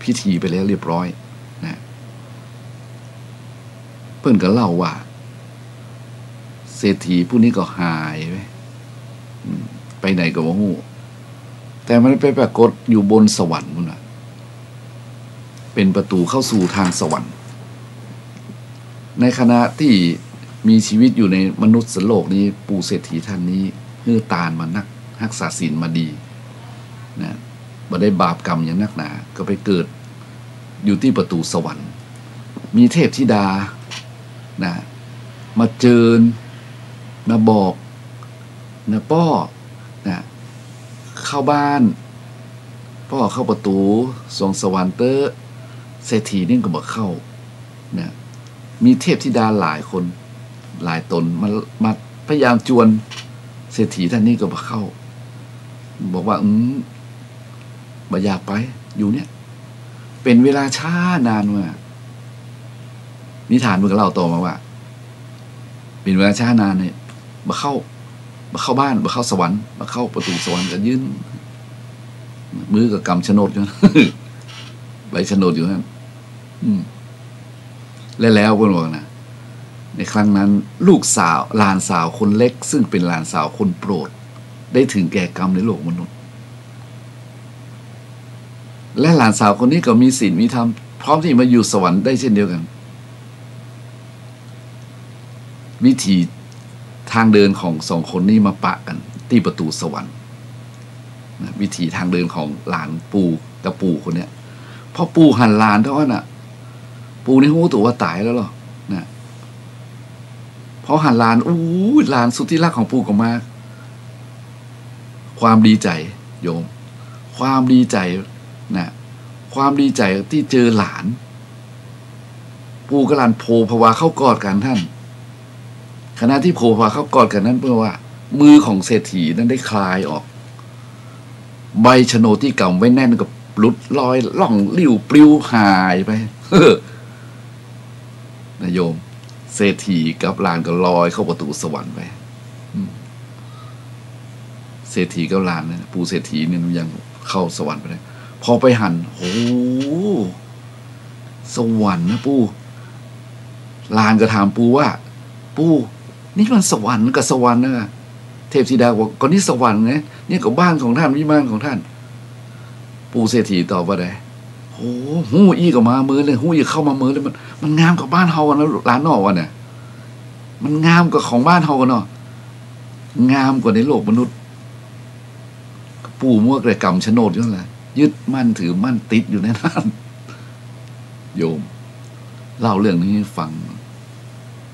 พิธีไปแล้วเรียบร้อยนะเพิ่นก็เล่าว่าเศรษฐีผู้นี้ก็หายไปไหนก็บ่ฮู้แต่มันไปปรากฏอยู่บนสวรรค์นั่นน่ะเป็นประตูเข้าสู่ทางสวรรค์ในขณะที่มีชีวิตอยู่ในมนุษย์โลกนี้ปู่เศรษฐีท่านนี้ฮือตาลมานักรักษาศีลมาดีนะบ่ได้บาปกรรมอย่างนักหนาก็ไปเกิดอยู่ที่ประตูสวรรค์มีเทพธิดานะมาเจิญมาบอกนะป้อนะเข้าบ้านพ่อเข้าประตูสวงสวรรค์เตอเศรษฐีนี่ก็บอกเข้านะมีเทพธิดาหลายคนหลายตนมาพยายามจวนเศรษฐีท่านนี้ก็บอกเข้าบอกว่าบ่อยากไปอยู่เนี่ยเป็นเวลาช้านานมาก นิทานมันก็เล่าต่อมาว่าเป็นเวลาช้านานเนี่ยมาเข้าบ้านมาเข้าสวรรค์มาเข้าประตูสวรรค์กันยืนมือกับกำชนดอยู่ ใบชนดอยู่นั่นแล้วก็บอกนะในครั้งนั้นลูกสาวหลานสาวคนเล็กซึ่งเป็นหลานสาวคนโปรดได้ถึงแก่กรรมในโลกมนุษย์และหลานสาวคนนี้ก็มีศีลมีธรรมพร้อมที่มาอยู่สวรรค์ได้เช่นเดียวกันวิธีทางเดินของสองคนนี้มาปะกันที่ประตูสวรรค์วิธีทางเดินของหลานปู่กับปู่คนเนี้ยพอปู่หันหลานเท่านั้นน่ะปู่นี่รู้ตัวว่าตายแล้วหรอนะพอหันหลานหลานสุดที่รักของปู่ก็มาความดีใจโยมความดีใจนะความดีใจที่เจอหลานปู่กับหลานโผภาวะเข้ากอดกันท่านขณะที่โผภาวะเข้ากอดกันนั้นเพื่อว่ามือของเศรษฐีนั้นได้คลายออกใบชโนที่กำไว้แน่นกับหลุดลอยล่องลิ่วปลิวหายไปนะโยมเศรษฐีกับหลานก็ลอยเข้าประตูสวรรค์ไปเศรษฐีกับหลานเนี่ยปู่เศรษฐีเนี่ยยังเข้าสวรรค์ไปเลยพอไปหันโอ้สวรรค์นะปู่หลานก็ถามปู่ว่าปู่นี่มันสวรรค์กับสวรรค์นะเทพธิดาบอกก็นี่สวรรค์ไงนี่ก็บ้านของท่านวิมานของท่านปู่เศรษฐีตอบว่าไงโอ้หู้อีก็มาเมือเลยหู้อีเข้ามาเมือเลยมันงามกับบ้านเฮากันแล้วร้านนอกวะเนี่ยมันงามกว่าของบ้านเฮากันเนาะงามกว่าในโลกมนุษย์ปู่มั่วกระกำชโนดอยู่นั่นแหละยึดมั่นถือมั่นติดอยู่ในนั้นโยมเล่าเรื่องนี้ให้ฟัง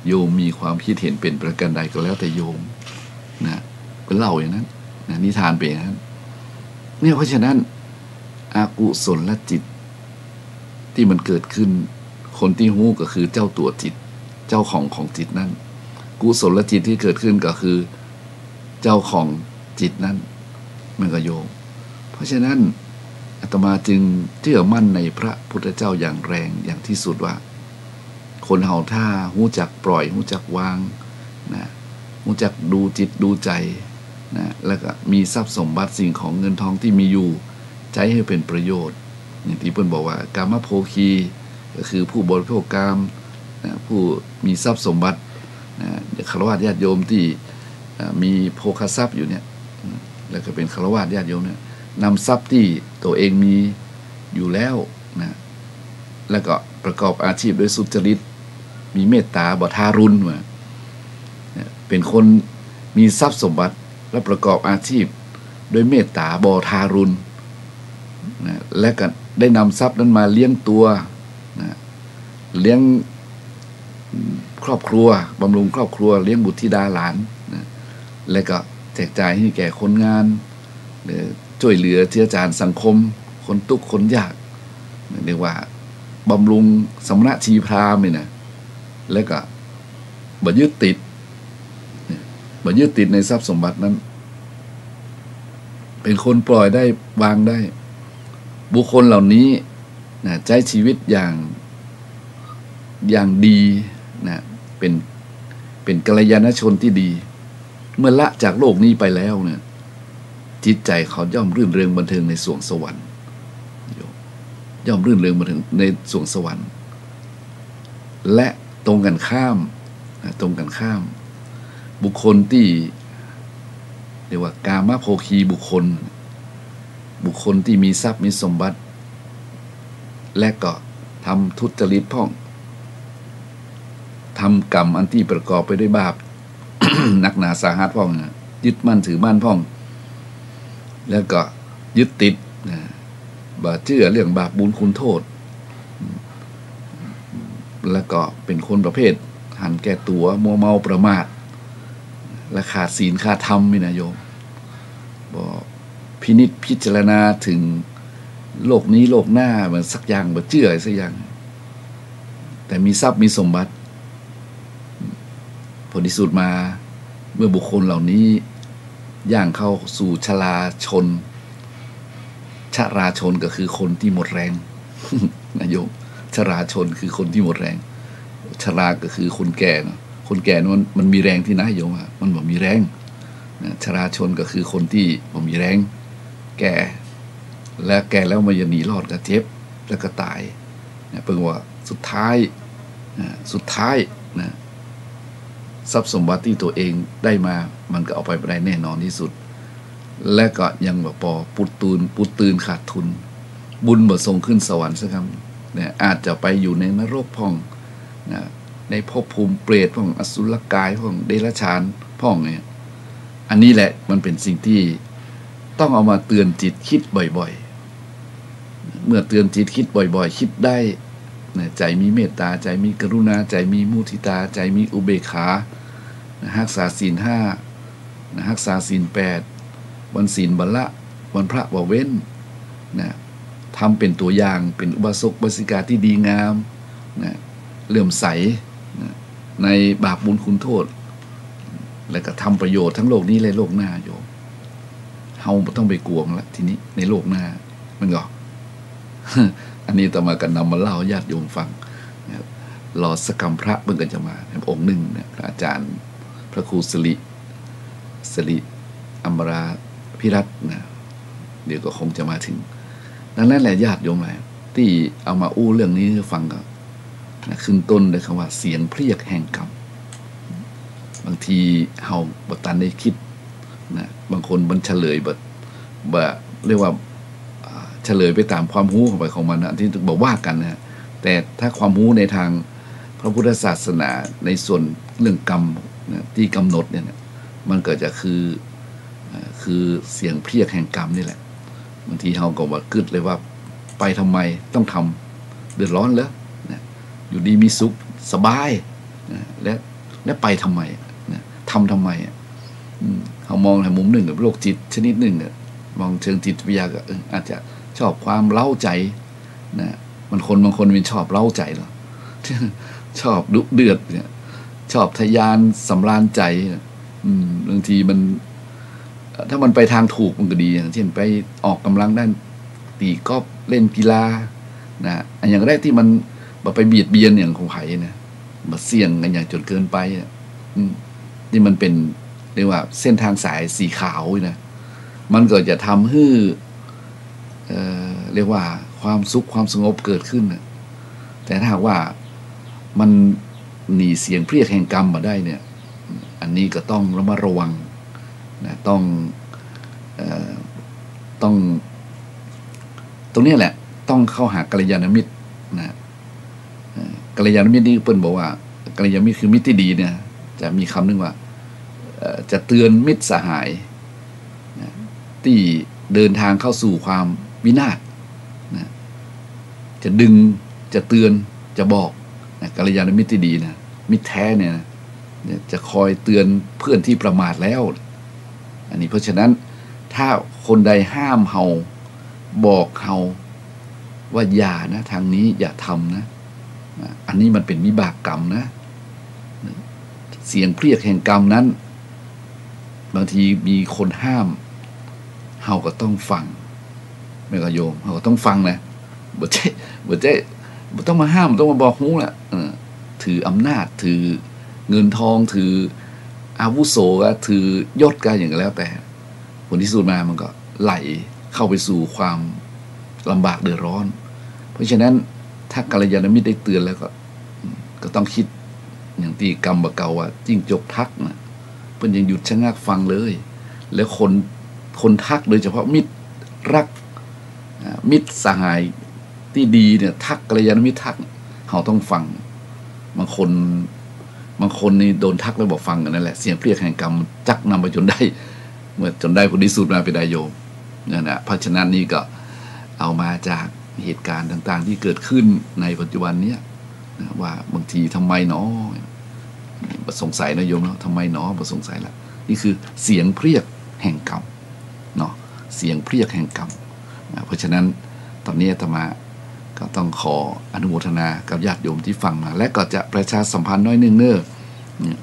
โยมมีความคิดเห็นเป็นประการใดก็แล้วแต่โยมนะก็เล่าอย่างนั้นนะนิทานเป็นอย่างนั้นเนี่ยเพราะฉะนั้นอากุศลจิตที่มันเกิดขึ้นคนที่ฮู้ก็คือเจ้าตัวจิตเจ้าของจิตนั้นกุศลจิตที่เกิดขึ้นก็คือเจ้าของจิตนั้นมันก็โยมเพราะฉะนั้นอาตมาจึงเชื่อมั่นในพระพุทธเจ้าอย่างแรงอย่างที่สุดว่าคนเฮาถ้าฮู้จักปล่อยฮู้จักวางนะฮู้จักดูจิตดูใจนะแล้วก็มีทรัพย์สมบัติสิ่งของเงินทองที่มีอยู่ใช้ให้เป็นประโยชน์อย่างที่เพิ่นบอกว่ากามโภคีก็คือผู้บริโภคกามนะผู้มีทรัพย์สมบัตินะฆราวาสญาติโยมที่มีโภคทรัพย์อยู่เนี่ยแล้วก็เป็นฆราวาสญาติโยมเนี่ยนำทรัพย์ที่ตัวเองมีอยู่แล้วนะแล้วก็ประกอบอาชีพด้วยสุจริตมีเมตตาบ่ทารุณว่าเป็นคนมีทรัพย์สมบัติและประกอบอาชีพด้วยเมตตาบ่ทารุณนะและก็ได้นำทรัพย์นั้นมาเลี้ยงตัวนะเลี้ยงครอบครัวบำรุงครอบครัวเลี้ยงบุตรธิดาหลานนะและก็แจกจ่ายให้แก่คนงานช่วยเหลือเชื้อจานสังคมคนทุกข์คนยากเรียกว่าบำรุงสมณะชีพราหมณ์เนี่ยแล้วก็บ่ยึดติดในทรัพย์สมบัตินั้นเป็นคนปล่อยได้วางได้บุคคลเหล่านี้นะใช้ชีวิตอย่างดีนะเป็นกัลยาณชนที่ดีเมื่อละจากโลกนี้ไปแล้วเนี่ยจิตใจเขาย่อมรื่นเริงบันเทิงในสวงสวรรค์ย่อมรื่นเริงบันเทิงในสวงสวรรค์และตรงกันข้ามบุคคลที่เรียกว่ากามโภคีบุคคลที่มีทรัพย์มีสมบัติและก็ทำทุจริตพ่องทำกรรมอันที่ประกอบไปด้วยบาป หนักหนาสาหัสพ่องยึดมั่นถือมั่นพ่องแล้วก็ยึดติดบ่เชื่อเรื่องบาปบุญคุณโทษแล้วก็เป็นคนประเภทหันแก่ตัวมัวเมาประมาทและขาดศีลขาดธรรมนี่นะโยมบ่พินิจพิจารณาถึงโลกนี้โลกหน้าเหมือนสักอย่างบ่เชื่อสักอย่างแต่มีทรัพย์มีสมบัติผลที่สุดมาเมื่อบุคคลเหล่านี้ย่างเข้าสู่ชราชนก็คือคนที่หมดแรงนะโยมชราชนคือคนที่หมดแรง ชราก็คือคนแก่เนาะคนแก่มันมีแรงที่ไหนโยมมันบ่มีแรงชราชนก็คือคนที่บ่มีแรงแก่และแก่แล้วมันจะหนีรอดก็เจ็บแล้วก็ตายเพิ่งว่าสุดท้ายนะทรัพย์สมบัติที่ตัวเองได้มามันก็เอาไปไม่ได้แน่นอนที่สุดและก็ยังแบบพอปุตตืนขาดทุนบุญบ่ส่งขึ้นสวรรค์ซะครับเนี่ยอาจจะไปอยู่ในนรกพ่องนะในภพภูมิเปรตพ่องอสุรกายพ่องเดรัจฉานพ่องเนี่ยอันนี้แหละมันเป็นสิ่งที่ต้องเอามาเตือนจิตคิดบ่อยๆเมื่อเตือนจิตคิดบ่อยๆคิดได้ใจมีเมตตาใจมีกรุณาใจมีมุทิตาใจมีอุเบกขารักษาศีล 5รักษาศีล 8วันศีลบัลละวันพระบ่เว้นนะทำเป็นตัวอย่างเป็นอุบาสกอุบาสิกาที่ดีงามนะเลื่อมใสนะในบาปบุญคุณโทษแล้วก็ทำประโยชน์ทั้งโลกนี้และโลกหน้าโยมเฮาไม่ต้องไปกลัวละทีนี้ในโลกหน้ามันก็ อันนี้ต่อมากันนำมาเล่าญาติโยมฟังนะครับรอสักคำพระเบิ่งกันจะมาองค์หนึ่งเนี่ยพระอาจารย์พระครูสิริอมราพิรัตน์นะเดี๋ยวก็คงจะมาถึงดังนั้นแหละญาติโยมหลายที่เอามาอู้เรื่องนี้ให้ฟังก็นะขึ้นต้นด้วยคำว่าเสียงเพรียกแห่งกรรมบางทีเฮาบ่ตันได้คิดนะบางคนมันเฉลยบ่เรียกว่าเฉลยไปตามความรู้ของไปของมันนะที่บอกว่ากันนะแต่ถ้าความรู้ในทางพระพุทธศาสนาในส่วนเรื่องกรรมนะที่กำหนดเนี่ยมันก็จะคือเสียงเพรียกแห่งกรรมนี่แหละบางทีเฮาก็ว่ากึดเลยว่าไปทำไมต้องทำเดือดร้อนเหรอนะอยู่ดีมีสุขสบายนะและไปทำไมนะทำไมเขามองในมุมหนึ่งกับโรคจิตชนิดหนึ่งเนี่ยมองเชิงจิตวิทยาก็อาจจะชอบความเล้าใจนะบางคนมันชอบเล้าใจหรอชอบดุเดือดเนี่ยชอบทะยานสำราญใจบางทีมันถ้ามันไปทางถูกมันก็ดีอย่างเช่นไปออกกำลังด้านตีกอล์ฟเล่นกีฬานะอย่างแรกที่มันไปเบียดเบียนอย่างของไผ่เนี่ยมาเสี่ยงกันอย่างจนเกินไปที่มันเป็นเรียกว่าเส้นทางสายสีขาวนะมันก็จะทำให้เรียกว่าความสุขความสงบเกิดขึ้นนะแต่ถ้าหากว่ามันหนีเสียงเพรียกแห่งกรรมมาได้เนี่ยอันนี้ก็ต้องระมัดระวังนะต้องตรงนี้แหละต้องเข้าหากัลยาณมิตรนะกัลยาณมิตรนี่เปิ้ลบอกว่ากัลยาณมิตรคือมิตรที่ดีเนี่ยจะมีคำหนึ่งว่าจะเตือนมิตรสหายนะที่เดินทางเข้าสู่ความวินาศนะจะดึงจะเตือนจะบอกนะกัลยาณมิตรที่ดีนะมิตรแท้เนี่ยจะคอยเตือนเพื่อนที่ประมาทแล้วอันนี้เพราะฉะนั้นถ้าคนใดห้ามเฮาบอกเฮาว่าอย่านะทางนี้อย่าทำนะอันนี้มันเป็นวิบากกรรมนะเสียงเพรียกแห่งกรรมนั้นบางทีมีคนห้ามเฮาก็ต้องฟังไม่ก็โยมเฮาก็ต้องฟังนะบ่ใช่ต้องมาห้ามต้องมาบอกฮู้แหละถืออำนาจถือเงินทองถืออาวุโสก็ถือยศก็อย่างแล้วแต่ผลที่สุดมามันก็ไหลเข้าไปสู่ความลำบากเดือดร้อนเพราะฉะนั้นถ้ากัลยาณมิตรได้เตือนแล้วก็ต้องคิดอย่างที่กรรมบะเก่าว่าจิ้งจกทักนะเพิ่นยังหยุดชะงักฟังเลยแล้วคนทักโดยเฉพาะมิตรรักมิตรสหายที่ดีเนี่ยทักกัลยาณมิตรทักเขาต้องฟังบางคนนี่โดนทักแล้วบอกฟังกันนั่นแหละเสียงเพรียกแห่งกรรมจักนำไปจนได้เมื่อจนได้ผลที่สุดมาเป็นได้โยมนั่นนะเพราะฉะนั้นนี่ก็เอามาจากเหตุการณ์ต่างๆที่เกิดขึ้นในปัจจุบันนี้นะว่าบางทีทำไมหนอบ่สงสัยนะโยมเนาะทำไมหนอบ่สงสัยละนี่คือเสียงเพรียกแห่งกรรมเนาะเสียงเพรียกแห่งกรรมนะเพราะฉะนั้นตอนนี้อาตมาก็ต้องขออนุโมทนากับญาติโยมที่ฟังมาและก็จะประชาสัมพันธ์น้อยนึง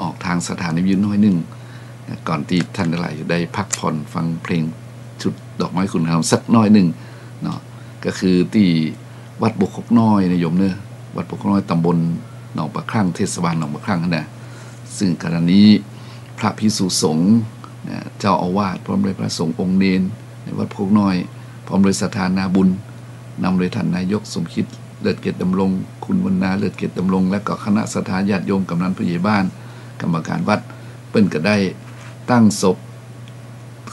ออกทางสถานีวิทยุน้อยนึงก่อนที่ท่านทั้งหลายจะได้พักผ่อนฟังเพลงชุดดอกไม้คุณธรรมสักน้อยนึงเนาะก็คือที่วัดบุกคกน้อยนะโยมเนอะวัดบุกคกน้อยตำบล หนองปะครั่งเทศบาลหนองปะครั่งนะซึ่งขณะนี้พระภิกษุสงฆ์เจ้าอาวาสพร้อมด้วยพระสงฆ์องค์เนนในวัดโพกน้อยพร้อมโดยสถานาบุญนำโดยท่านนายกสมคิดเลิศเกียรติดำรงคุณวรรณาเลิศเกียรติดำรงและก็คณะศรัทธาญาติโยมกำนันผู้ใหญ่บ้านกรรมการวัดเปิ้นก็ได้ตั้งศพ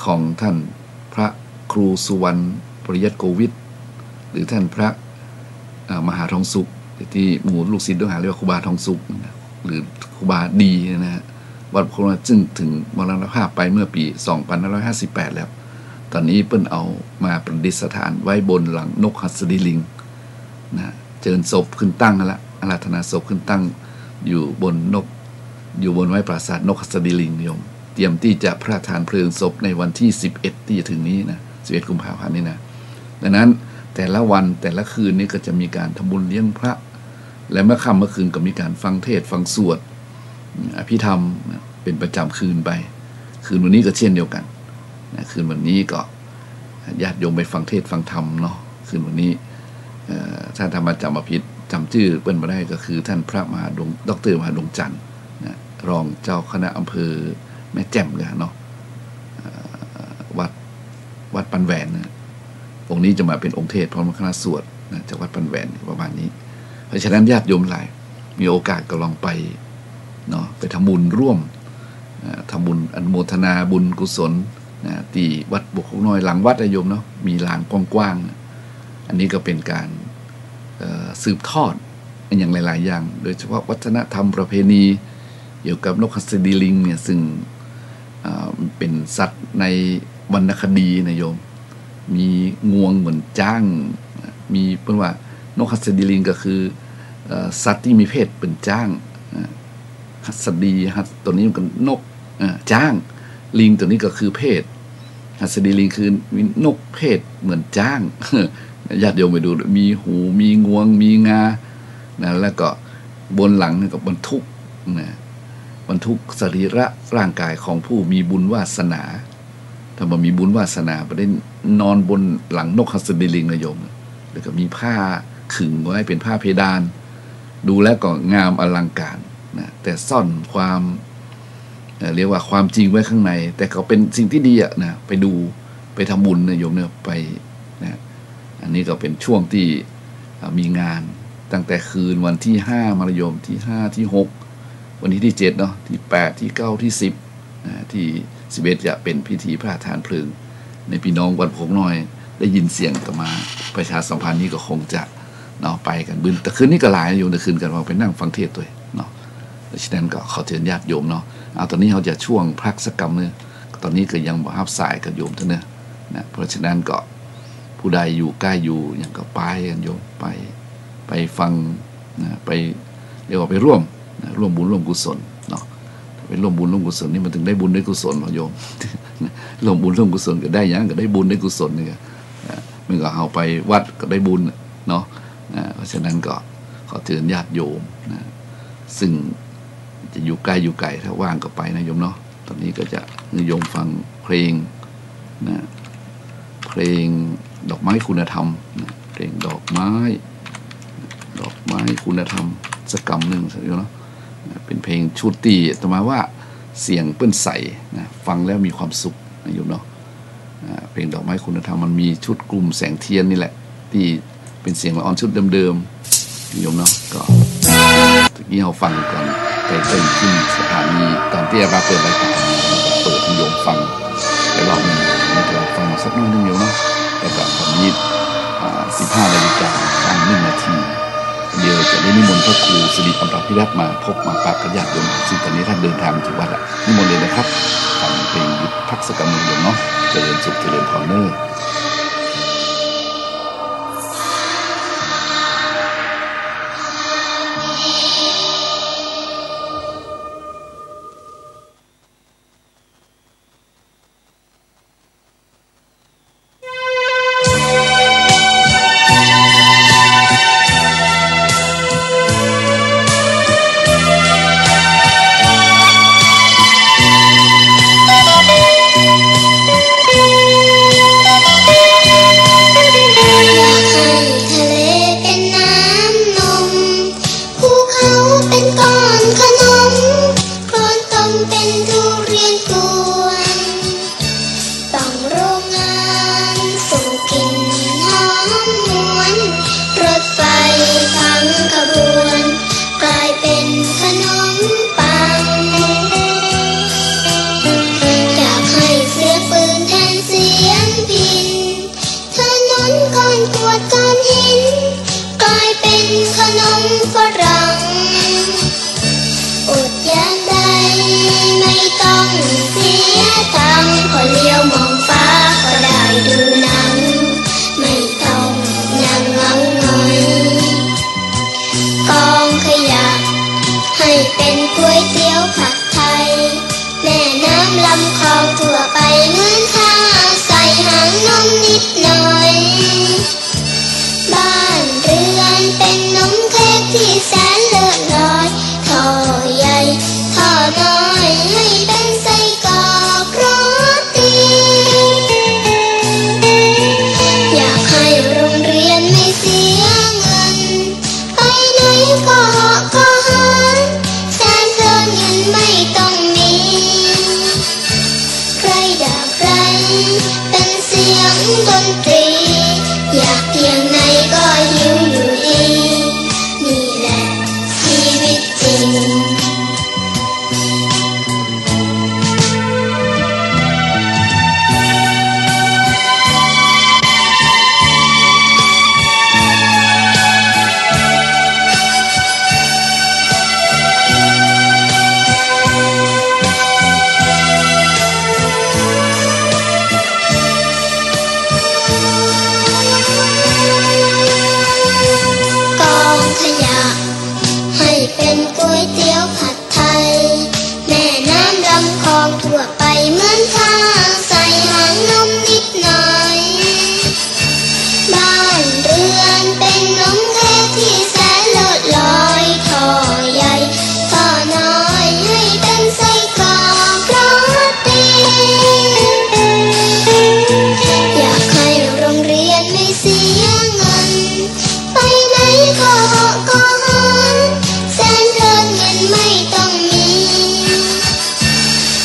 ของท่านพระครูสุวรรณปริยัติโกวิทหรือท่านพระมหาทองสุขที่หมู่ลูกศิษย์ต้องหาเรียกว่าครูบาทองสุขหรือครูบาดีนะฮะวัดโพกน้อยจึงถึงมรณภาพไปเมื่อปี2558แล้วตอนนี้เปิ้นเอามาประดิษฐานไว้บนหลังนกหัสดีลิงนะเจิญศพขึ้นตั้งแล้วอาราธนาศพขึ้นตั้งอยู่บนไว้ปราสาทนกหัสดีลิงโยมเตรียมที่จะพระราชทานเพลิงศพในวันที่11ที่จะถึงนี้นะ11กุมภาพันธ์นี้นะดังนั้นแต่ละวันแต่ละคืนนี้ก็จะมีการทำบุญเลี้ยงพระและเมื่อค่ำเมื่อคืนก็มีการฟังเทศฟังสวดอภิธรรมเป็นประจำคืนไปคืนวันนี้ก็เช่นเดียวกันนะคืนวันนี้ก็ญาติโยมไปฟังเทศฟังธรรมเนาะคืนวันนี้ท่านธรรมจำอภิษจำชื่อเปิ้นมาได้ก็คือท่านพระมหาดวงดร.มหาดวงจันทร์นะรองเจ้าคณะอำเภอแม่แจ่มกันเนาะวัดปันแหวนนะองค์นี้จะมาเป็นองค์เทศพร้อมคณะสวดนะจากวัดปันแหวนประมาณนี้เพราะฉะนั้นญาติโยมหลายมีโอกาสก็ลองไปเนาะไปทำบุญร่วมทำบุญอนุโมทนาบุญกุศลนะที่วัดโพกน้อยหลังวัดโยมเนาะมีลานกว้างๆอันนี้ก็เป็นการสืบทอดอย่างหลายๆอย่างโดยเฉพาะวัฒนธรรมประเพณีเกี่ยวกับนกหัสดีลิงเนี่ยซึ่งเป็นสัตว์ในวรรณคดีนะโยมมีงวงเหมือนจ้างมีเพิ่นว่านกหัสดีลิงก็คือสัตว์ที่มีเพศเป็นจ้างหัสดีตัวนี้มันก็นกจ้างลิงตัวนี้ก็คือเพศหัสดีลิงคือนกเพศเหมือนจ้างญาติโยมไปดูมีหูมีงวงมีงานะแล้วก็บนหลังนี่ก็บรรทุกนะบรรทุกสรีระร่างกายของผู้มีบุญวาสนาถ้าบ่มีบุญวาสนาบ่ได้นอนบนหลังนกหัสดีลิงนะโยมแล้วก็มีผ้าขึงไว้เป็นผ้าเพดานดูแล้วก็งามอลังการนะแต่ซ่อนความเรียกว่าความจริงไว้ข้างในแต่ก็เป็นสิ่งที่ดีนะไปดูไปทำบุญนะโยมเนี่ยไปนะอันนี้ก็เป็นช่วงที่มีงานตั้งแต่คืนวันที่5มกราคมที่5ที่6วันที่7เนาะที่8ที่9ที่10นะที่11จะเป็นพิธีพระราชทานเพลิงในพี่น้องวัดโพกน้อยได้ยินเสียงก็มาประชาสัมพันธ์นี้ก็คงจะเนาะไปกันบึ้นแต่คืนนี้ก็หลายอยู่ในคืนกันว่าไปนั่งฟังเทศด้วยเนาะดังนั้นก็ขอเชิญญาติโยมเนาะเอาตอนนี้เขาจะช่วงพักสักกรรมเนี่ยตอนนี้ก็ยังบ่รับสายกับโยมเท่านั้นนะเพราะฉะนั้นก็ผู้ใดอยู่ใกล้อยู่อย่างก็ไปกันโยมไปฟังนะไปเรียกว่าไปร่วมนะร่วมบุญร่วมกุศลเนาะไปร่วมบุญร่วมกุศลนี่มันถึงได้บุญได้กุศลโยมร่วมบุญร่วมกุศลก็ได้ยังก็ได้บุญได้กุศลนี่ก็มันก็เอาไปวัดก็ได้บุญเนาะเพราะฉะนั้นก็ขอเชิญญาติโยมนะซึ่งจะอยู่ใกล้อยู่ไกลถ้าว่างก็ไปนะโยมเนาะตอนนี้ก็จะนิยมฟังเพลงนะเพลงดอกไม้คุณธรรมนะเพลงดอกไม้คุณธรรมสักกรรมหนึ่งเนาะเป็นเพลงชุดตีต่อมาว่าเสียงเปิ้นใสนะฟังแล้วมีความสุขนะโยมเนาะเพลงดอกไม้คุณธรรมมันมีชุดกลุ่มแสงเทียนนี่แหละที่เป็นเสียงละอ่อนชุดเดิมๆโยมเนาะก็ทีนี้เราฟังก่อนไปเต้นขึ้นสถานีตอนที่เราเปิดรายการเปิดโยมฟังไปรอบนึงนี่จะฟังสักน้อยนึงโยมเนาะแต่ก่อนตอนนี้15 นาฬิกา1 นาทีเดี๋ยวจะได้นิมนต์พระครูสิริอมรพิรัตน์มาพบมาปราบญาติโยมซึ่งตอนนี้ท่านเดินทางถึงวัดละนิมนต์เลยนะครับฟังเพลงยุทธพักสักกรรมหนึ่งโยมเนาะเจริญสุขเจริญพรเนอ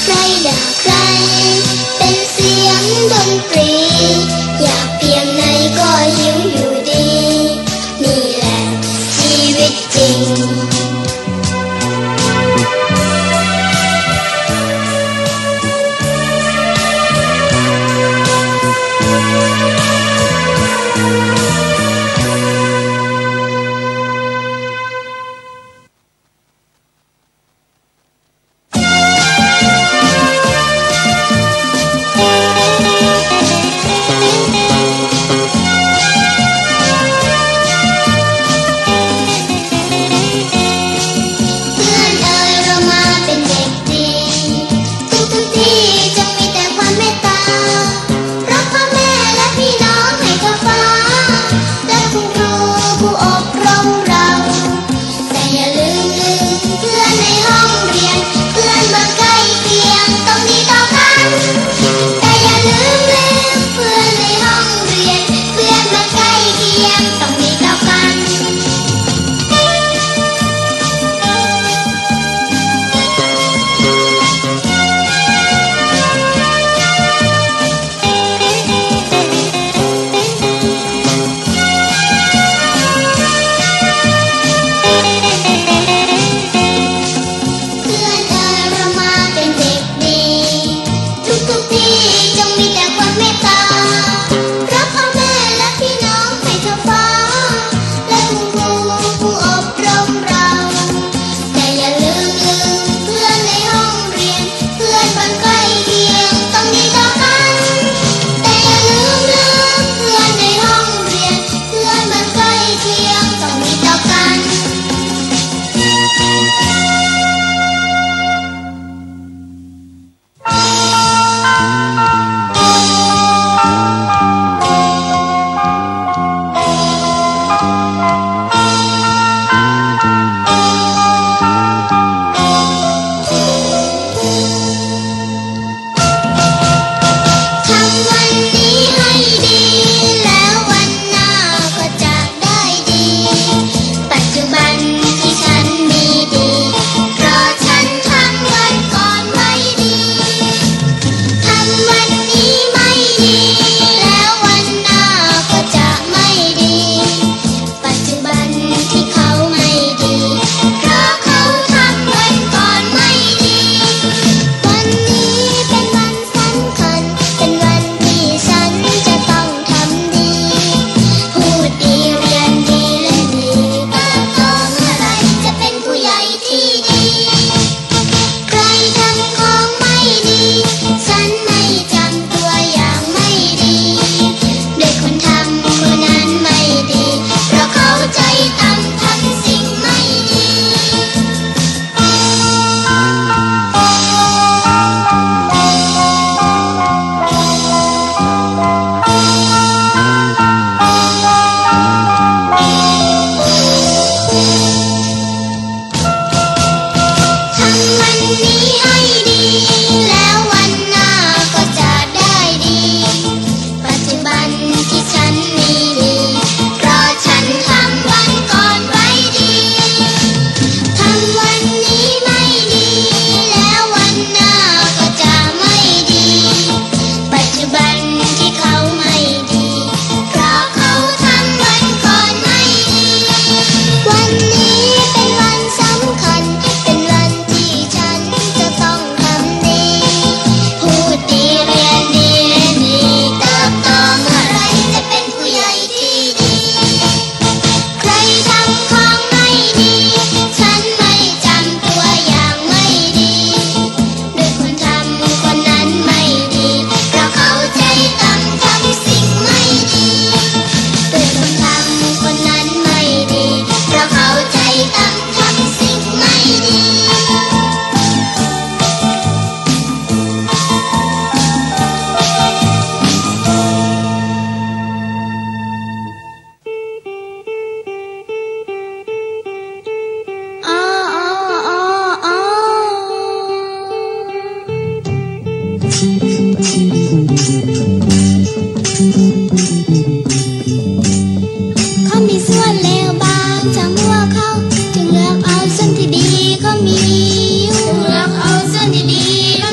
ใครด่าใครเป็นเสียงดนตรีอยากเพียงไหนก็หิวอยู่ดีนี่แหละชีวิตจริง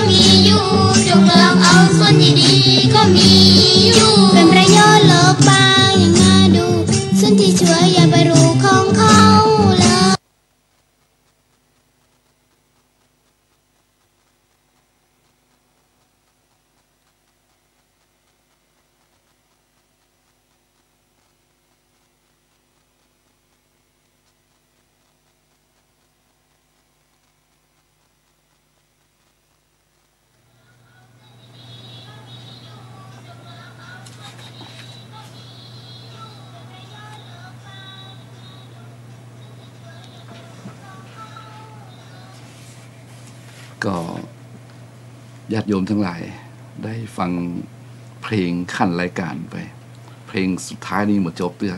มี ก็ญาติโยมทั้งหลายได้ฟังเพลงขั้นรายการไปเพลงสุดท้ายนี้หมดจบเตื้อ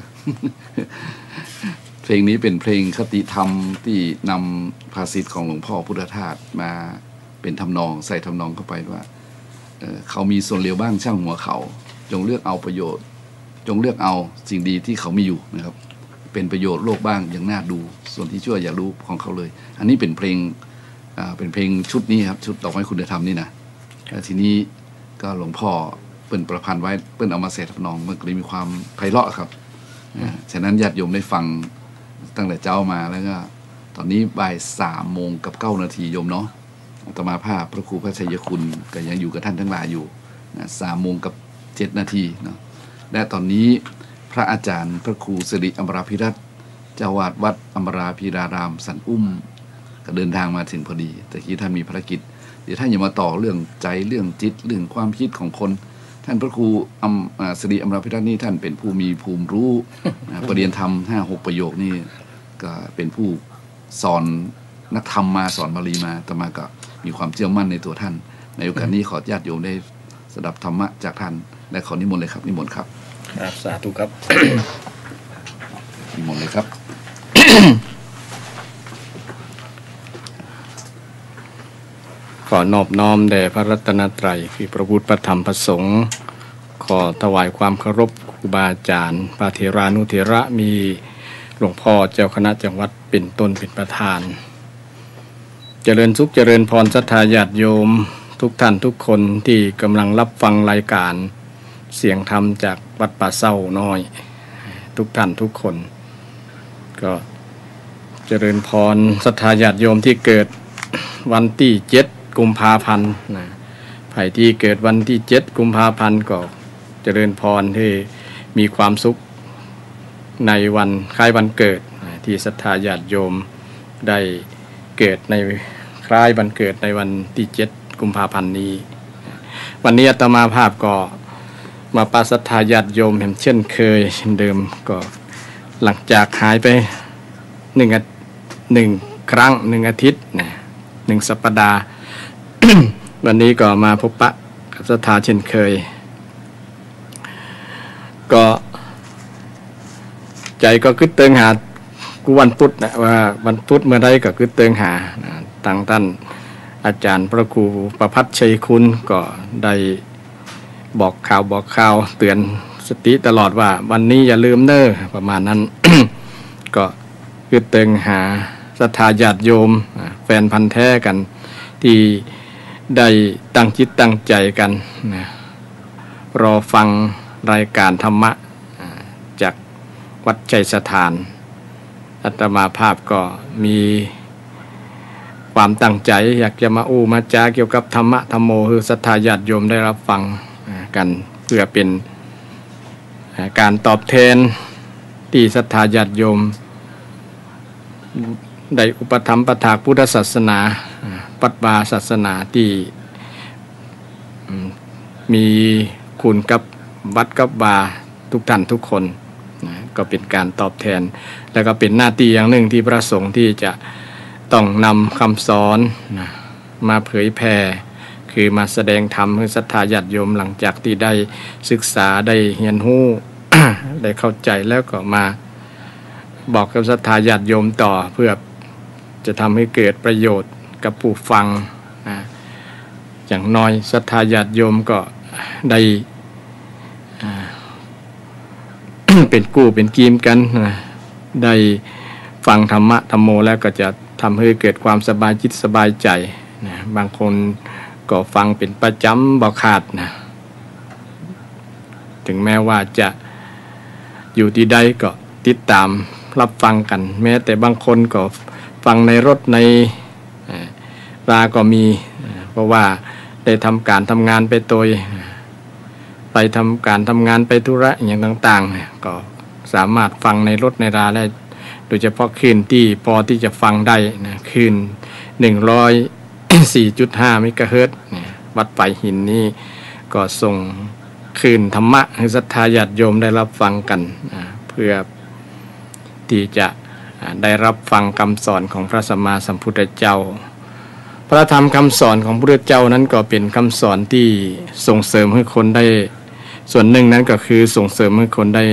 เพลงนี้เป็นเพลงคติธรรมที่นำภาษิตของหลวงพ่อพุทธทาสมาเป็นทำนองใส่ทำนองเข้าไปว่าเขามีส่วนเลวบ้างช่างหัวเขาจงเลือกเอาประโยชน์จงเลือกเอาสิ่งดีที่เขามีอยู่นะครับเป็นประโยชน์โลกบ้างอย่างน่าดูส่วนที่ชั่วอย่ารู้ของเขาเลยอันนี้เป็นเพลงชุดนี้ครับชุดดอกไม้คุณธรรมนี่นะทีนี้ก็หลวงพ่อเปิ้นประพันธ์ไว้เปิ้นเอามาใส่ทำนองมันก็เลยมีความไพเราะครับฉะนั้นญาติโยมได้ฟังตั้งแต่เจ้ามาแล้วก็ตอนนี้บ่าย3:09 โยมเนาะอาตมาภาพพระครูพระชัยคุณก็ยังอยู่กับท่านทั้งหลายอยู่3:07 นาทีเนาะและตอนนี้พระอาจารย์พระครูสิริอมราภิรัตน์เจ้าวาดวัดอมราภิรารามสันอุ้มก็เดินทางมาถึงพอดีแต่ที่ท่านมีภารกิจเดี๋ยวท่านอย่ามาต่อเรื่องใจเรื่องจิตเรื่องความคิดของคนท่านพระครูสิริอมราภิรัตน์นี่ท่านเป็นผู้มีภูมิรู้ประเรียนธรรม 5-6 ประโยคนี่ก็เป็นผู้สอนนักธรรมมาสอนบาลีมาแต่มาก็มีความเชื่อมั่นในตัวท่านในโอกาสนี้ขอญาติโยมได้สดับธรรมะจากท่านและขอนิมนต์เลยครับนิมนต์ครับครับสาธุครับ นิมนต์เลยครับ ขอนอบน้อมแด่พระรัตนตรัยคือพระพุทธพระธรรมพระสงฆ์ขอถวายความเคารพครูบาอาจารย์พระเถรานุเถระมีหลวงพ่อเจ้าคณะจังหวัดเป็นต้นเป็นประธานเจริญสุขเจริญพรศรัทธาญาติโยมทุกท่านทุกคนที่กำลังรับฟังรายการเสียงธรรมจากวัดป่าเศร้าน้อยทุกท่านทุกคนก็เจริญพรศรัทธาญาติโยมที่เกิดวันที่7 กุมภาพันธ์ใครที่เกิดวันที่7 กุมภาพันธ์ก็เจริญพรที่มีความสุขในวันคล้ายวันเกิดที่ศรัทธาญาติโยมได้เกิดในคล้ายวันเกิดในวันที่7 กุมภาพันธ์นี้วันนี้อาตมาภาพก็มาปราศรัทธาญาติโยมเช่นเคยเช่นเดิมก็หลังจากหายไปหนึ่งครั้ง1 อาทิตย์1 สัปดาห์ วันนี้ก็มาพบปะกับศรัทธาเช่นเคยก็ใจก็คิดเติงหากูวันพุธนะว่าวันพุธเมื่อใดก็คิดเติงหาทางท่านอาจารย์พระครูประภัสชัยคุณก็ได้บอกข่าวเตือนสติตลอดว่าวันนี้อย่าลืมเน้อประมาณนั้น ก็คิดเติงหาศรัทธาญาติโยมแฟนพันธุ์แท้กันที่ได้ตั้งจิตตั้งใจกันนะรอฟังรายการธรรมะจากวัดชัยสถานอาตมาภาพก็มีความตั้งใจอยากจะมามาจาเกี่ยวกับธรรมะธรรมโมคือศรัทธาญาติโยมได้รับฟังกันเพื่อเป็นการตอบแทนที่ศรัทธาญาติโยมได้อุปถัมภ์ประถากพุทธศาสนาปัตตาศาสนาที่มีคุณกับวัดกับบาทุกท่านทุกคนก็เป็นการตอบแทนแล้วก็เป็นหน้าที่อย่างหนึ่งที่พระสงฆ์ที่จะต้องนำคำสอนมาเผยแผ่คือมาแสดงธรรมให้ศรัทธาญาติโยมหลังจากที่ได้ศึกษาได้เรียนรู้ ได้เข้าใจแล้วก็มาบอกกับศรัทธาญาติโยมต่อเพื่อจะทำให้เกิดประโยชน์กับผู้ฟังอย่างน้อยศรัทธาญาติโยมก็ได้ เป็นกู้เป็นกีมกันได้ฟังธรรมะธรรมโมแล้วก็จะทำให้เกิดความสบายจิตสบายใจบางคนก็ฟังเป็นประจำบ่ขาดนะถึงแม้ว่าจะอยู่ที่ใดก็ติดตามรับฟังกันแม้แต่บางคนก็ฟังในรถในราก็มีเพราะว่าได้ทำการทำงานไปโดยไปทำการทำงานไปธุระอย่างต่างๆก็สามารถฟังในรถในราได้โดยเฉพาะคลื่นที่พอที่จะฟังได้นะคลื่น104.5 เมกะเฮิรตซ์วัดไผ่หินนี่ก็ส่งคลื่นธรรมะให้ศรัทธาญาติโยมได้รับฟังกันเพื่อที่จะได้รับฟังคำสอนของพระสัมมาสัมพุทธเจ้า พระธรรมคำสอนของพระพุทธเจ้านั้นก็เป็นคำสอนที่ส่งเสริมให้คนได้ส่วนหนึ่งนั้นก็คือส่งเสริมให้คนได้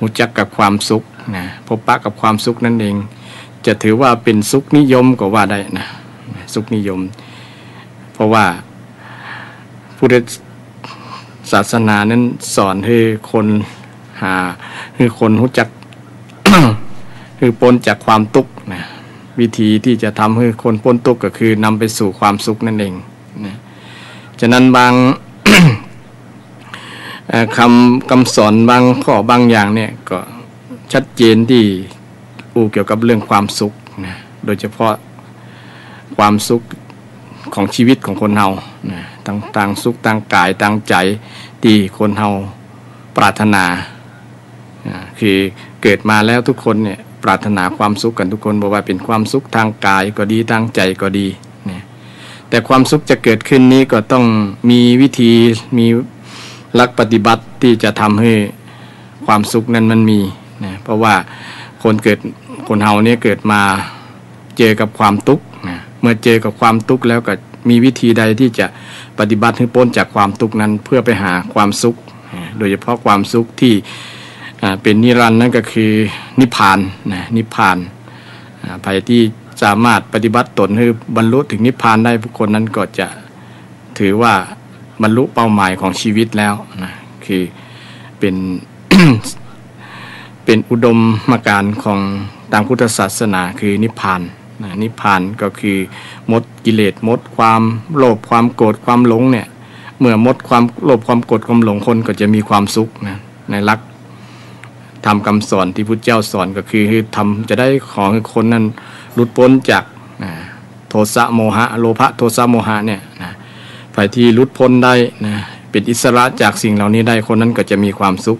รู้จักกับความสุขนะพบปะกับความสุขนั่นเองจะถือว่าเป็นสุขนิยมก็ว่าได้นะสุขนิยมเพราะว่าพุทธศาสนานั้นสอนให้คนให้คนรู้จัก คือพ้นจากความทุกข์นะวิธีที่จะทำให้คนพ้นทุกข์ก็คือนำไปสู่ความสุขนั่นเองนะฉะนั้นบาง คำสอนบางข้อบางอย่างเนี่ยก็ชัดเจนที่เกี่ยวกับเรื่องความสุขนะโดยเฉพาะความสุขของชีวิตของคนเฮานะต่างสุขต่างกายต่างใจที่คนเฮาปรารถนาคือเกิดมาแล้วทุกคนเนี่ยปรารถนาความสุขกันทุกคนบอกว่าเป็นความสุขทางกายก็ดีทางใจก็ดีนะแต่ความสุขจะเกิดขึ้นนี้ก็ต้องมีวิธีมีหลักปฏิบัติที่จะทำให้ความสุขนั้นมันมีนะเพราะว่าคนเฮาเนี่ยเกิดมาเจอกับความทุกข์นะเมื่อเจอกับความทุกข์แล้วก็มีวิธีใดที่จะปฏิบัติให้พ้นจากความทุกข์นั้นเพื่อไปหาความสุขโดยเฉพาะความสุขที่เป็นนิรันดร์นั่นก็คือนิพพานนะนิพพานใครที่สามารถปฏิบัติตนให้บรรลุถึงนิพพานได้ผู้คนนั้นก็จะถือว่าบรรลุเป้าหมายของชีวิตแล้วนะคือเป็น เป็นอุดมการณ์ของทางพุทธศาสนาคือนิพพานนะนิพพานก็คือหมดกิเลสหมดความโลภความโกรธความหลงเนี่ยเมื่อหมดความโลภความโกรธความหลงคนก็จะมีความสุขนะในหลักทำคำสอนที่พุทธเจ้าสอนก็คือทำจะได้ขอให้คนนั้นหลุดพ้นจากโทสะโมหะโลภะโทสะโมหะเนี่ยนะฝ่ายที่หลุดพ้นได้นะเป็นอิสระจากสิ่งเหล่านี้ได้คนนั้นก็จะมีความสุข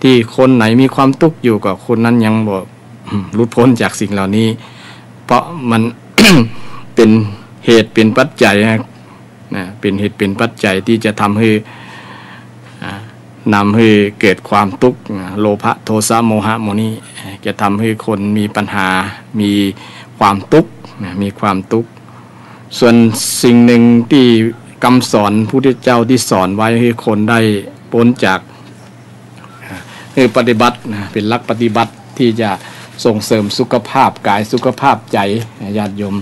ที่คนไหนมีความทุกข์อยู่กับคนนั้นยังบ่หลุดพ้นจากสิ่งเหล่านี้เพราะมัน เป็นเหตุเป็นปัจจัยนะเป็นเหตุเป็นปัจจัยที่จะทำให้นำให้เกิดความทุกข์โลภะโทสะโมหะโมนี้จะทำให้คนมีปัญหามีความทุกข์มีความทุกข์ส่วนสิ่งหนึ่งที่คำสอนพุทธเจ้าที่สอนไว้ให้คนได้พ้นจากคือปฏิบัติเป็นหลักปฏิบัติที่จะส่งเสริมสุขภาพกายสุขภาพใจญาติโยม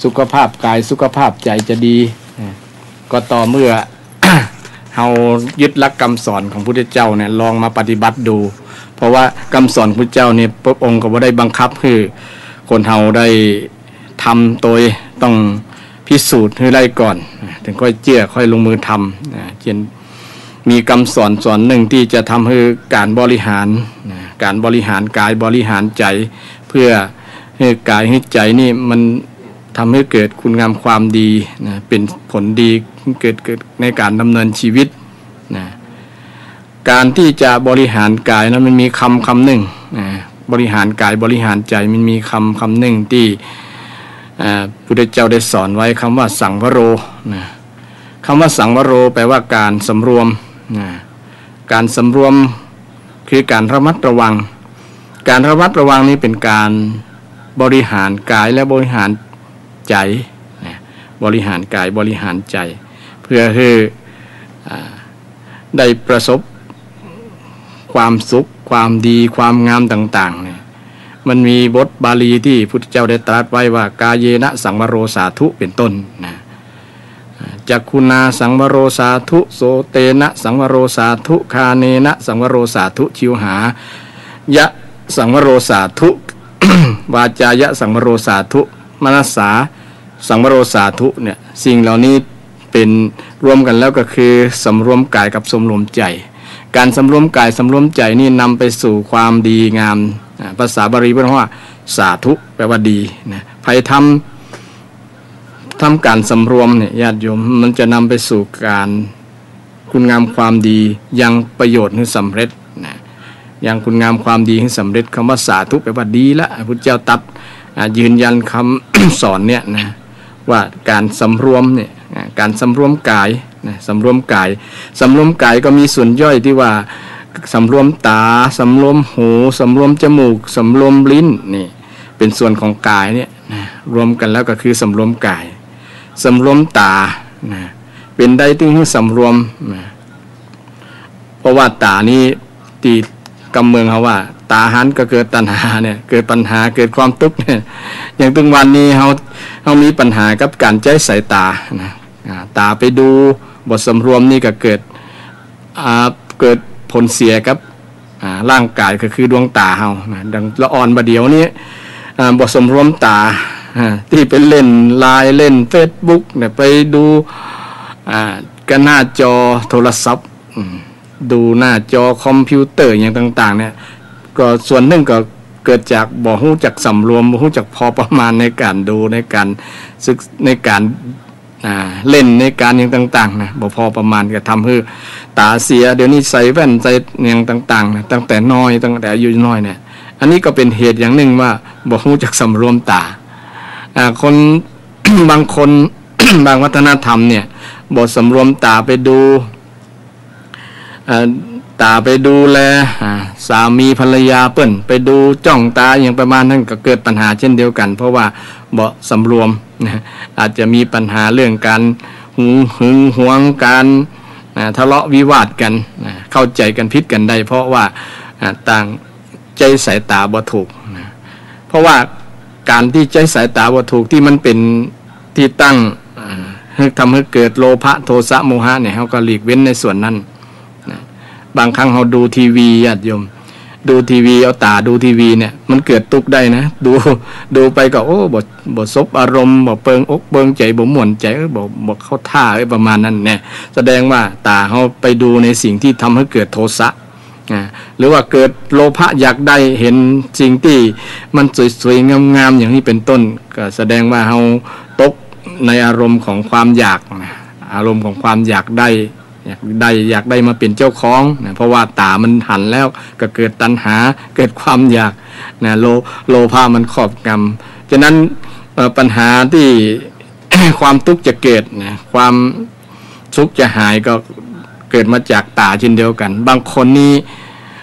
สุขภาพกายสุขภาพใจจะดีก็ต่อเมื่อ เรายึดหลักคำสอนของพุทธเจ้าเนี่ยลองมาปฏิบัติดูเพราะว่าคำสอนพุทธเจ้าเนี่ยพระองค์ก็บ่ได้บังคับคือคนเราได้ทำโดยต้องพิสูจน์ให้ได้ก่อนถึงค่อยเชื่อค่อยลงมือทำเช่นมีคำสอนหนึ่งที่จะทำให้การบริหารกายบริหารใจเพื่อให้กายให้ใจนี่มันทำให้เกิดคุณงามความดีนะเป็นผลดีเกิดในการดำเนินชีวิตนะการที่จะบริหารกายนั้นมันมีคำหนึ่งนะบริหารกายบริหารใจมันมีคำหนึ่งที่พุทธเจ้าได้สอนไว้คำว่าสังวโรนะคำว่าสังวโรแปลว่าการสำรวมนะการสำรวมคือการระมัดระวังการระมัดระวังนี้เป็นการบริหารกายและบริหารใจนะบริหารกายบริหารใจเพื่อให้ได้ประสบความสุขความดีความงามต่างๆเนี่ยมันมีบทบาลีที่พุทธเจ้าได้ตรัสไว้ว่ากาเยนะสังวโรสาธุเป็นต้นนะจักขุนาสังวโรสาธุโสเตนะสังวโรสาธุคาเนนะสังวโรสาธุชิวหายะสังวโรสาธุ วาจายะสังวโรสาธุมนัสสาสังวโรสาธุเนี่ยสิ่งเหล่านี้เป็นรวมกันแล้วก็คือสำรวมกายกับสำรวมใจการสำรวมกายสำรวมใจนี่นำไปสู่ความดีงามภาษาบาลีเรียกว่าสาธุแปลว่าดีนะใครทำการสำรวมเนี่ยญาติโยมมันจะนำไปสู่การคุณงามความดียังประโยชน์ให้สำเร็จนะยังคุณงามความดีให้สำเร็จคำว่าสาธุแปลว่าดีละพระพุทธเจ้าตรัสยืนยันคำ สอนเนี่ยนะว่าการสำรวมเนี่ยการสำรวมกายนะสำรวมกายก็มีส่วนย่อยที่ว่าสำรวมตาสำรวมหูสำรวมจมูกสำรวมลิ้นนี่เป็นส่วนของกายเนี่ยนะรวมกันแล้วก็คือสำรวมกาย สำรวมตานะเป็นได้ถึงสำรวมนะเพราะว่าตานี้ตีกำเมืองเขาว่าตาหันก็เกิดตัณหาเนี่ยเกิดปัญหาเกิดความทุกข์เนี่ยอย่างถึงวันนี้เขามีปัญหากับการใช้สายตานะตาไปดูบทสำรวมนี่ก็เกิดผลเสียกับร่างกายก็คือดวงตาเฮานะดังละอ่อนบะเดียวนี้บทสำรวมตาที่ไปเล่นไลน์เล่น Facebook เนี่ยไปดูกันหน้าจอโทรศัพท์ดูหน้าจอคอมพิวเตอร์อย่างต่างๆเนี่ยก็ส่วนหนึ่งก็เกิดจากบ่ฮู้จักสำรวมบ่ฮู้จักพอประมาณในการดูในการศึกในการเล่นในการอย่างต่างๆนะบ่พอประมาณก็ทำให้ตาเสียเดี๋ยวนี้ใส่แว่นใส่อย่างต่างๆนะตั้งแต่น้อยตั้งแต่อายุน้อยเนี่ยอันนี้ก็เป็นเหตุอย่างหนึ่งว่าบ่ฮู้จักสำรวมตาคน บางคน บางวัฒนธรรมเนี่ยบ่สำรวมตาไปดูแลสามีภรรยาเปิ้นไปดูจ้องตาอย่างประมาณนั้นก็เกิดปัญหาเช่นเดียวกันเพราะว่าบ่สำรวมนะอาจจะมีปัญหาเรื่องการหึงหวงการทะเลาะวิวาทกันเข้าใจกันผิดกันได้เพราะว่าต่างใจสายตาบ่ถูกนะเพราะว่าการที่ใจสายตาบ่ถูกที่มันเป็นที่ตั้งทำให้เกิดโลภะโทสะโมหะเนี่ยเขาก็หลีกเว้นในส่วนนั้นบางครั้งเราดูทีวีญาติโยมดูทีวีเอาตาดูทีวีเนี่ยมันเกิดตุกได้นะดูไปก็โอ้บ่ซบอารมณ์บ่เปิงอกเปิงใจบ่ม่วนใจบ่เข้าท่าประมาณนั้นเนี่ยแสดงว่าตาเขาไปดูในสิ่งที่ทำให้เกิดโทสะหรือว่าเกิดโลภะอยากได้เห็นสิ่งที่มันสวยๆงามๆอย่างนี้เป็นต้นก็แสดงว่าเขาตกในอารมณ์ของความอยากอารมณ์ของความอยากได้มาเป็นเจ้าของนะเพราะว่าตามันหันแล้วก็เกิดตัณหาเกิดความอยากนะโลภะมันครอบงำฉะนั้นปัญหาที่ ความทุกข์จะเกิดนะความทุกข์จะหายก็เกิดมาจากตาเช่นเดียวกันบางคนนี่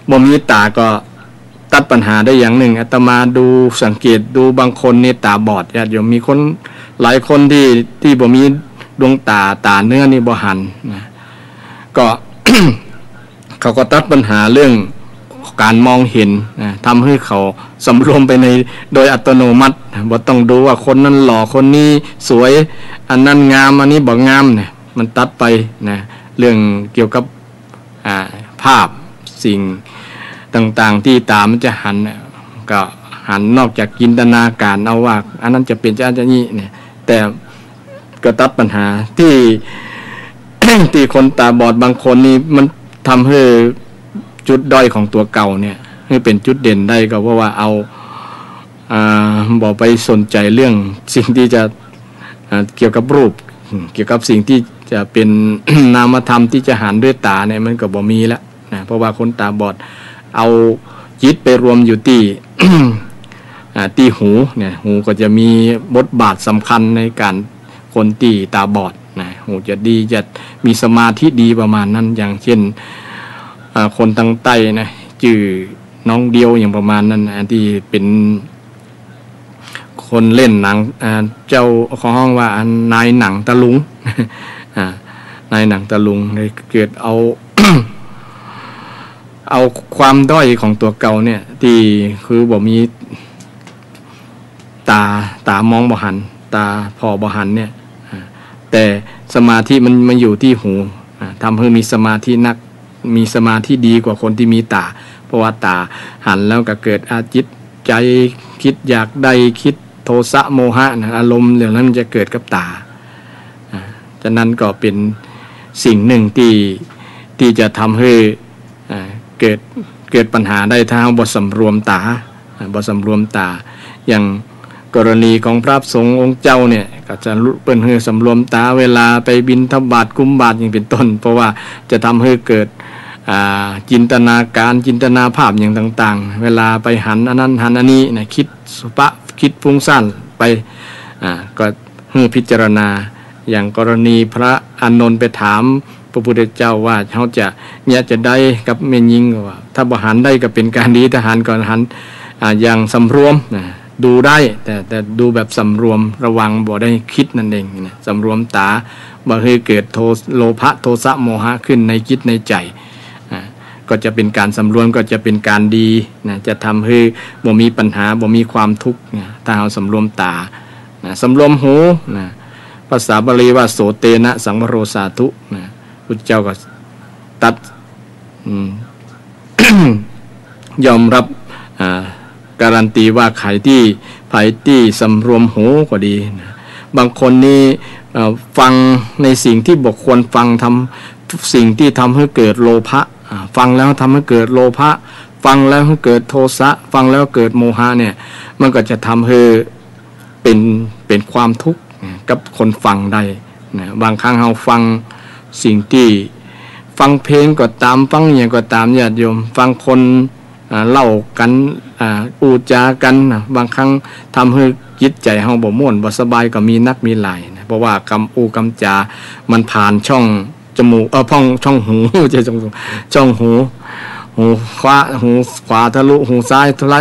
บ่มีตาก็ตัดปัญหาได้อย่างหนึ่งอาตมาดูสังเกตดูบางคนนี่ตาบอดญาติโยมมีคนหลายคนที่บ่มีดวงตาเนื้อนี่บ่หันนะก็ เขาก็ตัดปัญหาเรื่องการมองเห็นนะทำให้เขาสำรวมไปในโดยอัตโนมัติบ่ต้องดูว่าคนนั้นหล่อคนนี้สวยอันนั้นงามอันนี้บ่งามเนี่ยมันตัดไปนะเรื่องเกี่ยวกับภาพสิ่งต่างๆที่ตามันจะหันก็หันนอกจากจินตนาการเอาว่าอันนั้นจะเป็นจะนี้เนี่ยแต่ก็ตัดปัญหาที่ ที่คนตาบอดบางคนนี่มันทำให้จุดด้อยของตัวเก่าเนี่ยให้เป็นจุดเด่นได้ก็เพราะว่าเอาบอกไปสนใจเรื่องสิ่งที่จะเกี่ยวกับรูปเกี่ยวกับสิ่งที่จะเป็น นามธรรมที่จะหันด้วยตาเนี่ยมันก็บ่มีแล้วนะเพราะว่าคนตาบอดเอาจิตไปรวมอยู่ที่ ที่หูเนี่ยหูก็จะมีบทบาทสำคัญในการคนที่ตาบอดนะหูจะดีจะมีสมาธิดีประมาณนั้นอย่างเช่นคนทางใต้นะชื่อน้องเดียวอย่างประมาณนั้นที่เป็นคนเล่นหนังเจ้าของห้องว่านายหนังตะลุง นายหนังตะลุงเลยเกิดเอา เอาความด้อยของตัวเก่าเนี่ยที่คือบ่มีตามองบ่หันตาพอบ่หันเนี่ยแต่สมาธิมันอยู่ที่หูทำให้มีสมาธิดีกว่าคนที่มีตาเพราะว่าตาหันแล้วก็เกิดอาจิตใจคิดอยากได้คิดโทสะโมหะนะอารมณ์เหล่านั้นจะเกิดกับตาฉะนั้นก็เป็นสิ่งหนึ่งที่จะทำให้เกิดปัญหาได้ถ้าบ่สำรวมตาอย่างกรณีของพระสงฆ์องค์เจ้าเนี่ยก็จะเปิ้นให้สำรวมตาเวลาไปบิณฑบาตกุมบาตอย่างเป็นต้นเพราะว่าจะทำให้เกิดจินตนาการจินตนาภาพอย่างต่างๆเวลาไปหันอันนั้นหันอันนี้นะคิดคิดฟุ้งซ่านไปก็ให้พิจารณาอย่างกรณีพระอานนท์ไปถามพระพุทธเจ้าว่าเขาจะได้กับแม่หญิงว่าถ้าบ่หันได้ก็เป็นการดีถ้าหันก่อนหันอย่างสำรวม ดูได้แต่ดูแบบสำรวมระวังบ่ได้คิดนั่นเองนะสำรวมตาบ่ให้เกิดโลภะโทสะโมหะขึ้นในจิตในใจก็จะเป็นการสำรวมก็จะเป็นการดีนะจะทำให้บ่มีปัญหาบ่มีความทุกข์นะถ้าเราสำรวมตานะสำรวมหูนะภาษาบาลีว่าโสเตนะสังวโรสาธุนะพุทธเจ้าก็ตัด ยอมรับการันตีว่าใครที่สำรวมหูก็ดีนะบางคนนี่ฟังในสิ่งที่บกควรฟังทำทุกสิ่งที่ทำให้เกิดโลภะฟังแล้วทำให้เกิดโลภะฟังแล้วให้เกิดโทสะฟังแล้วเกิดโมหะเนี่ยมันก็จะทำให้เป็นความทุกข์กับคนฟังได้นะบางครั้งเราฟังสิ่งที่ฟังเพลงก็ตามฟังอย่างก็ตามญาติโยมฟังคนเล่ากันอูจากันนะบางครั้งทำให้จิตใจเฮาบ่ม่วนบ่สบายก็มีนักมีหลายนะเพราะว่ากำอูกำจามันผ่านช่องจมูกช่องหูจะช่องหูขวาทะลุหูซ้ายทะลุ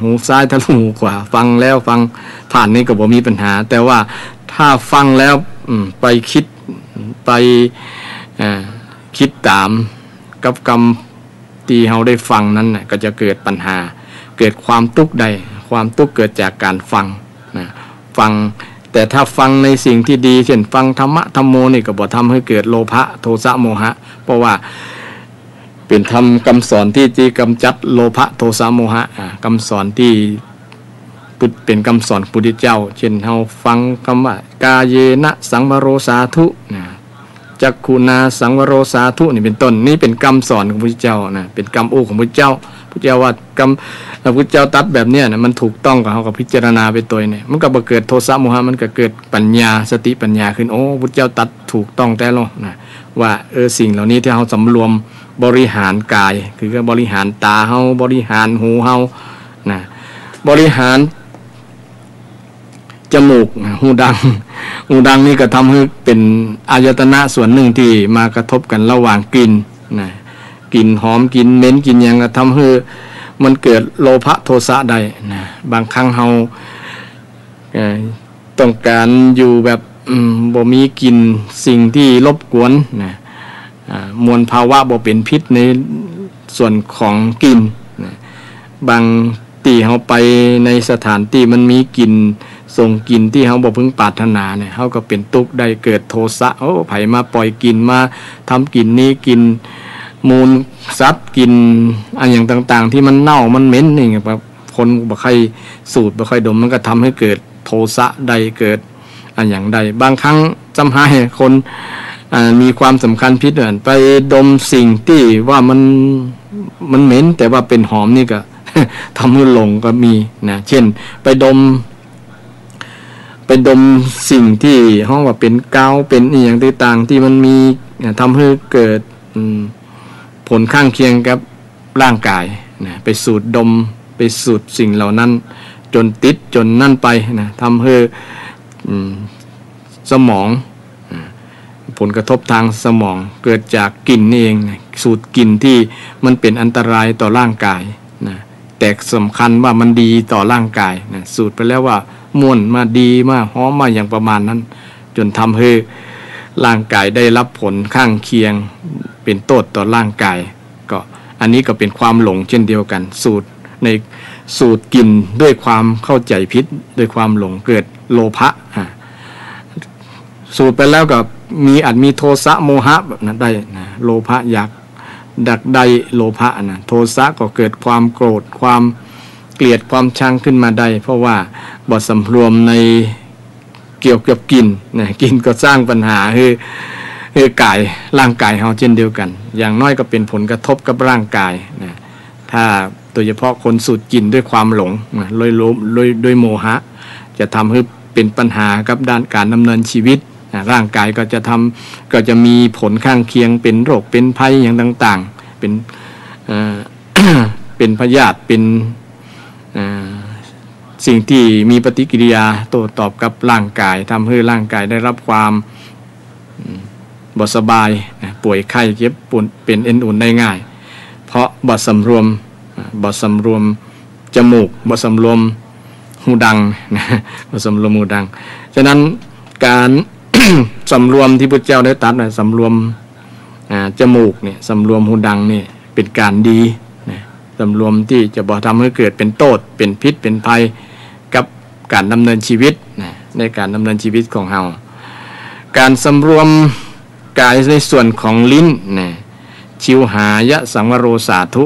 หูซ้ายทะลุหูขวาฟังแล้วฟังผ่านนี่ก็บ่มีปัญหาแต่ว่าถ้าฟังแล้วไปคิดไปคิดตามกับกรรมที่เราได้ฟังนั้นก็จะเกิดปัญหาเกิดความทุกข์ใดความทุกข์เกิดจากการฟังนะฟังแต่ถ้าฟังในสิ่งที่ดีเช่นฟังธรรมะธรรมโมนี่ก็บ่ทำให้เกิดโลภะโทสะโมหะเพราะว่าเป็นธรรมคำสอนที่กำจัดโลภะโทสะโมหะคำสอนที่เป็นคำสอนพุทธเจ้าเช่นเราฟังคำว่ากาเยนะสังวโรสาธุนะจักขุนาสังวโรสาธุนี่เป็นต้นนี่เป็นคำสอนของพระพุทธเจ้านะเป็นคำอู้ของพระพุทธเจ้าพระเจ้าว่าคำพระพุทธเจ้าตัดแบบเนี้ยนะมันถูกต้องกับเขากับพิจารณาไปตัวเนี่ยมันก็บ่เกิดโทสะโมหะมันก็เกิดปัญญาสติปัญญาขึ้นโอ้พระพุทธเจ้าตัดถูกต้องแต่ละนะว่าสิ่งเหล่านี้ที่เราสำรวมบริหารกายคือก็บริหารตาเฮาบริหารหูเฮานะบริหารจมูกหูดังนี่ก็ทำให้เป็นอายตนะส่วนหนึ่งที่มากระทบกันระหว่างกลิ่นนะกลิ่นหอมกลิ่นเหม็นกลิ่นหยังก็ทำให้มันเกิดโลภะโทสะได้นะบางครั้งเราต้องการอยู่แบบบ่มีกลิ่นสิ่งที่รบกวนนะมวลภาวะบ่เป็นพิษในส่วนของกลิ่นนะบางที่เราไปในสถานที่มันมีกลิ่นส่งกลิ่นที่เขาบ่พึงปรารถนาเนี่ยเขาก็เป็นทุกข์ได้เกิดโทสะไผมาปล่อยกลิ่นมาทำกลิ่นนี้กลิ่นมูลสัตว์กลิ่นอันอย่างต่างๆที่มันเน่ามันเหม็นนี่แบบคนบ่ค่อยสูดบ่ค่อยดมมันก็ทำให้เกิดโทสะได้เกิดอันอย่างใดบางครั้งจำให้คนมีความสำคัญพิษไปดมสิ่งที่ว่ามันเหม็นแต่ว่าเป็นหอมนี่ก็ ทำให้หลงก็มีนะเช่นไปดมสิ่งที่ห้องว่าเป็นกาวเป็นอย่างต่างๆที่มันมีทำให้เกิดผลข้างเคียงกับร่างกายนะไปสูดดมไปสูดสิ่งเหล่านั้นจนติดจนนั่นไปนะทำให้สมองผลกระทบทางสมองเกิดจากกลิ่นนี่เองนะสูดกลิ่นที่มันเป็นอันตรายต่อร่างกายนะแต่สำคัญว่ามันดีต่อร่างกายนะสูดไปแล้วว่าม่วนมาดีมาหอมมาอย่างประมาณนั้นจนทำให้ร่างกายได้รับผลข้างเคียงเป็นโทษต่อร่างกายก็อันนี้ก็เป็นความหลงเช่นเดียวกันสูดกินด้วยความเข้าใจผิดด้วยความหลงเกิดโลภะสูดไปแล้วก็มีโทสะโมหะแบบนั้นได้นะโลภะอยากดักได้โลภะนะโทสะก็เกิดความโกรธความเกลียดความชังขึ้นมาได้เพราะว่าบ่สำรวมในเกี่ยวกับกินนะกินก็สร้างปัญหาให้กายร่างกายเฮาเช่นเดียวกันอย่างน้อยก็เป็นผลกระทบกับร่างกายนะถ้าโดยเฉพาะคนสูดกินด้วยความหลงด้วยโมหะจะทำให้เป็นปัญหากับด้านการดำเนินชีวิตร่างกายก็จะมีผลข้างเคียงเป็นโรคเป็นภัยอย่างต่างๆเป็น เป็นพยาธิเป็นสิ่งที่มีปฏิกิริยาโต้ตอบกับร่างกายทำให้ร่างกายได้รับความบ่สบายป่วยไข้เจ็บปวดเป็นเอ็นอุ่นได้ง่ายเพราะบ่สำรวมจมูกบ่สำรวมห หูดังนะบ่สำรวมหูดังฉะนั้นการ สำรวมที่พระเจ้าได้ตรัสนะสำรวมจมูกเนี่ยสำรวมหูดังนี่เป็นการดีนะสำรวมที่จะบ่ทำให้เกิดเป็นโทษเป็นพิษเป็นภัยกับการดำเนินชีวิตนะในการดำเนินชีวิตของเราการสำรวมกายในส่วนของลิ้นนะชิวหายะสังวโรสาธุ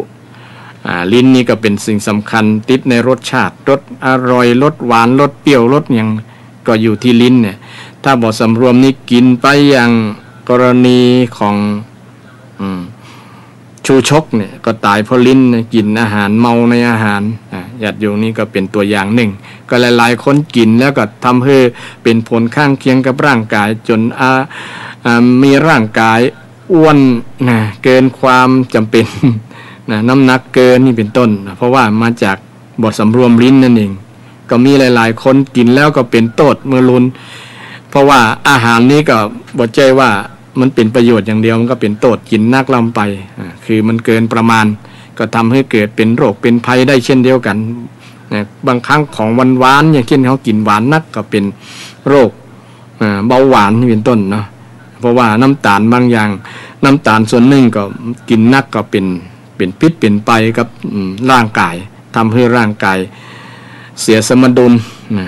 ลิ้นนี่ก็เป็นสิ่งสำคัญติดในรสชาติรสอร่อยรสหวานรสเปรี้ยวรสอย่างก็อยู่ที่ลิ้นเนี่ยถ้าบ่สำรวมนี่กินไปอย่างกรณีของชูชกเนี่ยก็ตายเพราะลิ้นกินอาหารเมาในอาหารญาติโยมนี่ก็เป็นตัวอย่างหนึ่งก็หลายๆคนกินแล้วก็ทำให้เป็นผลข้างเคียงกับร่างกายจนมีร่างกายอ้วนนะเกินความจำเป็นนะน้ำหนักเกินนี่เป็นต้นเพราะว่ามาจากบ่สำรวมลิ้นนั่นเองก็มีหลายๆคนกินแล้วก็เป็นโทษเมื่อรุนเพราะว่าอาหารนี้ก็บ่ใจว่ามันเป็นประโยชน์อย่างเดียวมันก็เป็นโทษกินนักลำไปคือมันเกินประมาณก็ทำให้เกิดเป็นโรคเป็นภัยได้เช่นเดียวกันนะบางครั้งของหวานๆอย่างเช่นเขากินหวานนักก็เป็นโรคเบาหวานนี่เป็นต้นเนาะเพราะว่าน้ำตาลบางอย่างน้ำตาลส่วนหนึ่งก็กินนักก็เป็นพิษเป็นไปกับร่างกายทำให้ร่างกายเสียสมดุลนะ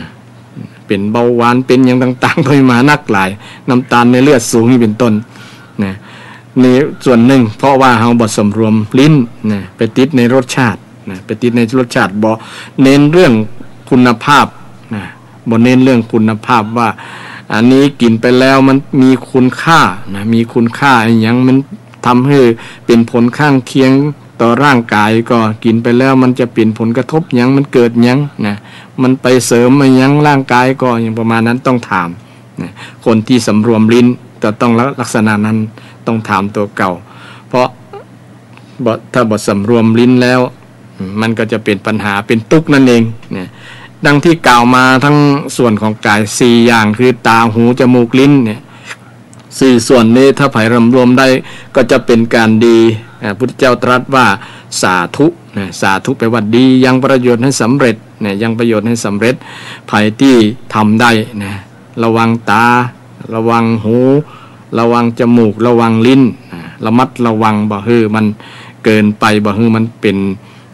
เป็นเบาหวานเป็นอย่างต่างๆไปมานักหลายน้ำตาลในเลือดสูงนี่เป็นต้นนะนี่ส่วนหนึ่งเพราะว่าเราบ่สำรวมลิ้นนะไปติดในรสชาตินะไปติดในรสชาติบ่เน้นเรื่องคุณภาพนะบ่เน้นเรื่องคุณภาพว่าอันนี้กินไปแล้วมันมีคุณค่านะมีคุณค่าอย่างมันทำให้เป็นผลข้างเคียงต่อร่างกายก็กินไปแล้วมันจะเป็นผลกระทบยังมันเกิดยังนะมันไปเสริมมายังร่างกายก็อย่างประมาณนั้นต้องถามนะคนที่สำรวมลิ้นก็ต้องลักษณะนั้นต้องถามตัวเก่าเพราะถ้าบ่สำรวมลิ้นแล้วมันก็จะเป็นปัญหาเป็นทุกข์นั่นเองเนี่ยดังที่กล่าวมาทั้งส่วนของกาย4อย่างคือตาหูจมูกลิ้นเนี่ย4ส่วนนี้ถ้าไผ่รวมได้ก็จะเป็นการดีพุทธเจ้าตรัสว่าสาธุสาธุแปลว่าดียังประโยชน์ให้สำเร็จยังประโยชน์ให้สำเร็จไผ่ที่ทำได้นะระวังตาระวังหูระวังจมูกระวังลิ้นระมัดระวังบ่ฮือมันเกินไปบ่ฮือมันเป็น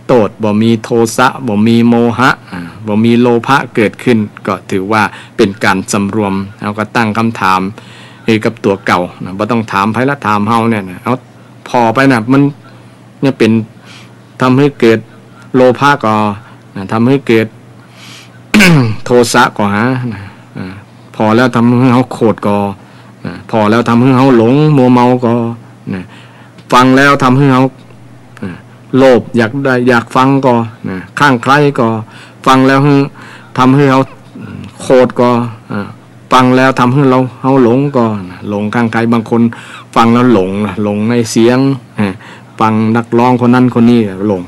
โทษบ่มีโทสะบ่มีโมหะบ่มีโลภะเกิดขึ้นก็ถือว่าเป็นการสำรวมเราก็ตั้งคำถามกับตัวเก่านะบ่ต้องถามไผละถามเฮาเนี่ยนะเอาพอไปนะมันเนี่ยเป็นทำให้เกิดโลภะก็ทำให้เกิด โทสะก็หาพอแล้วทำให้เขาโกรธก็พอแล้วทำให้เขาหลงมัวเมาก็ฟังแล้วทำให้เขาโลภอยากได้อยากฟังก็ข้างใครก็ฟังแล้วทำให้เขาโกรธก็ฟังแล้วทำให้เขาหลงก็หลงข้างใครบางคนฟังแล้วหลงในเสียงฟังนักร้องคนนั้นคนนี้หลง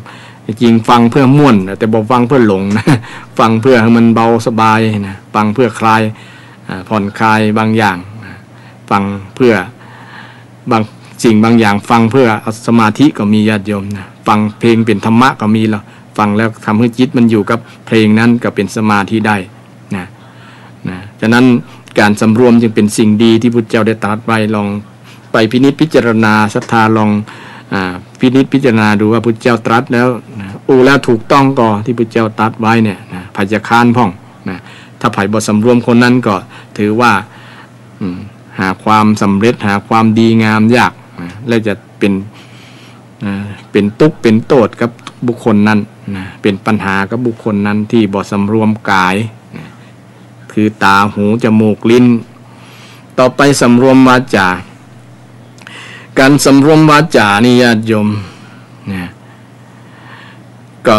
จริงฟังเพื่อม่วนแต่บอกฟังเพื่อหลงนะฟังเพื่อให้มันเบาสบายนะฟังเพื่อคลายผ่อนคลายบางอย่างฟังเพื่อบางสิ่งบางอย่างฟังเพื่อสมาธิก็มีญาติโยมนะฟังเพลงเป็นธรรมะก็มีแล้วฟังแล้วทำให้จิตมันอยู่กับเพลงนั้นก็เป็นสมาธิได้นะฉะนั้นการสำรวมจึงเป็นสิ่งดีที่พุทธเจ้าได้ตรัสไว้ลองไปพินิจพิจารณาศรัทธาลองพินิจพิจารณาดูว่าพุทธเจ้าตรัสแล้วแล้วถูกต้องก็ที่พุทธเจ้าตรัสไว้เนี่ยไผจะค้านพ่องนะถ้าไผบ่สำรวมคนนั้นก็ถือว่าหาความสำเร็จหาความดีงามยากและจะเป็นทุกข์เป็นโทษกับบุคคลนั้นเป็นปัญหากับบุคคลนั้นที่บ่สำรวมกายคือตาหูจมูกลิ้นต่อไปสำรวมวาจาการสำรวมวาจานี่ญาติโยมก็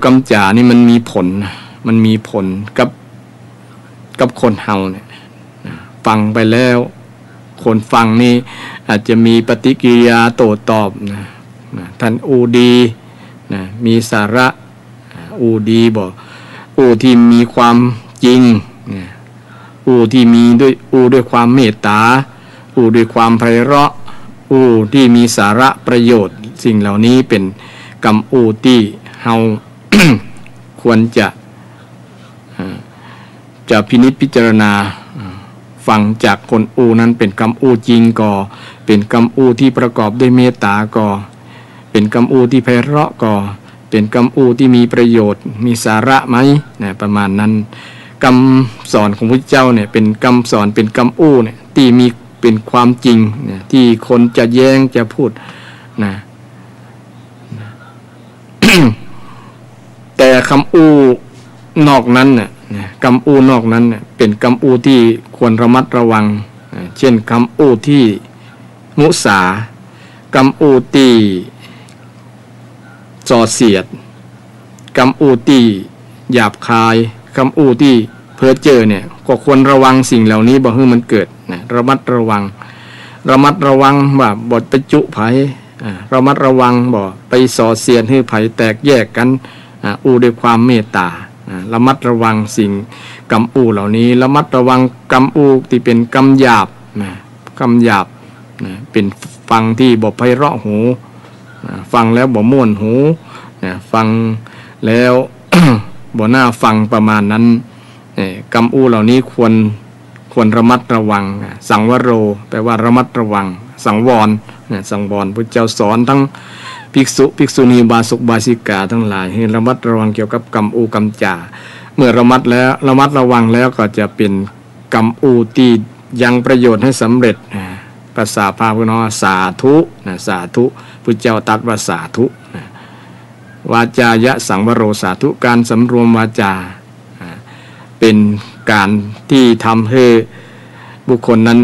กำจานี่มันมีผลกับคนเฮาเนี่ยฟังไปแล้วคนฟังนี่อาจจะมีปฏิกิริยาโต้ตอบท่านดีมีสาระดีบ่ที่มีความจริงที่มีด้วยความเมตตาด้วยความไพเราะที่มีสาระประโยชน์สิ่งเหล่านี้เป็นกรรมที่เฮา ควรจะพินิจพิจารณาฟังจากคนอู้นั้นเป็นคำอู้จริงก็เป็นคำอู้ที่ประกอบด้วยเมตตาก็เป็นคำอู้ที่ไพเราะก็เป็นคำอู้ที่มีประโยชน์มีสาระไหมนะประมาณนั้นคำสอนของพระเจ้าเนี่ยเป็นคำสอนเป็นคำอู้เนี่ยที่มีเป็นความจริงนะที่คนจะแย้งจะพูดนะ แต่คำอู้นอกนั้นเนี่ยคำอู้นอกนั้นเนี่ยเป็นคำอู้ที่ควรระมัดระวังเช่นคำอู้ที่มุสาคำอู้ที่ส่อเสียดคำอู้ที่หยาบคายคำอู้ที่เพ้อเจ้อเนี่ยก็ควรระวังสิ่งเหล่านี้บ่ให้มันเกิดนะระมัดระวังว่าบ่ไปจุไผระมัดระวังบ่ไปส่อเสียดให้ไผแตกแยกกันอู้ด้วยความเมตตาระมัดระวังสิ่งกำอู้เหล่านี้ระมัดระวังกำอู้ที่เป็นกำหยาบกำหยาบเป็นฟังที่บ่ไพเราะหูฟังแล้วบ่ม่วนหูฟังแล้ว บ่น่าฟังประมาณนั้นกำอู้เหล่านี้ควรระมัดระวังสังวโรแปลว่าระมัดระวังสังวรสังวรพระเจ้าสอนทั้งภิกษุณีบาสุกบาสิกาทั้งหลายให้ระมัดระวังเกี่ยวกับกรรมอูกรรมจาเมื่อระมัดระวังแล้วก็จะเป็นกรรมอูที่ยังประโยชน์ให้สำเร็จภาษาพาพุทธสาธุสาธุพระเจ้าตรัสว่าสาธุวาจายะสังวโรสาธุการสำรวมวาจาเป็นการที่ทำให้บุคคลนั้น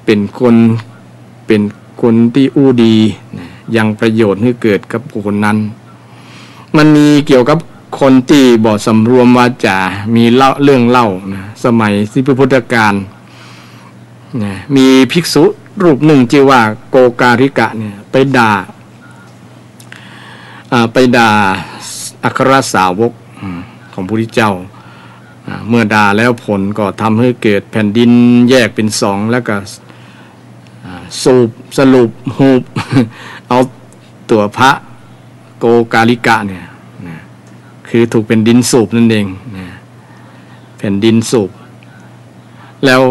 เป็นคนที่อู้ดียังประโยชน์ให้เกิดกับบุคคลนั้นมันมีเกี่ยวกับคนที่บ่สำรวมวาจามีเรื่องเล่านะสมัยที่พุทธกาลนะมีภิกษุรูปหนึ่งชื่อว่าโกการิกะเนี่ยไปด่าอัครสาวกของพระพุทธเจ้าเมื่อด่าแล้วผลก็ทำให้เกิดแผ่นดินแยกเป็นสองแล้วก็สรุปหูบ เอาตัวพระโกกาลิกะเนี่ยนะคือถูกเป็นดินสูบนั่นเองนะแผ่นดินสูบแล้ว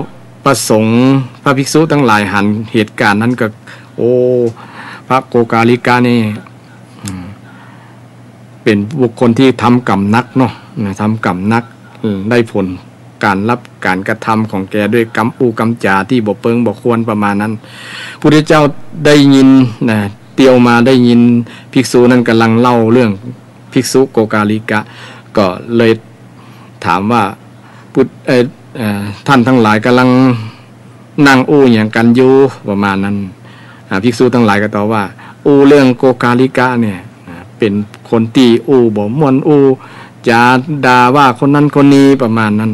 ประสงค์พระภิกษุทั้งหลายหันเหตุการณ์นั้นก็พระโกกาลิกะนี่เป็นบุคคลที่ทำกรรมนักเนาะทำกรรมนักได้ผลการรับการกระทำของแกด้วยกรรมอูกรรมจาที่บ่เปิงบ่ควรประมาณนั้นพุทธเจ้าได้ยินนะเตียวมาได้ยินภิกษุนั้นกำลังเล่าเรื่องภิกษุโกกาลิกะก็เลยถามว่าท่านทั้งหลายกำลังนั่งอู้อย่างกันอยู่ประมาณนั้นภิกษุทั้งหลายก็ตอบว่าอู้เรื่องโกกาลิกะเนี่ยเป็นคนตีอู้บ่ม่วนอู้จะด่าว่าคนนั้นคนนี้ประมาณนั้น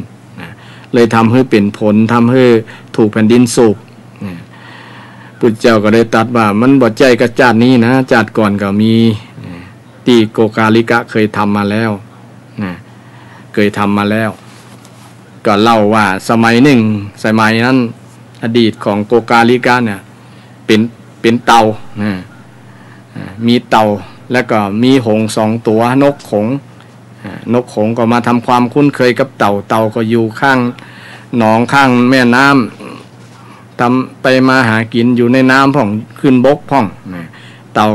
เลยทำให้เป็นผลทำให้ถูกแผ่นดินสูบพุทธเจ้าก็ได้ตรัสว่ามันบ่ใจกับชาตินี้นะชาติก่อนก็มีที่โกกาลิกะเคยทำมาแล้วเคยทำมาแล้วก็เล่าว่าสมัยนั้นอดีตของโกกาลิกะเนี่ยเป็นเต่ามีเต่าแล้วก็มีหงส์2 ตัวนกหงส์ก็มาทำความคุ้นเคยกับเต่าก็อยู่ข้างหนองข้างแม่น้ำทำไปมาหากินอยู่ในน้ำพ่องขึ้นบกพ่องเต่า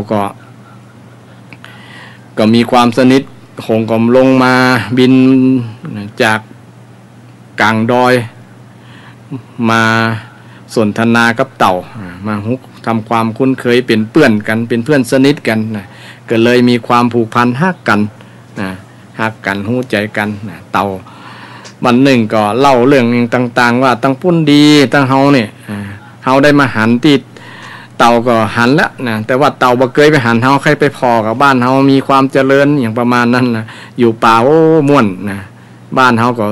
ก็มีความสนิทหงส์ก็ลงมาบินจากกลางดอยมาสนทนากับเต่ามาทำความคุ้นเคยเป็นเพื่อนกันเป็นเพื่อนสนิทกันก็เลยมีความผูกพันฮักกันหู้ใจกันเต่าวันหนึ่งก็เล่าเรื่องต่างๆว่าตั้งปุ้นดีตั้งเฮาเนี่ยเฮาได้มาหันที่เต่าก็หันแล้วนะแต่ว่าเต่าบ่เคยไปหันเฮาใครไปพอกับบ้านเฮามีความเจริญอย่างประมาณนั้นนะอยู่ป่าม่วนนะบ้านเฮาก็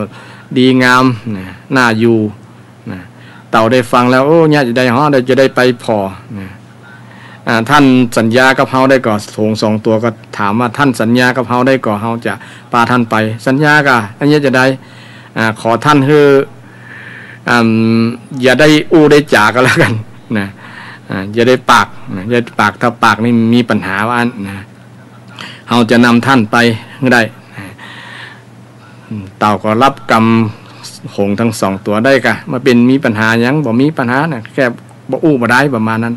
ดีงามนะน่าอยู่นะเต่าได้ฟังแล้วเนี่ยจะได้เฮาจะได้ไปพอนะท่านสัญญากับเฮาได้ก่อหงส์2 ตัวก็ถามว่าท่านสัญญากับเฮาได้ก่อเฮาจะพาท่านไปสัญญากะอันนี้จะได้ขอท่านคืออย่าได้อู้ได้จากกันแล้วกันนะอย่าได้ปากอย่าปากถ้าปากนี่มีปัญหาว่านะเฮาจะนำท่านไปก็ได้ เต่าก็รับกรรมหงทั้งสองตัวได้กะมาเป็นมีปัญหายังบ่มีปัญหานะแค่บ่อู้บ่ได้ประมาณนั้น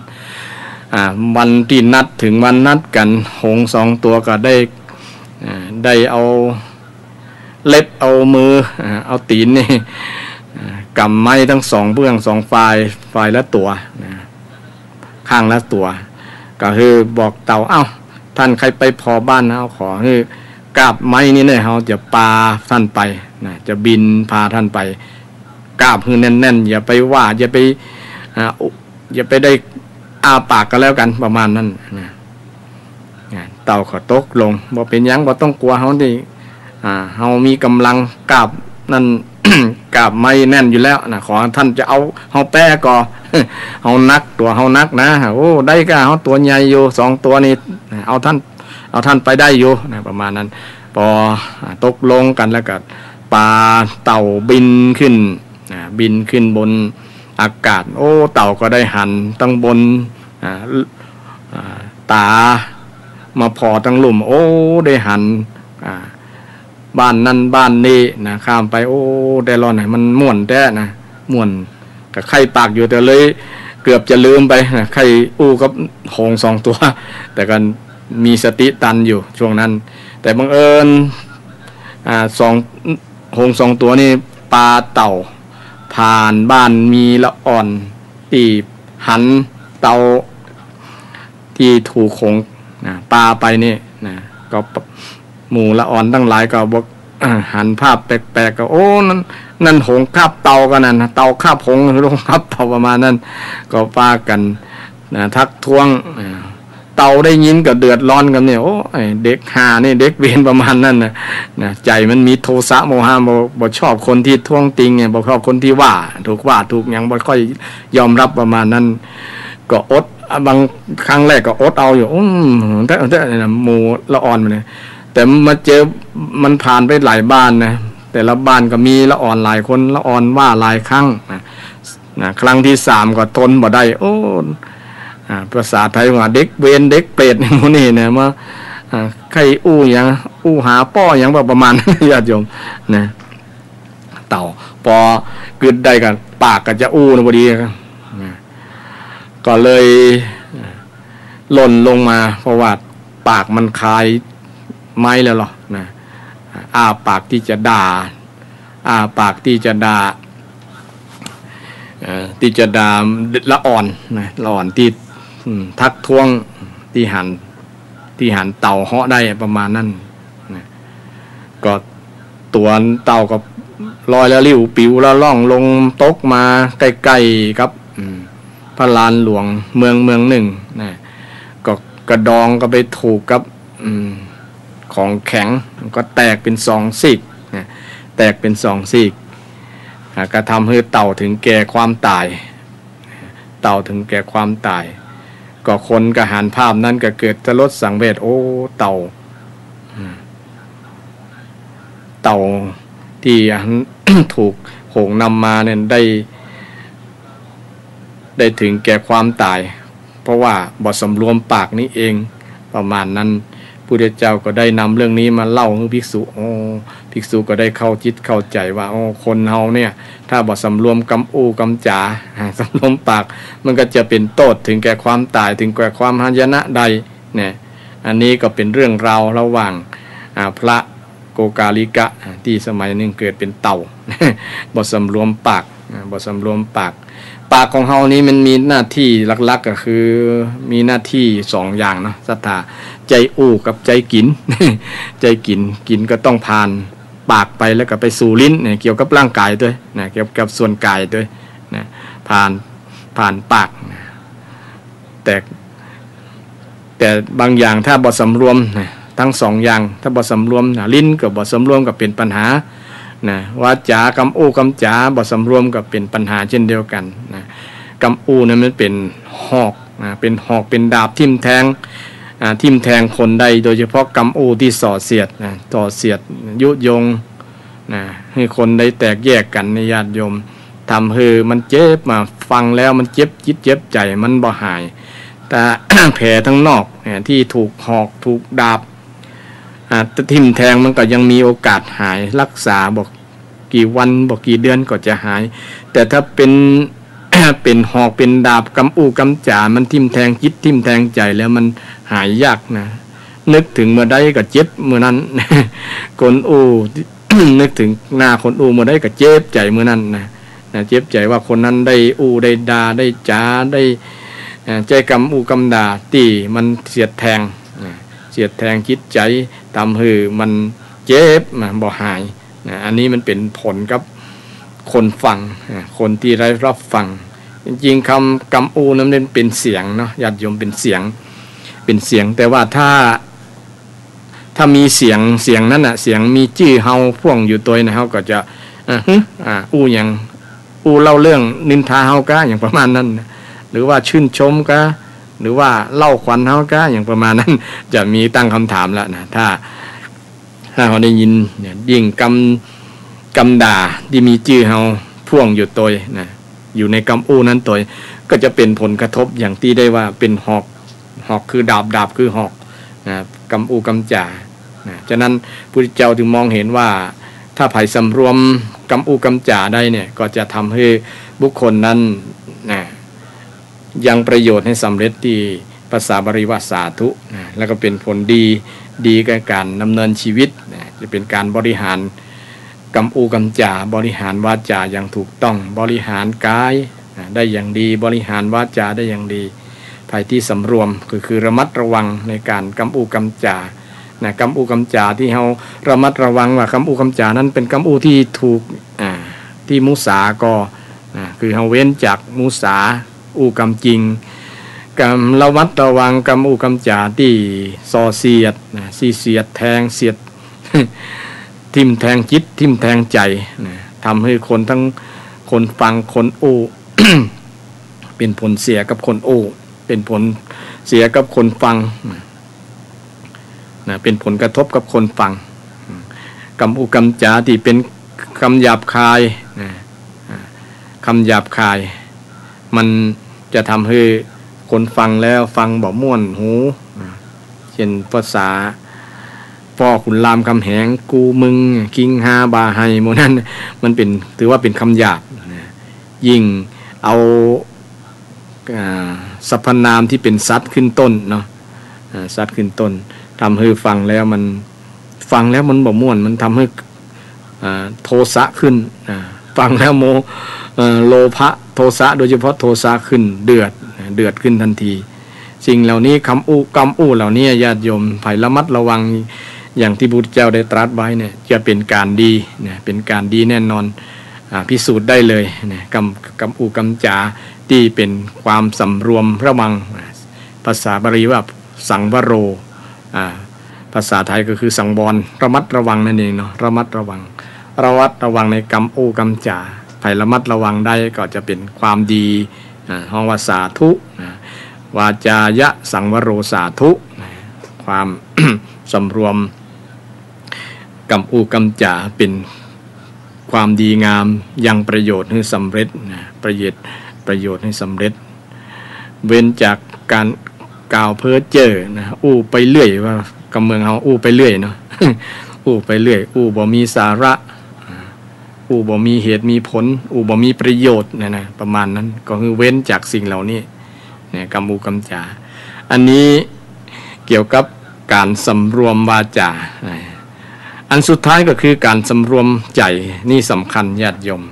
วันที่นัดถึงวันนัดกันหงสองตัวก็ได้เอาเล็บเอามือเอาตีนนี่กำไม้ทั้งสองเบื้องสองฝ่ายละตัวข้างละตัวก็คือบอกเต่าเอ้าท่านใครไปพอบ้านนะขอคือกาบไม้นี่เนี่ยเขาจะปาท่านไปนะจะบินพาท่านไปกาบคือแน่นๆอย่าไปว่าอย่าไปได้อาปากก็แล้วกันประมาณนั้นนะเต่าขอตกลงบ่เป็นยังบ่ต้องกลัวเขาดิเฮามีกำลังกาบนั่น กาบไม้แน่นอยู่แล้วนะขอท่านจะเอาเฮาแป้ก่อ เฮานักตัวเฮานักนะโอ้ได้ก็เฮาตัวใหญ่อยู่สองตัวนี้เอาท่านไปได้อยู่นะประมาณนั้นพอตกลงกันแล้วก็ปลาเต่าบินขึ้นบนอากาศโอ้เต่าก็ได้หันตั้งบนตามาพอตั้งหลุมโอ้ได้หันบ้านนั้นบ้านนี้นะข้ามไปโอ้ได้รอไหนมันม่วนแท้นะม่วนกับไข่ปากอยู่แต่เลยเกือบจะลืมไปนะไข่อู้กับหงสองตัวแต่กันมีสติตันอยู่ช่วงนั้นแต่บังเอิญหงสองตัวนี่ปลาเต่าผ่านบ้านมีละอ่อนที่หันเต่าที่ถูกหงปลาไปนี่นะก็หมู่ละอ่อนตั้งหลายก็บอกหันภาพแปลกๆก็โอ้นั่นหงคาบเต่ากันนั่นเต่าคาบหงหรือหงคาบเต่าประมาณนั้นก็ปากันนะทักท้วงเต่าได้ยินก็เดือดร้อนกันเนี่ยโอ้เด็กหานี่เด็กเวรประมาณนั้นนะใจมันมีโทสะโมหะบ่ชอบคนที่ท้วงติงไงบ่ชอบคนที่ว่าถูกยังบ่ค่อยยอมรับประมาณนั้นก็อดบางครั้งแรกก็อดเอาอยู่แต่หมู่ละอ่อนมาเลยแต่มาเจอมันผ่านไปหลายบ้านนะแต่ละบ้านก็มีละอ่อนหลายคนละอ่อนว่าหลายครั้งนะครั้งที่3ก็ทนบ่ได้โอ้ภาษาไทยว่าเด็กเวรเด็กเปรตอย่างนี้เนี่ยมาใครอู้อย่างอู้หาป้ออย่างประมาณญาติโยมนะเต่าพอกึดได้กันปากก็จะอู้นะพอดีก็เลยหล่นลงมาเพราะว่าปากมันคายไม้แล้วหรอนะปากที่จะด่าปากที่จะด่าละอ่อนนะละอ่อนที่ทักท้วงที่หันเต่าเหาะได้ประมาณนั้นนะก็ตัวเต่าก็ลอยแล้วริ้วปิวแล้วล่องลงตกมาใกล้ๆครับพระลานหลวงเมืองหนึ่งนะก็กระดองก็ไปถูกกับของแข็งก็แตกเป็น2 ซีกนะแตกเป็น2 ซีกก็ทำให้เต่าถึงแก่ความตายก็คนก็หันภาพนั้นก็เกิดสลดสังเวชโอ้เต่าที่ ถูกโหงนำมาเนี่ยได้ถึงแก่ความตายเพราะว่าบ่สำรวมปากนี้เองประมาณนั้นพุทธเจ้าก็ได้นำเรื่องนี้มาเล่าให้ภิกษุภิกษุก็ได้เข้าจิตเข้าใจว่าคนเฮาเนี่ยถ้าบ่สำรวมกำอู้กำจาสำรวมปากมันก็จะเป็นโทษถึงแก่ความตายถึงแก่ความหายนะใดเนี่ยอันนี้ก็เป็นเรื่องราวระหว่างพระโกกาลิกะที่สมัยนึงเกิดเป็นเต่า บ่สำรวมปากปากของเฮานี้มันมีหน้าที่หลักๆก็คือมีหน้าที่2อย่างเนาะศรัทธาใจอู้กับใจกิน ใจกินก็ต้องผ่านปากไปแล้วก็ไปสู่ลิ้นเนี่ยเกี่ยวกับร่างกายด้วยนะเกี่ยวกับส่วนกายด้วยนะผ่านปากนะแต่บางอย่างถ้าบ่สำรวมนะทั้ง2อย่างถ้าบ่สำรวมนะลิ้นก็บ่สำรวมก็เป็นปัญหานะวาจากำอู้กำจาบ่สำรวมก็เป็นปัญหาเช่นเดียวกันนะกำอู้นั้นมันเป็นหอกนะเป็นหอกเป็นดาบทิ่มแทงคนใดโดยเฉพาะกำอู้ที่ส่อเสียดนะต่อเสียดยุยงนะให้คนได้แตกแยกกันในญาติโยมทำให้มันเจ็บมาฟังแล้วมันเจ็บจิตเจ็บใจมันบ่หายแต่ แผลทั้งนอกที่ถูกหอกถูกดาบ ทิ่มแทงมันก็ยังมีโอกาสหายรักษาบอกกี่วันบอกกี่เดือนก็จะหายแต่ถ้าเป็น เป็นหอกเป็นดาบกำอูกำจ่ามันทิ่มแทงจิตทิ่มแทงใจแล้วมันหายยากนะนึกถึงเมื่อใดก็เจ็บเมื่อนั้น คนอู นึกถึงหน้าคนอูเมื่อใดก็เจ็บใจเมื่อนั้นนะเจ็บใจว่าคนนั้นได้อูได้ด่าได้จ้าได้ใจกำอูกำด่าตีมันเสียดแทงจิตใจทำให้มันเจ็บบ่หายอันนี้มันเป็นผลกับคนฟังคนที่ได้รับฟังจริงๆคำกำอูนั้นเป็นเสียงเนาะญาติโยมเป็นเสียงแต่ว่าถ้ามีเสียงนั้นน่ะเสียงมีจื้อเฮาพ่วงอยู่ตัวนะเฮาก็จะอูอย่างอูเล่าเรื่องนินทาเฮากะอย่างประมาณนั้นหรือว่าชื่นชมกะหรือว่าเล่าขวัญเฮากะอย่างประมาณนั้นจะมีตั้งคำถามแล้วนะถ้าเราได้ยินเนี่ยยิ่งกำด่าที่มีจื้อเฮาพ่วงอยู่ตัวนะอยู่ในกำอูนั้นตัวก็จะเป็นผลกระทบอย่างที่ได้ว่าเป็นหอกคือดาบคือหอกนะกำอูกำจ่านะฉะนั้นพุทธเจ้าถึงมองเห็นว่าถ้าไผ่สำรวมกำอูกำจ่าได้เนี่ยก็จะทำให้บุคคลนั้นนะยังประโยชน์ให้สำเร็จที่ภาษาบาลีว่าสาธุนะแล้วก็เป็นผลดีกับการดำเนินชีวิตนะจะเป็นการบริหารกำอูกำจ่าบริหารวาจาอย่างถูกต้องบริหารกายได้อย่างดีบริหารวาจาได้อย่างดีภายที่สำรวมคือระมัดระวังในการกำอูกำจ่านะกำอูกำจ่าที่เราระมัดระวังว่ากำอูกำจ่านั้นเป็นกำอูที่ถูกที่มุสาก็คือเราเว้นจากมุสาอูกำจริงกำระมัดระวังกำอูกำจ่าที่ซอเสียดเสียดแทงเสียด ทิ่มแทงจิตทิ่มแทงใจนะทำให้คนทั้งคนฟังคนอู เป็นผลเสียกับคนอูเป็นผลเสียกับคนฟังนะเป็นผลกระทบกับคนฟังกำอูกำจาที่เป็นคำหยาบคายนะคำหยาบคายมันจะทำให้คนฟังแล้วฟังบ่ม่วนหูเช่นภาษาพ่อขุนรามคำแหงกูมึงคิงฮาบาไฮโมนั่นมันเป็นถือว่าเป็นคำหยาบยิ่งเอาสรรพนามที่เป็นสัตว์ขึ้นต้นเนาะสัตว์ขึ้นต้นทำให้ฟังแล้วมันบ่ม่วนมันทำให้โทสะขึ้นฟังแล้วโลภะโทสะโดยเฉพาะโทสะขึ้นเดือดขึ้นทันทีสิ่งเหล่านี้กำอูเหล่านี้ญาติโยมไผ่ระมัดระวังอย่างที่พุทธเจ้าได้ตรัสไว้เนี่ยจะเป็นการดีเนี่ยเป็นการดีแน่นอนพิสูจน์ได้เลยเนี่ยกำอูกำจาที่เป็นความสำรวมระวังภาษาบาลีว่าสังวโรภาษาไทยก็คือสังวรระมัดระวังนั่นเองเนาะระมัดระวังในกำอูกำจาไผ่ระมัดระวังได้ก็จะเป็นความดีห้องว่าสาธุวาจายะสังวโรสาธุความ สำรวมกำอูกำจาเป็นความดีงามยังประโยชน์ให้สำเร็จประโยชน์ให้สำเร็จเว้นจากการกล่าวเพ้อเจ้อนะอู้ไปเรื่อยว่ากำเมืองเฮาอู้ไปเรื่อยเนาะ อู้ไปเรื่อยอู้บ่มีสาระอู้บ่มีเหตุมีผลอู้บ่มีประโยชน์นะประมาณนั้นก็คือเว้นจากสิ่งเหล่านี้เนี่ยกำอูกำจาอันนี้เกี่ยวกับการสำรวมวาจาอันสุดท้ายก็คือการสำรวมใจนี่สำคัญญาติโยม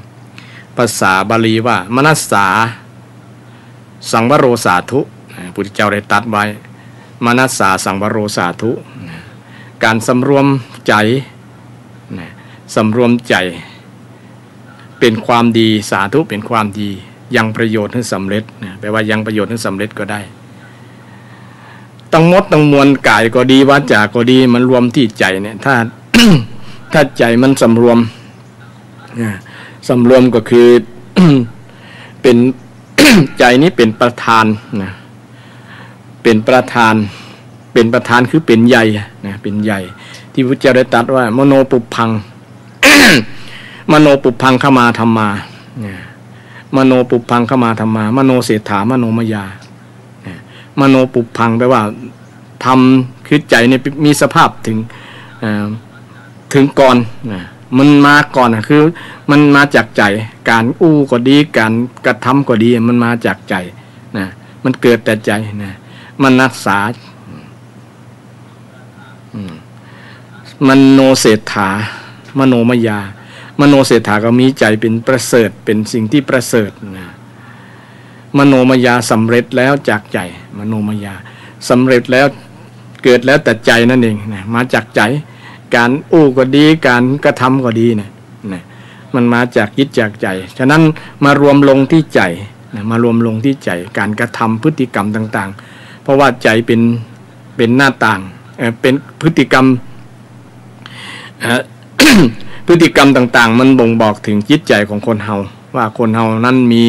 ภาษาบาลีว่ามนัสสาสังวโรสาธุพุทธเจ้าได้ตรัสไว้มนัสสาสังวโรสาธุการสำรวมใจสำรวมใจเป็นความดีสาธุเป็นความดียังประโยชน์ให้สำเร็จแปลว่ายังประโยชน์ให้สำเร็จก็ได้ตั้งมดตั้งมวลกายก็ดีวาจาก็ดีมันรวมที่ใจเนี่ยถ้า ถ้าใจมันสำรวมก็คือ เป็น ใจนี้เป็นประธานนะเป็นประธานคือเป็นใหญ่นะเป็นใหญ่ที่พระเจ้าได้ตรัสว่ามโนปุพพัง มโนปุพพังขมาธรรมามโนปุพพังขมาธรรมามโนเศรษฐามโนมยามโนปุพพังแปลว่าธรรมคือใจเนี่ยมีสภาพถึง ถึงก่อนนะมันมาก่อนคือมันมาจากใจการอู้ก็ดีการกระทำก็ดีมันมาจากใจนะมันเกิดแต่ใจนะมันรักษามโนเศรษฐามโนมยามโนเศรษฐาก็มีใจเป็นประเสริฐเป็นสิ่งที่ประเสริฐนะมโนมยาสำเร็จแล้วจากใจมโนมยาสำเร็จแล้วเกิดแล้วแต่ใจนั่นเองนะมาจากใจการอู้ก็ดีการกระทำก็ดีนะมันมาจากจิตจากใจฉะนั้นมารวมลงที่ใจนะมารวมลงที่ใจการกระทำพฤติกรรมต่างๆเพราะว่าใจเป็นหน้าต่างเป็นพฤติกรรม พฤติกรรมต่างๆมันบ่งบอกถึงจิตใจของคนเฮาว่าคนเฮานั้นมี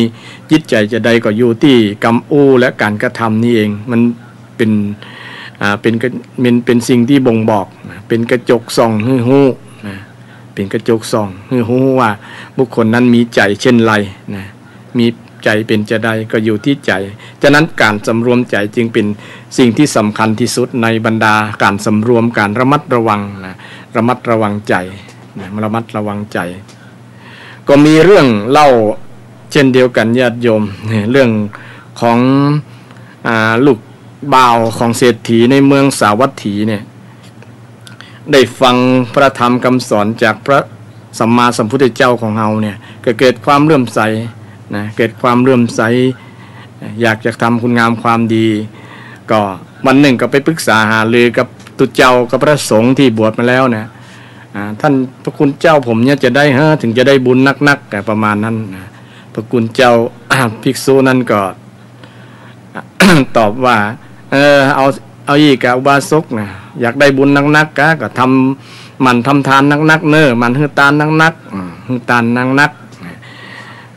จิตใจจะใดก็อยู่ที่กรรมอู้และการกระทำนี่เองมันเป็นสิ่งที่บ่งบอกเป็นกระจกส่องให้ฮู้เป็นกระจกส่องให้ฮู้ว่าบุคคลนั้นมีใจเช่นไรนะมีใจเป็นจะใดก็อยู่ที่ใจฉะนั้นการสำรวมใจจึงเป็นสิ่งที่สำคัญที่สุดในบรรดาการสำรวมการระมัดระวังนะระมัดระวังใจนะระมัดระวังใจก็มีเรื่องเล่าเช่นเดียวกันญาติโยมเรื่องของลูกบ่าวของเศรษฐีในเมืองสาวัตถีเนี่ยได้ฟังพระธรรมคำสอนจากพระสัมมาสัมพุทธเจ้าของเราเนี่ยก็เกิดความเลื่อมใสนะเกิดความเลื่อมใสอยากจะทำคุณงามความดีก็วันหนึ่งก็ไปปรึกษาหารือกับตุเจ้ากับพระสงฆ์ที่บวชมาแล้วเนี่ยท่านพระคุณเจ้าผมเนี่ยจะได้ถึงจะได้บุญนักๆแต่ประมาณนั้นนะพระคุณเจ้า ภิกษุนั้นก็ ตอบว่าเอาอีกกับอุบาสกนะอยากได้บุญนักๆก็ทำมันทำทานนักๆมันหือตานนักๆหือตานนัก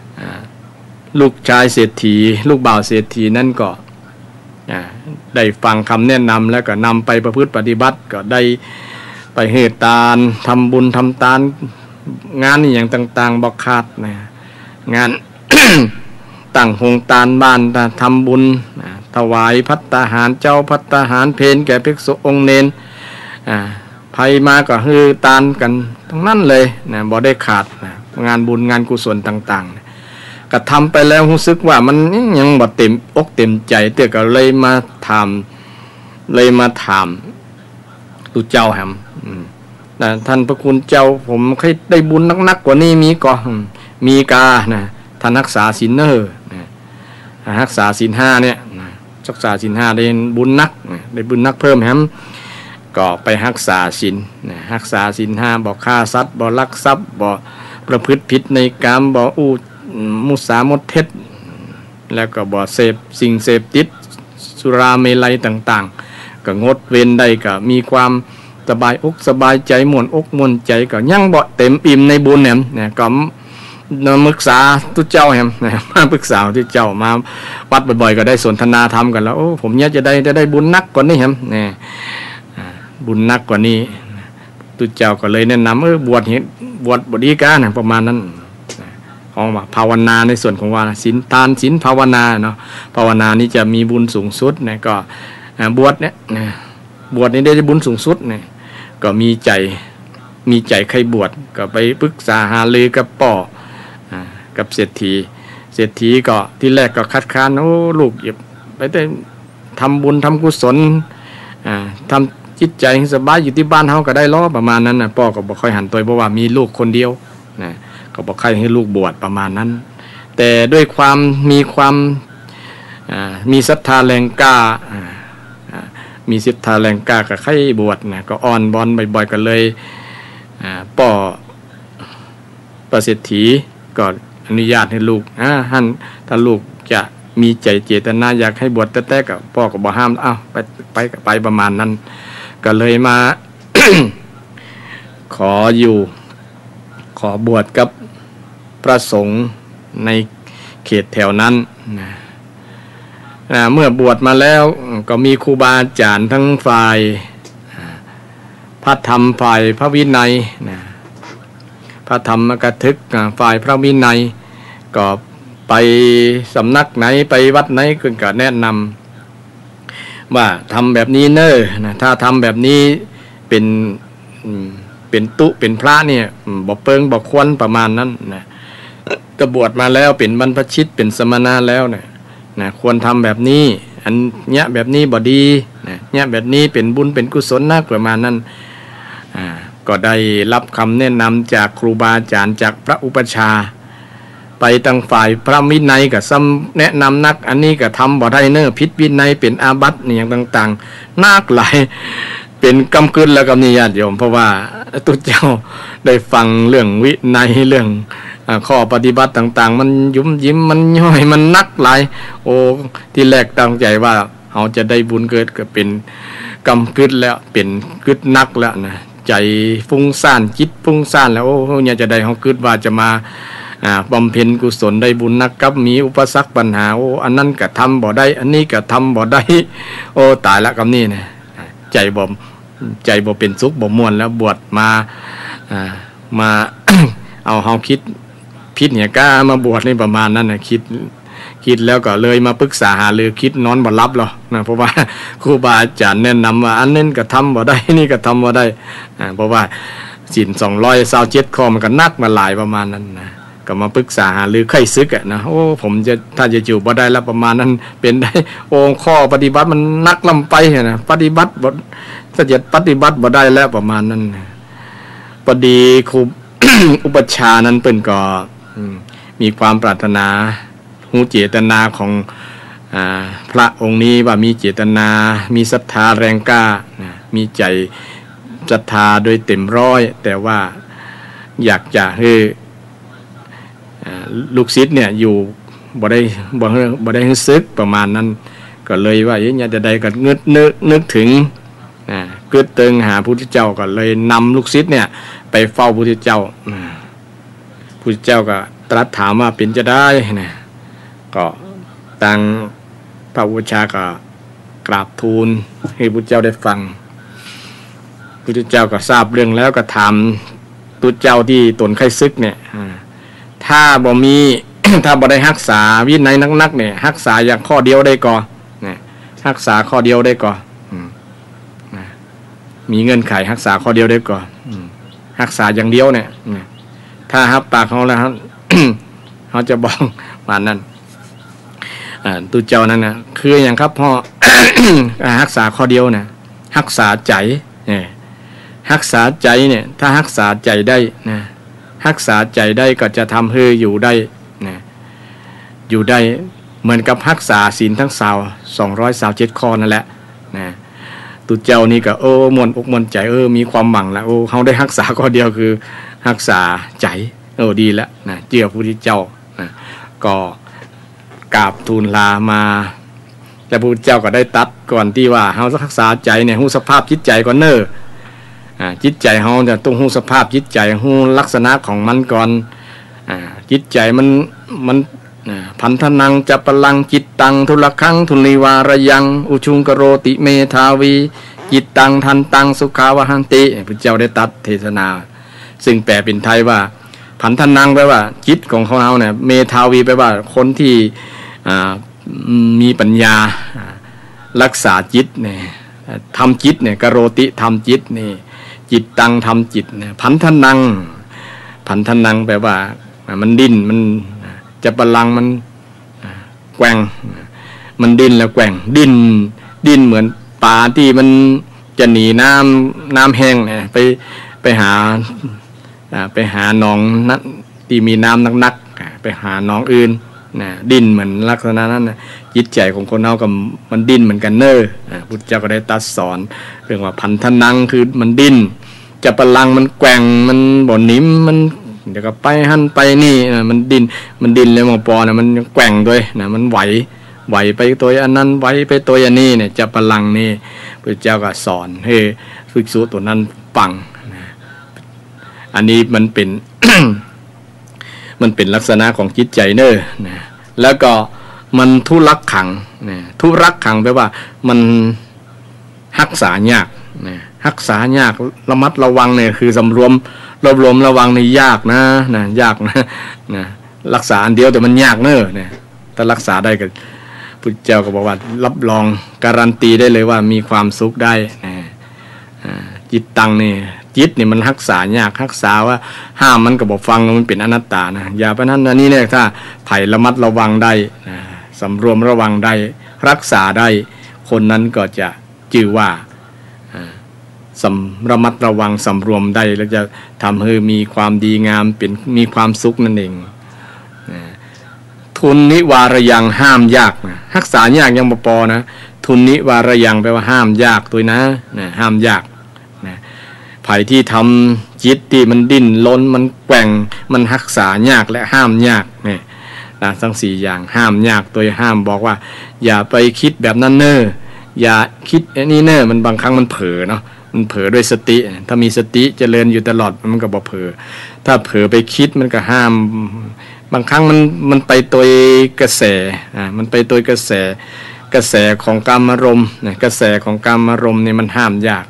ๆลูกชายเศรษฐีลูกบ่าวเศรษฐีนั่นก็ได้ฟังคำแนะนำแล้วก็นำไปประพฤติปฏิบัติก็ได้ไปเหตุทานทำบุญทำทานงานอย่างต่างๆบอกขาดนะงาน ตั้งโรงทานบ้านทำบุญถวายภัตตาหารเจ้าภัตตาหารเพลแก่ภิกษุองค์เนนภัยมาก็ฮือทานกันทั้งนั้นเลยนะบ่ได้ขาดนะงานบุญงานกุศลต่างๆก็ทำไปแล้วรู้สึกว่ามันยังบ่เต็มอกเต็มใจเตื้อก็เลยมาถามตุเจ้าแหมท่านพระคุณเจ้าผมเคยได้บุญนักๆกว่านี้มีก็มีกานะท่านรักษาศีลรักษาศีล5เนี่ยรักษาศีล5ได้บุญนักได้บุญนักเพิ่มแฮมก็ไปรักษาศีลรักษาศีล5บ่ฆ่าสัตว์บ่ลักทรัพย์บ่ประพฤติผิดในกามบ่มุสามดเท็จแล้วก็บ่เสพสิ่งเสพติดสุราเมลัยต่างๆก็งดเว้นได้ก็มีความสบายอกสบายใจม่วนอกม่วนใจก็ยังบ่เต็มอิ่มในบุญเนี่ยก็ปรึกษาตุเจ้าแฮมมาปรึกษาตุเจ้ามาวัดบ่อยๆก็ได้สนทนาธรรมกันแล้วโอ้ผมเนี่ยจะได้บุญนักกว่านี้แฮมเนี่ยบุญนักกว่านี้ตุเจ้าก็เลยแนะนำบวชบดีกานะประมาณนั้นของว่าภาวนาในส่วนของว่าศีลทานศีลภาวนาเนาะภาวนานี้จะมีบุญสูงสุดเนี่ยก็บวชเนี่ยบวชนี่ได้บุญสูงสุดเนี่ยก็มีใจใครบวชก็ไปปรึกษาหารือกับป่อกับเศรษฐีก็ที่แรกก็คัดค้านโอ้ลูกอย่าไปได้ทำบุญทำกุศลทำจิตใจสบายอยู่ที่บ้านเฮาก็ได้ล้อประมาณนั้นนะป่อก็บ่ค่อยหันตัวเพราะว่ามีลูกคนเดียวนะก็บ่ค่อยให้ลูกบวชประมาณนั้นแต่ด้วยความมีศรัทธาแรงกล้ามีศรัทธาแรงกล้ากับใครบวชนะก็อ่อนบอนบ่อยๆกันเลยป่อประเศรษฐีก็อนุญาตให้ลูกถ้าลูกจะมีใจเจตนาอยากให้บวชแต่ก็พ่อก็บ่ห้ามไปประมาณนั้นก็เลยมา ขอบวชกับพระสงฆ์ในเขตแถวนั้นเมื่อบวชมาแล้วก็มีครูบาอาจารย์ทั้งฝ่ายพระธรรมฝ่ายพระวินัยพระธรรมกถึกฝ่ายพระวินัยก็ไปสำนักไหนไปวัดไหนก็แนะนำว่าทำแบบนี้ถ้าทำแบบนี้เป็น เป็นตุเป็นพระเนี่ยบ่เปิงบ่ควรประมาณนั้นนะก็บวชมาแล้วเป็นบรรพชิตเป็นสมณะแล้วเนี่ยนะควรทำแบบนี้อันเนี้ยแบบนี้บ่ดีนะเนี้ยแบบนี้เป็นบุญเป็นกุศลนะประมาณนั้นก็ได้รับคำแนะนำจากครูบาอาจารย์จากพระอุปัชฌาย์ไปตั้งฝ่ายพระวินัยก็ซ้ำแนะนำนักอันนี้ก็ทำบ่ได้เน้อผิดวินัยเป็นอาบัตินี่อย่างต่างๆนักหลายเป็นกำกึนแล้วกับนิญาติโยมเพราะว่าตุเจ้าได้ฟังเรื่องวินัยเรื่องข้อปฏิบัติต่างๆมันยุ่มยิ้มมันย่อยมันนักหลายโอ้ที่แรกตั้งใจว่าเราจะได้บุญเกิดก็เป็นกำกึนแล้วเป็นกึดนักแล้วนะใจฟุ้งซ่านจิตฟุ้งซ่านแล้วโอ้เนี่ยจะได้เฮากึดว่าจะมาบำเพ็ญกุศลได้บุญนักกับมีอุปสรรคปัญหาโอ้อันนั้นก็ทำบ่ได้อันนี้ก็ทำบ่ได้โอ้ตายละกับนี่นะใจบ่เป็นสุขบ่ม่วนแล้วบวชมาเอาเฮาคิดพิษเนี่ยกล้ามาบวชนี่ประมาณนั้นนะคิดแล้วก็เลยมาปรึกษาหารือคิดนอนบ่หลับหรอกนะเพราะว่าครูบาอาจารย์แนะนำว่าอันนั้นก็ทำบ่ได้นี่ก็ทำบ่ได้เพราะว่าศีล227ข้อมันก็นักมาหลายประมาณนั้นนะก็มาปรึกษาหารือไข้ซึกนะโอ้ผมจะถ้าจะอยู่บ่ได้แล้วประมาณนั้นเป็นได้โอ้ข้อปฏิบัติมันนักลำไปนะปฏิบัติบ่จะปฏิบัติบ่ได้แล้วประมาณนั้นพอดีครู อุปัชฌาย์นั้นเพิ่นก็มีความปรารถนาหูเจตนาของพระองค์นี้ว่ามีเจตนามีศรัทธาแรงกล้ามีใจศรัทธาโดยเต็มร้อยแต่ว่าอยากจะให้ลูกศิษย์เนี่ยอยู่บ่ได้รู้สึกประมาณนั้นก็เลยว่าอยากจะได้ก็นึกถึงเกิดเติงหาพระพุทธเจ้าก็เลยนำลูกศิษย์เนี่ยไปเฝ้าพระพุทธเจ้าพระพุทธเจ้าก็ตรัสถามว่าเป็นจะได้นะก็ตั้งพระอุปัชฌาย์ก็กราบทูลให้พระพุทธเจ้าได้ฟังพระพุทธเจ้าก็ทราบเรื่องแล้วก็ถามตุเจ้าที่ตนไข้ซึกเนี่ยถ้าบ่มี ถ้าบ่ได้รักษาวินัยนักๆเนี่ยรักษาอย่างข้อเดียวได้ก่อนเนี่ยรักษาข้อเดียวได้ก่อนมีเงื่อนไขรักษาข้อเดียวได้ก่อนรักษาอย่างเดียวเนี่ยถ้าฮับปากเขาแล้ว เขาจะบอกว่านั้นตุเจ้านั้นนะคืออย่างครับพ่อ รักษาข้อเดียวนะรักษาใจเนี่ยรักษาใจเนี่ยถ้ารักษาใจได้นะรักษาใจได้ก็จะทำให้อยู่ได้นะอยู่ได้เหมือนกับรักษาศีลทั้ง227ข้อนั่นแหละนะตุเจ้านี่ก็มวนอกมวนใจมีความหวังแล้วเขาได้รักษาข้อเดียวคือรักษาใจดีแล้วนะเจ้าพระพุทธเจ้านะก็กราบทูลลามาแต่พระพุทธเจ้าก็ได้ตัดก่อนที่ว่าเขารักษาใจเนี่ยรู้สภาพจิตใจก่อนเนอจิตใจเขาจะต้องรู้สภาพจิตใจรู้ลักษณะของมันก่อนจิตใจมันพันธนังจัปลังจิตตังทุลคังทุลีวารยังอุชุงกโรติเมธาวีจิตตังทันตังสุขาวหันติพระเจ้าได้ตัดเทศนาซึ่งแปลเป็นไทยว่าพันธนังแปลว่าจิตของเขาเนี่ยเมธาวีแปลว่าคนที่มีปัญญารักษาจิตเนี่ยทำจิตเนี่ยกโรติทำจิตนี่จิตตังทำจิตเนี่ยพันธนังแปลว่ามันดิ้นมันจะปลังมันแกว่งมันดิ้นแล้วแกว่งดิ้นเหมือนปลาที่มันจะหนีน้ำแห้งเนี่ยไปหาหนองนั้นที่มีน้ำนักๆไปหาหนองอื่นนะดิ้นเหมือนลักษณะนั้นนะจิตใจของคนเรากับมันดิ้นเหมือนกันเนอพุทธเจ้าก็ได้ตรัสสอนเรื่องว่าพันธนังคือมันดิ้นจะปลังมันแกว่งมันบ่หนิมมันเดี๋ยวก็ไปหันไปนี่มันดิ้นแล้วมองปอนะมันแกว่งด้วยนะมันไหวไปตัวอันนั้นไหวไปตัวอันนี้เนี่ยจะปลังนี่พระเจ้าก็สอนให้ภิกษุตัวนั้นฟังนะอันนี้มันเป็น มันเป็นลักษณะของจิตใจเนอนะแล้วก็มันทุรักขังนะทุรักขังแปลว่ามันรักษายากนะรักษายากระมัดระวังเนี่ยคือสำรวมระวังนี่ยากนะยากนะรักษาอันเดียวแต่มันยากเนอะเนี่ยถ้ารักษาได้ก็พุทธเจ้าก็บอกว่ารับรองการันตีได้เลยว่ามีความสุขได้นะจิตตังนี่ จิตนี่มันรักษายากรักษาว่าห้ามมันก็บอกฟังมันเป็นอนัตตานะอย่าไปนั้นอันนี้เนี่ยถ้าไผ่ระมัดระวังได้สำรวมระวังได้รักษาได้คนนั้นก็จะจื่อว่าระมัดระวังสำรวมได้แล้วจะทำให้มีความดีงามเป็นมีความสุขนั่นเองทุนนิวารยังห้ามยากนะรักษายากยังบ่พอนะทุนนิวารยังแปลว่าห้ามยากตัวนะห้ามยากนะไผ่ที่ทำจิตที่มันดิ้นล้นมันแกว่งมันรักษายากและห้ามยากเนี่ยทั้ง4อย่างห้ามยากตัวห้ามบอกว่าอย่าไปคิดแบบนั้นเน้ออย่าคิดนี่เน้อมันบางครั้งมันเผลอเนาะมันเผลอด้วยสติถ้ามีสติเจริญอยู่ตลอดมันก็บ่เผลอถ้าเผลอไปคิดมันก็ห้ามบางครั้งมันไปโดยกระแสมันไปโดยกระแสของกามารมณ์กระแสของกามารมณ์นี่มันห้ามยาก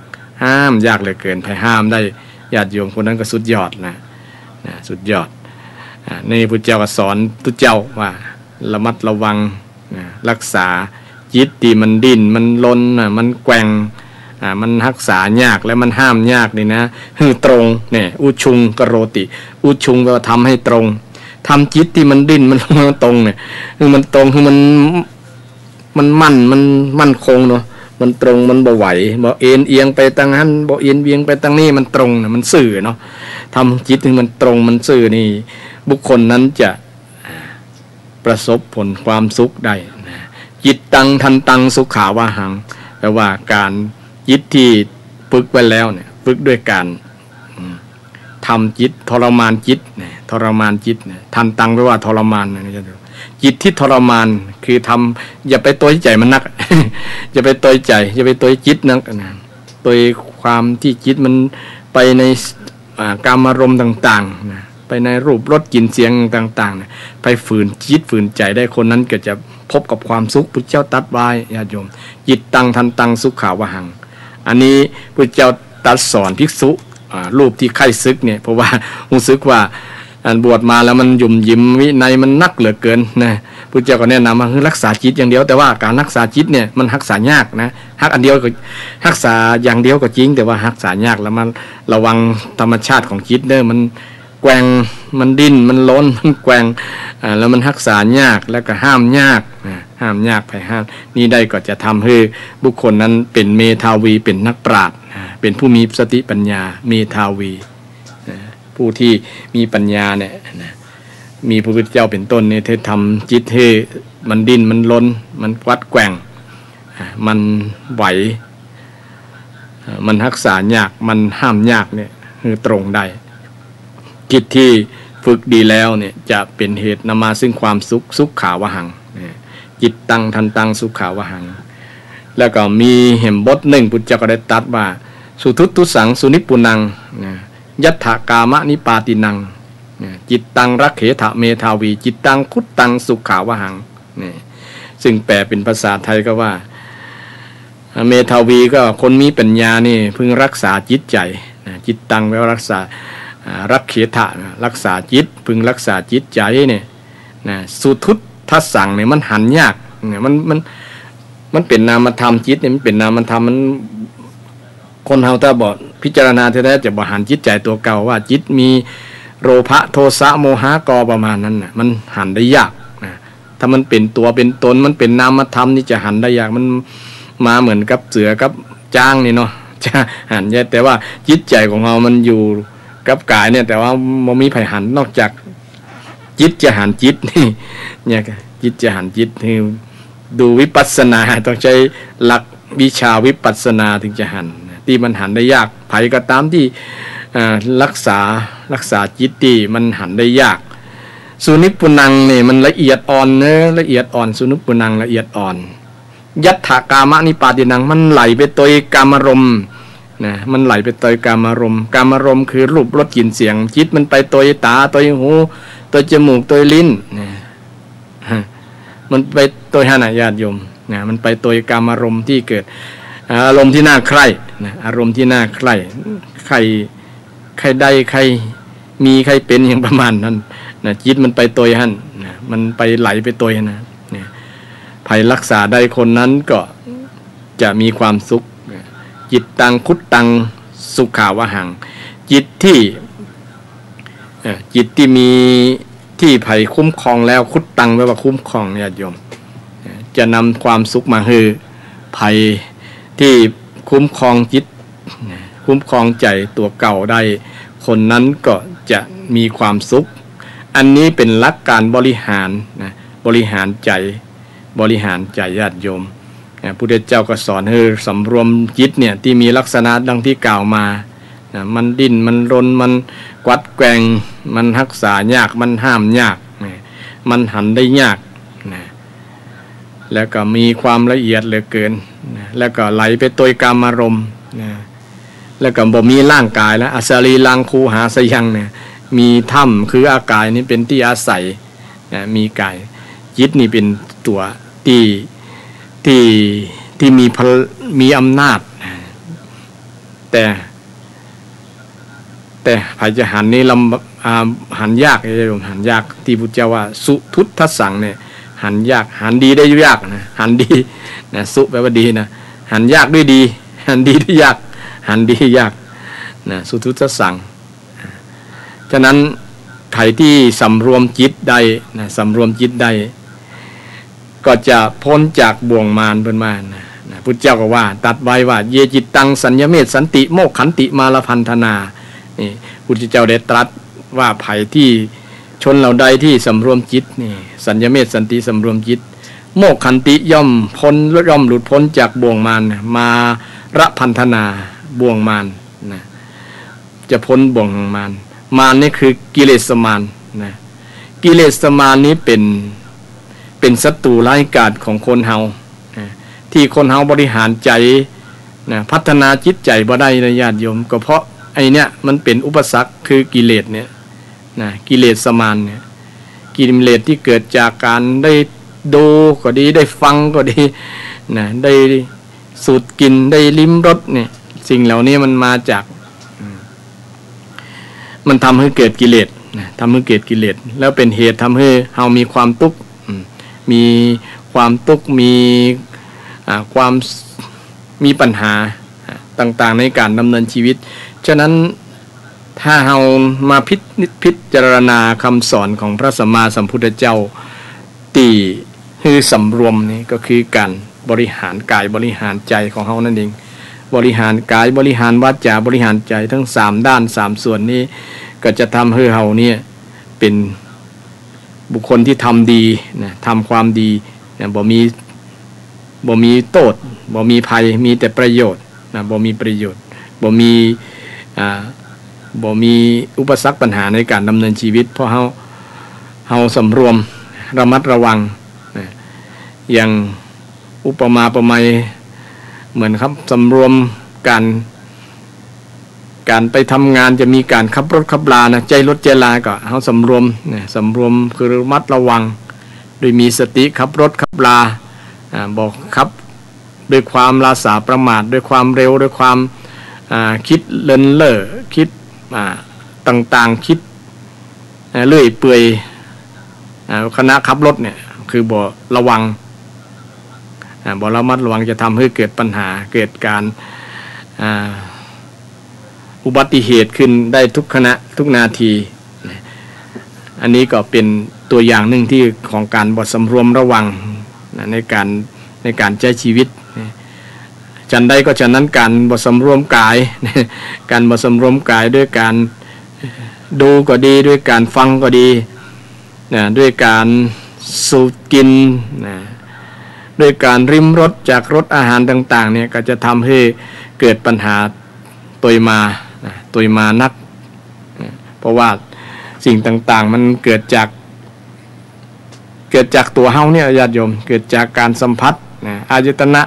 เหลือเกินถ้าห้ามได้ญาติโยมคนนั้นก็สุดยอดนะสุดยอดนี่พุทธเจ้าก็สอนทุกเจ้าว่าระมัดระวังรักษาจิตที่มันดิ้นมันลนมันแกว่งมันรักษายากและมันห้ามยากนี่นะคือตรงเนี่ยอุชุงกโรติอุชุงแปลว่าทำให้ตรงทำจิตที่มันดิ้นมันตรงเนี่ยคือมันตรงคือมันมั่นคงเนาะมันตรงมันบ่ไหวบ่เอียงไปทางนั้นบ่เอียงไปทางนี้มันตรงนะมันซื่อเนาะทำจิตที่มันตรงมันซื่อนี่บุคคลนั้นจะประสบผลความสุขได้นะจิตตังทันตังสุขาวาหังแปลว่าการจิตที่ฝึกไว้แล้วเนี่ยฝึกด้วยการทำจิตทรมานจิตเนี่ยทรมานจิตเนี่ยทันตังแปลว่าทรมานนะจิตที่ทรมานคือทำอย่าไปตัวใจมันนัก อย่าไปตัวใจอย่าไปตัวจิตนักนะตัวความที่จิตมันไปในกามารมณ์ต่างๆนะไปในรูปรสกลิ่นเสียงต่างๆนะไปฝืนจิตฝืนใจได้คนนั้นก็จะพบกับความสุขพุทธเจ้าตรัสไว้ญาติโยมจิตตังทันตังสุขาวหังอันนี้พุทธเจ้าตรัสสอนภิกษุรูปที่ไข้ซึกเนี่ยเพราะว่ารู้สึกว่าบวชมาแล้วมันยุ่มยิ้มวินัยมันนักเหลือเกินนะพุทธเจ้าก็แนะนำว่ารักษาจิตอย่างเดียวแต่ว่าการรักษาจิตเนี่ยมันรักษายากนะอันเดียวก็รักษาอย่างเดียวก็จริงแต่ว่ารักษายากแล้วมันระวังธรรมชาติของจิตเด้อมันแกว่งมันดิ้นมันล้นมันแกว่งแล้วมันรักษายากแล้วก็ห้ามยากห้ามยากไปห้ามนี่ได้ก็จะทำให้บุคคลนั้นเป็นเมธาวีเป็นนักปราชญ์เป็นผู้มีสติปัญญาเมธาวีผู้ที่มีปัญญาเนี่ยมีพระพุทธเจ้าเป็นต้นเนี่ยที่ทำจิตให้มันดิ้นมันล้นมันวัดแกว่งมันไหวมันรักษายากมันห้ามยากเนี่ยคือตรงได้จิตที่ฝึกดีแล้วเนี่ยจะเป็นเหตุนำมาซึ่งความสุขขาวหังจิตตังทันตังสุขขาวหังแล้วก็มีเหมบทหนึ่งพุทธเจ้าก็ได้ตรัสว่าสุทุตตุสังสุนิปุนังยัตถกามะนิปาตินังจิตตังรักเขถะเมธาวีจิตตังคุตตังสุขขาวหังซึ่งแปลเป็นภาษาไทยก็ว่าเมธาวีก็คนมีปัญญานี่พึงรักษาจิตใจจิตตังแปลว่ารักษารักเขถะรักษาจิตพึงรักษาจิตใจเนี่ยสุทุตทัสสังเนี่ยมันหันยากเนี่ยมันเป็นนามธรรมจิตเนี่ยมันเป็นนามธรรมมันคนเฮาถ้าบอกพิจารณาแท้ๆจะบ่หันจิตใจตัวเก่าว่าจิตมีโลภะโทสะโมหะกอประมาณนั้นน่ะมันหันได้ยากนะถ้ามันเป็นตัวเป็นตนมันเป็นนามธรรมนี่จะหันได้ยากมันมาเหมือนกับเสือกับจ้างนี่เนาะจะหันยากแต่ว่าจิตใจของเรามันอยู่กับกายเนี่ยแต่ว่าบ่มีไผหันนอกจากจิตจะหันจิตนี่เนี่ยจิตจะหันจิตคือดูวิปัสสนาต้องใช้หลักวิชาวิปัสสนาถึงจะหันที่มันหันได้ยากไผก็ตามที่รักษาจิตที่มันหันได้ยากสุนิปุนังนี่มันละเอียดอ่อนเนอะละเอียดอ่อนสุนิปุนังละเอียดอ่อนยัตถกามะนิปาตินังมันไหลไปโดยกามารมณ์นะมันไหลไปโดยกามารมณ์คือรูปรสกลิ่นเสียงจิตมันไปโดยตาโดยหูโดยจมูกโดยลิ้นนะมันไปโดยหาญาติโยมนะมันไปโดยกามารมณ์ที่เกิดอารมณ์ที่น่าใคร่นะอารมณ์ที่น่าใคร่ใครได้ใครมีใครเป็นอย่างประมาณนั้นนะจิตมันไปตัวหั่นนะมันไปไหลไปตัวนะเนี่ยใครรักษาได้คนนั้นก็จะมีความสุขจิตตังคุตตังสุขาวหัง จิตที่มีที่ไผ่คุ้มครองแล้วคุดตังแปลว่าคุ้มครองญาติโยมจะนำความสุขมาให้ไผ่ที่คุ้มครองจิตคุ้มครองใจตัวเก่าได้คนนั้นก็จะมีความสุขอันนี้เป็นหลักการบริหารนะบริหารใจญาติโยมพระพุทธเจ้าก็สอนให้สำรวมจิตเนี่ยที่มีลักษณะดังที่กล่าวมานะมันดิ้นมันรนมันกวัดแกว่งมันรักษายากมันห้ามยากนะมันหันได้ยากนะแล้วก็มีความละเอียดเหลือเกินนะแล้วก็ไหลไปโดยกามารมณ์นะแล้วก็บ่มีร่างกายแล้วอสรีลังคูหาสยังเนี่ยมีถ้ำคืออากายนี้เป็นที่อาศัยนะมีกายจิตนี่เป็นตัวที่มีอำนาจแต่ภัยจะหันนี่หันยากเลยหันยากที่พุทธเจ้าว่าสุทุตทัสสังเนี่ยหันยากหันดีได้ยากนะหันดีนะสุแปลว่าดีนะหันยากด้วยดีหันดีได้ยากหันดียากนะสุทุตทัสสังฉะนั้นใครที่สำรวมจิตได้นะสำรวมจิตได้ก็จะพ้นจากบ่วงมารเป็นมานะพุทธเจ้าก็ว่าตัดไว้ว่าเยจิตตังสัญญเมตสันติโมกขันติมาลพันธนานี่พุทธเจ้าได้ตรัสว่าภัยที่ชนเราใดที่สำรวมจิตนี่สัญญเมตสันติสำรวมจิตโมกขันติย่อมหลุดพ้นจากบ่วงมารมาระพันธนาบ่วงมารนะจะพ้นบ่วงมารมารนี่คือกิเลสมารนะกิเลสมารนี้เป็นศัตรูร้ายกาจของคนเฮาที่คนเฮาบริหารใจนะพัฒนาจิตใจบ่ได้นะญาติโยมก็เพราะไอเนี้ยมันเป็นอุปสรรคคือกิเลสเนี่ยนะกิเลสมารเนี่ยกิเลสที่เกิดจากการได้ดูก็ดีได้ฟังก็ดีนะได้สูดกินได้ลิ้มรสเนี่ยสิ่งเหล่านี้มันมาจากมันทำให้เกิดกิเลสนะทำให้เกิดกิเลสแล้วเป็นเหตุทำให้เฮามีความทุกข์มีความทุกข์ความมีปัญหาต่างๆในการดำเนินชีวิตฉะนั้นถ้าเรามาพิจารณาคำสอนของพระสัมมาสัมพุทธเจ้าที่คือสำรวมนี่ก็คือการบริหารกายบริหารใจของเรานั่นเองบริหารกายบริหารวาจาบริหารใจทั้ง3ด้าน3ส่วนนี้ก็จะทำให้เราเนี่ยเป็นบุคคลที่ทำดีนะทำความดีนะบ่มีโทษบ่มีภัยมีแต่ประโยชน์นะบ่มีประโยชน์บ่มีอุปสรรคปัญหาในการดำเนินชีวิตเพราะเฮาสำรวมระมัดระวังนะอย่างอุปมาประไมยเหมือนครับสำรวมการไปทำงานจะมีการขับรถขับลานะใจรถใจลาก็เฮาสำรวมนะสำรวมคือระมัดระวังโดยมีสติขับรถขับลาบอกขับด้วยความลาสาประมาทด้วยความเร็วด้วยความคิดเลินเล่อคิดต่างๆคิดเลื่อยเปื่อยคณะขับรถเนี่ยคือบ่ระวังบ่ระมัดระวังจะทำให้เกิดปัญหาเกิดการอุบัติเหตุขึ้นได้ทุกขณะทุกนาทีอันนี้ก็เป็นตัวอย่างหนึ่งที่ของการบ่สำรวมระวังในการใช้ชีวิตฉันใดก็ฉะนั้นการบ่สำรวมกายการบ่สำรวมกายด้วยการดูก็ดีด้วยการฟังก็ดีด้วยการสูดกินด้วยการริมรสจากรสอาหารต่างๆเนี่ยก็จะทำให้เกิดปัญหาตัวมานักเพราะว่าสิ่งต่างๆมันเกิดจากตัวเฮาเนี่ยญาติโยมเกิดจากการสัมผัสอายตนะ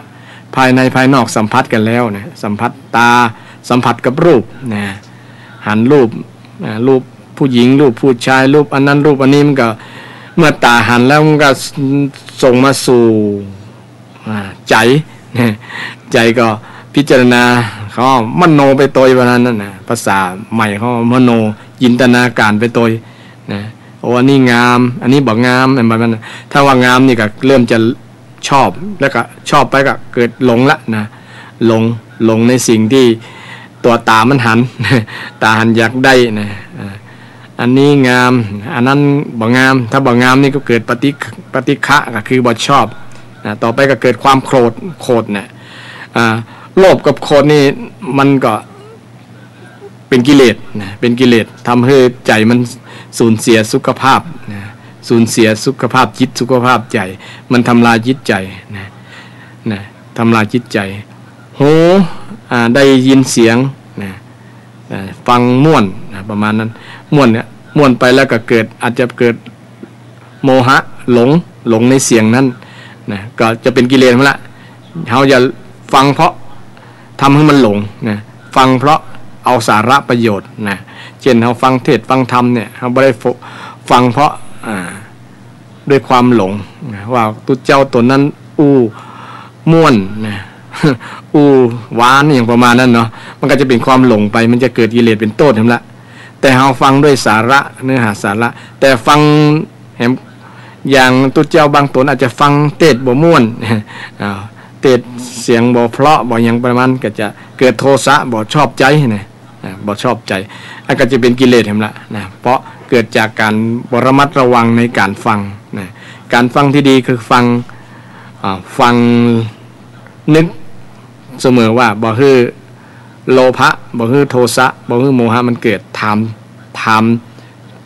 ภายในภายนอกสัมผัสกันแล้วนะสัมผัสตาสัมผัสกับรูปนะหันรูปผู้หญิงรูปผู้ชายรูปอันนั้นรูปอันนี้มันก็เมื่อตาหันแล้วมันก็ส่งมาสู่ใจก็พิจารณาเขามโนไปตัววันนั้นนะภาษาใหม่เขามโนจินตนาการไปตัวนะโอ้อันนี้งามอันนี้บอกงามอะไรแบบนั้นถ้าว่างามนี่ก็เริ่มจะชอบแล้วก็ชอบไปก็เกิดหลงละนะหลงในสิ่งที่ ตัวตามันหัน ตาหันอยากได้นะอันนี้งามอันนั้นบ่งามถ้าบ่งามนี่ก็เกิดปฏิฆะก็คือบ่ชอบต่อไปก็เกิดความโกรธเนี่ยโลภกับโกรธนี่มันก็เป็นกิเลสนะเป็นกิเลสทำให้ใจมันสูญเสียสุขภาพนะสูญเสียสุขภาพจิตสุขภาพใจมันทำลายจิตใจนะทำลายจิตใจหูได้ยินเสียงนะฟังม่วนนะประมาณนั้นม่วนเนี่ยม่วนไปแล้วก็เกิดอาจจะเกิดโมหะหลงในเสียงนั้นนะก็จะเป็นกิเลสมาละเราอย่าฟังเพราะทำให้มันหลงนะฟังเพราะเอาสาระประโยชน์นะเช่นเราฟังเทศฟังธรรมเนี่ยเราไม่ได้ฟังเพราะด้วยความหลงนะว่าตัวเจ้าตัวนั้นม่วนนะหวานอย่างประมาณนั้นเนาะมันก็จะเป็นความหลงไปมันจะเกิดกิเลสเป็นโทษทั้งละแต่เราฟังด้วยสาระเนื้อหาสาระแต่ฟังอย่างตัวเจ้าบางตนอาจจะฟังเทศบ่ม่วนเทศเสียงบ่เพราะบ่อย่างประมาณก็จะเกิดโทสะบ่ชอบใจนะบ่ชอบใจอันก็จะเป็นกิเลสทั้งละนะเพราะเกิดจากการบ่ระมัดระวังในการฟังนะการฟังที่ดีคือฟังนึกเสมอว่าบ่ฮือโลภะบ่ฮือโทสะบ่ฮือโมหะมันเกิดถาม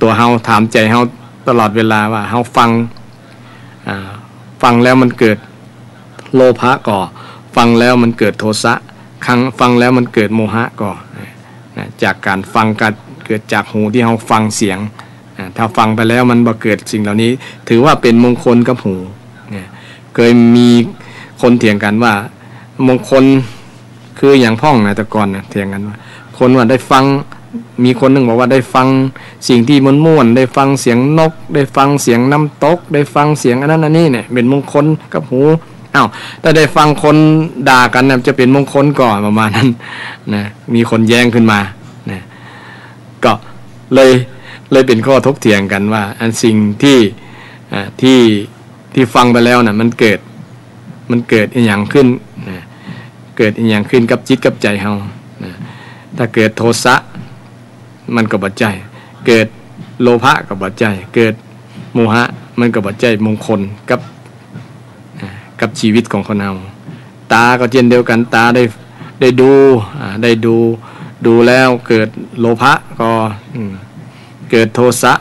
ตัวเฮาถามใจเฮาตลอดเวลาว่าเฮาฟังแล้วมันเกิดโลภะก่อฟังแล้วมันเกิดโทสะฟังแล้วมันเกิดโมหะก่อจากการฟังเกิดจากหูที่เฮาฟังเสียงถ้าฟังไปแล้วมันบ่เกิดสิ่งเหล่านี้ถือว่าเป็นมงคลกับหูเคยมีคนเถียงกันว่ามงคลคืออย่างพ่องนะแต่ก่อนนะเถียงกันว่าคนว่าได้ฟังมีคนหนึ่งบอกว่าได้ฟังสิ่งที่ม่วนๆได้ฟังเสียงนกได้ฟังเสียงน้ำตกได้ฟังเสียงอันนั้นอันนี้เนี่ยเป็นมงคลกับหูถ้าได้ฟังคนด่ากันจะเป็นมงคลก่อนประมาณนั้นนะมีคนแย้งขึ้นมานะก็เลยเป็นข้อถกเถียงกันว่าอันสิ่งที่ฟังไปแล้วนะมันเกิดอีหยังขึ้นนะเกิดอีหยังขึ้นกับจิตกับใจเฮานะถ้าเกิดโทสะมันก็บ่ใจเกิดโลภะก็บ่ใจเกิดโมหะมันก็บ่ใจมงคลกับชีวิตของคนเฮาตาก็เช่นเดียวกันตาได้ดูแล้วเกิดโลภะก็เกิดโทสะ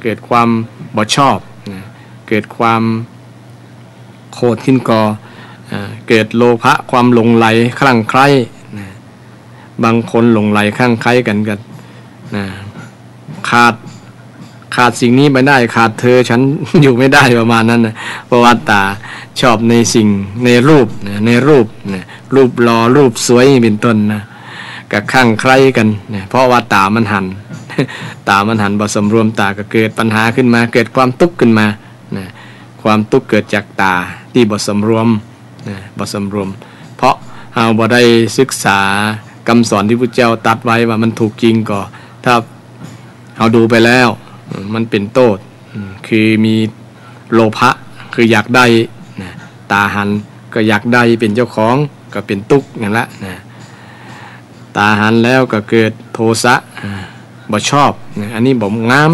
เกิดความบ่ชอบเกิดความโกรธขึ้นก่อเกิดโลภะความหลงไหลคลั่งไคล้บางคนหลงไหลคลั่งไคล้กันขาดสิ่งนี้ไม่ได้ขาดเธอฉัน อยู่ไม่ได้ประมาณนั้นนะเพราะว่าตาชอบในสิ่งในรูปรูปหล่อรูปสวยเป็นต้นนะก็คลั่งไคล้กันเพราะว่าตามันหัน ตามันหันบ่สำรวมตาก็เกิดปัญหาขึ้นมาเกิดความทุกข์ขึ้นมาความทุกข์เกิดจากตาที่บ่สำรวมเพราะเราบ่ได้ศึกษาคำสอนที่พระเจ้าตรัสไว้ว่ามันถูกจริงก็ถ้าเราดูไปแล้วมันเป็นโทษคือมีโลภะคืออยากได้ตาหันก็อยากได้เป็นเจ้าของก็เป็นทุกข์อย่างละตาหันแล้วก็เกิดโทสะบ่ชอบอันนี้บ่งาม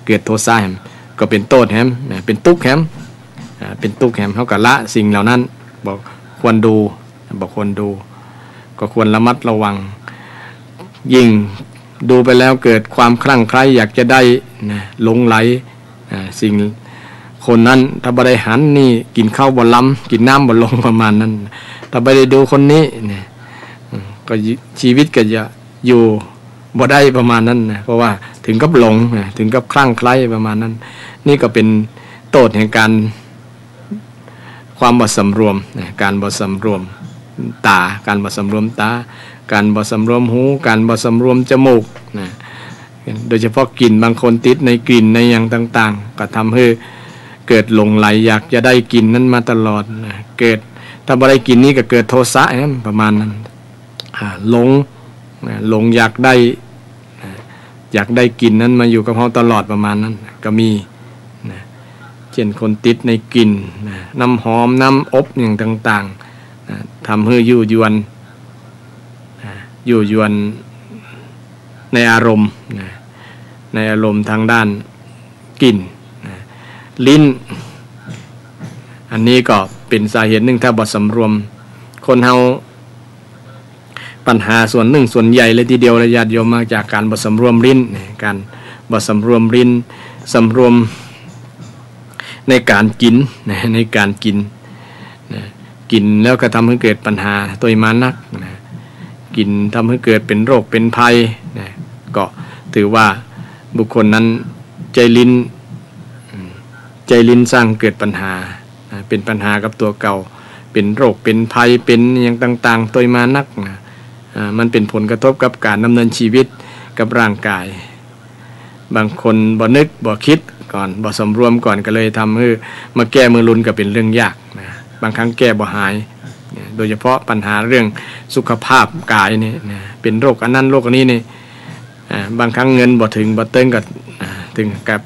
เกิดโทสะแฮมก็เป็นโทษแฮมเป็นทุกข์แฮมเฮาก็ละสิ่งเหล่านั้นบอกควรดูก็ควรระมัดระวังยิ่งดูไปแล้วเกิดความคลั่งไคล้อยากจะได้หลงไหลสิ่งคนนั้นถ้าบ่ได้หันนี่กินข้าวบ่ล้ำกินน้ำบ่ลงประมาณนั้นถ้าบ่ได้ดูคนนี้ก็ชีวิตก็จะอยู่บ่ได้ประมาณนั้นนะเพราะว่าถึงกับหลงถึงกับคลั่งไคล้ประมาณนั้นนี่ก็เป็นโทษแห่งการความบ่สำรวมการบ่สำรวมตาการบ่สำรวมตาการบ่สำรวมหูการบ่สำรวมจมูกโดยเฉพาะกลิ่นบางคนติดในกลิ่นในอย่างต่างๆก็ทำให้เกิดหลงไหลอยากจะได้กลิ่นนั้นมาตลอดเกิดถ้าบ่ได้กลิ่นนี้ก็เกิดโทสะประมาณนั้นหลงอยากได้กลิ่นนั้นมาอยู่กับเราตลอดประมาณนั้นก็มีเช่นคนติดในกลิ่นน้ำหอมน้ำอบอย่างต่างๆทำให้ยั่วยวน อยู่ยวนในอารมณ์นะในอารมณ์ทางด้านกลิ่นนะลิ้นอันนี้ก็เป็นสาเหตุหนึ่งถ้าบ่สำรวมคนเฮาปัญหาส่วนหนึ่งส่วนใหญ่เลยทีเดียวระยะโยมมาจากการบ่สำรวมลิ้นการบ่สำรวมลิ้นสำรวมในการกินในการกินกินแล้วก็ทำให้เกิดปัญหาตัวมานักกินทำให้เกิดเป็นโรคเป็นภัยก็ถือว่าบุคคลนั้นใจลิ้นสร้างเกิดปัญหาเป็นปัญหากับตัวเก่าเป็นโรคเป็นภัยเป็นอย่างต่างๆตัวมานักมันเป็นผลกระทบกับการดำเนินชีวิตกับร่างกายบางคนบ่นึกบ่คิดก่อนบ่สำรวมก่อนก็เลยทำให้มาแก้มือรุนก็เป็นเรื่องยากนะบางครั้งแก้บ่หายโดยเฉพาะปัญหาเรื่องสุขภาพกายนี่นะเป็นโรคอันนั้นโรคอันนี้นี่บางครั้งเงินบ่ถึงบ่เติ้งก็ถึงกับ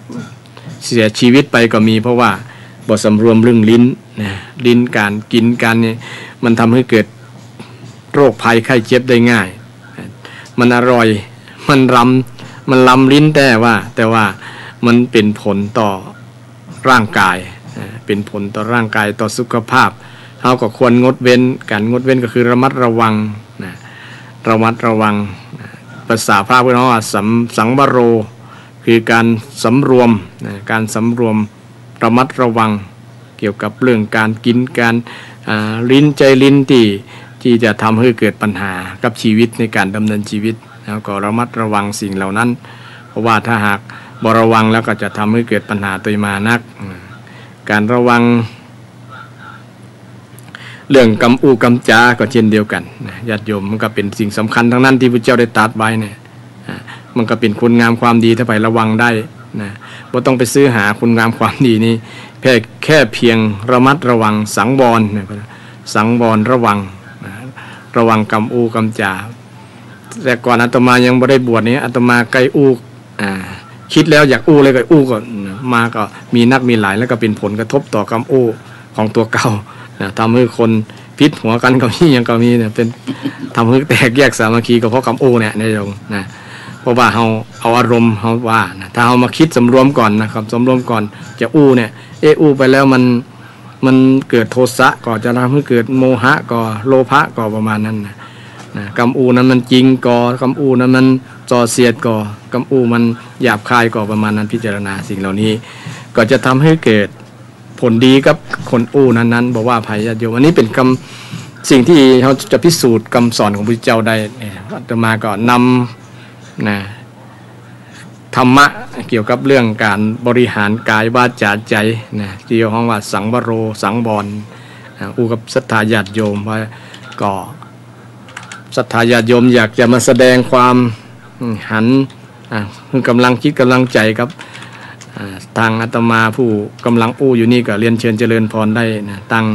เสียชีวิตไปก็มีเพราะว่าบ่สำรวมเรื่องลิ้นนะลิ้นการกินการนี่มันทำให้เกิดโรคภัยไข้เจ็บได้ง่ายมันอร่อยมันล้ำลิ้นแต่ว่ามันเป็นผลต่อร่างกายเป็นผลต่อร่างกายต่อสุขภาพเราก็ควรงดเว้นการงดเว้นก็คือระมัดระวังนะระมัดระวังภาษาพระพุทธว่าสังวโรคือการสำรวมการสำรวมระมัดระวังเกี่ยวกับเรื่องการกินการลิ้นใจลิ้นที่จะทำให้เกิดปัญหากับชีวิตในการดำเนินชีวิตแล้วก็ระมัดระวังสิ่งเหล่านั้นเพราะว่าถ้าหากบ่ระวังแล้วก็จะทำให้เกิดปัญหาตัวมานักการระวังเรื่องกำอูกำจาก็เช่นเดียวกันญาติโยมมันก็เป็นสิ่งสำคัญทั้งนั้นที่พระเจ้าได้ตรัสไว้เนี่ยมันก็เป็นคุณงามความดีถ้าไประวังได้นะบ่ต้องไปซื้อหาคุณงามความดีนี่แค่เพียงระมัดระวังสังวรสังวรระวังกำอูกำจาแต่ก่อนอาตมายังบ่ได้บวชนี้อาตมาไกลอูคิดแล้วอยากอู้เลยก็อู้ก่อนมาก็มีนักมีหลายแล้วก็เป็นผลกระทบต่อกำอู้ของตัวเก่าทำให้คนพิษหัวกันก็มีอย่างก็มีเนี่ยเป็นทำให้แตกแยกสามัคคีก็เพราะกำอู้เนี่ยในตรงนะเพราะว่าเราเอาอารมณ์เราว่านะถ้าเรามาคิดสำรวมก่อนนะครับสำรวมก่อนจะอู้เนี่ยอู้ไปแล้วมันเกิดโทสะก็จะทำให้เกิดโมหะก็โลภะก็ประมาณนั้นนะกำอูนั้นมันจริงก่อกำอูนั้นมันส่อเสียดก่อกำอูมันหยาบคายก่อประมาณนั้นพิจารณาสิ่งเหล่านี้ก็จะทำให้เกิดผลดีกับคนอู้นั้นบอกว่าภัยญาติโยมอันนี้เป็นสิ่งที่เขาจะพิสูจน์คำสอนของพระเจ้าได้อาตมาก็นำธรรมะเกี่ยวกับเรื่องการบริหารกายวาจาใจที่เรียกว่าสังวโรสังวรอู้กับศรัทธาญาติโยมว่าก็ศรัทธาญาติโยมอยากจะมาแสดงความหันกำลังคิดกำลังใจครับทางอาตมาผู้กำลังอู้อยู่นี่ก็เรียนเชิญเจริญพรได้นะตั้ง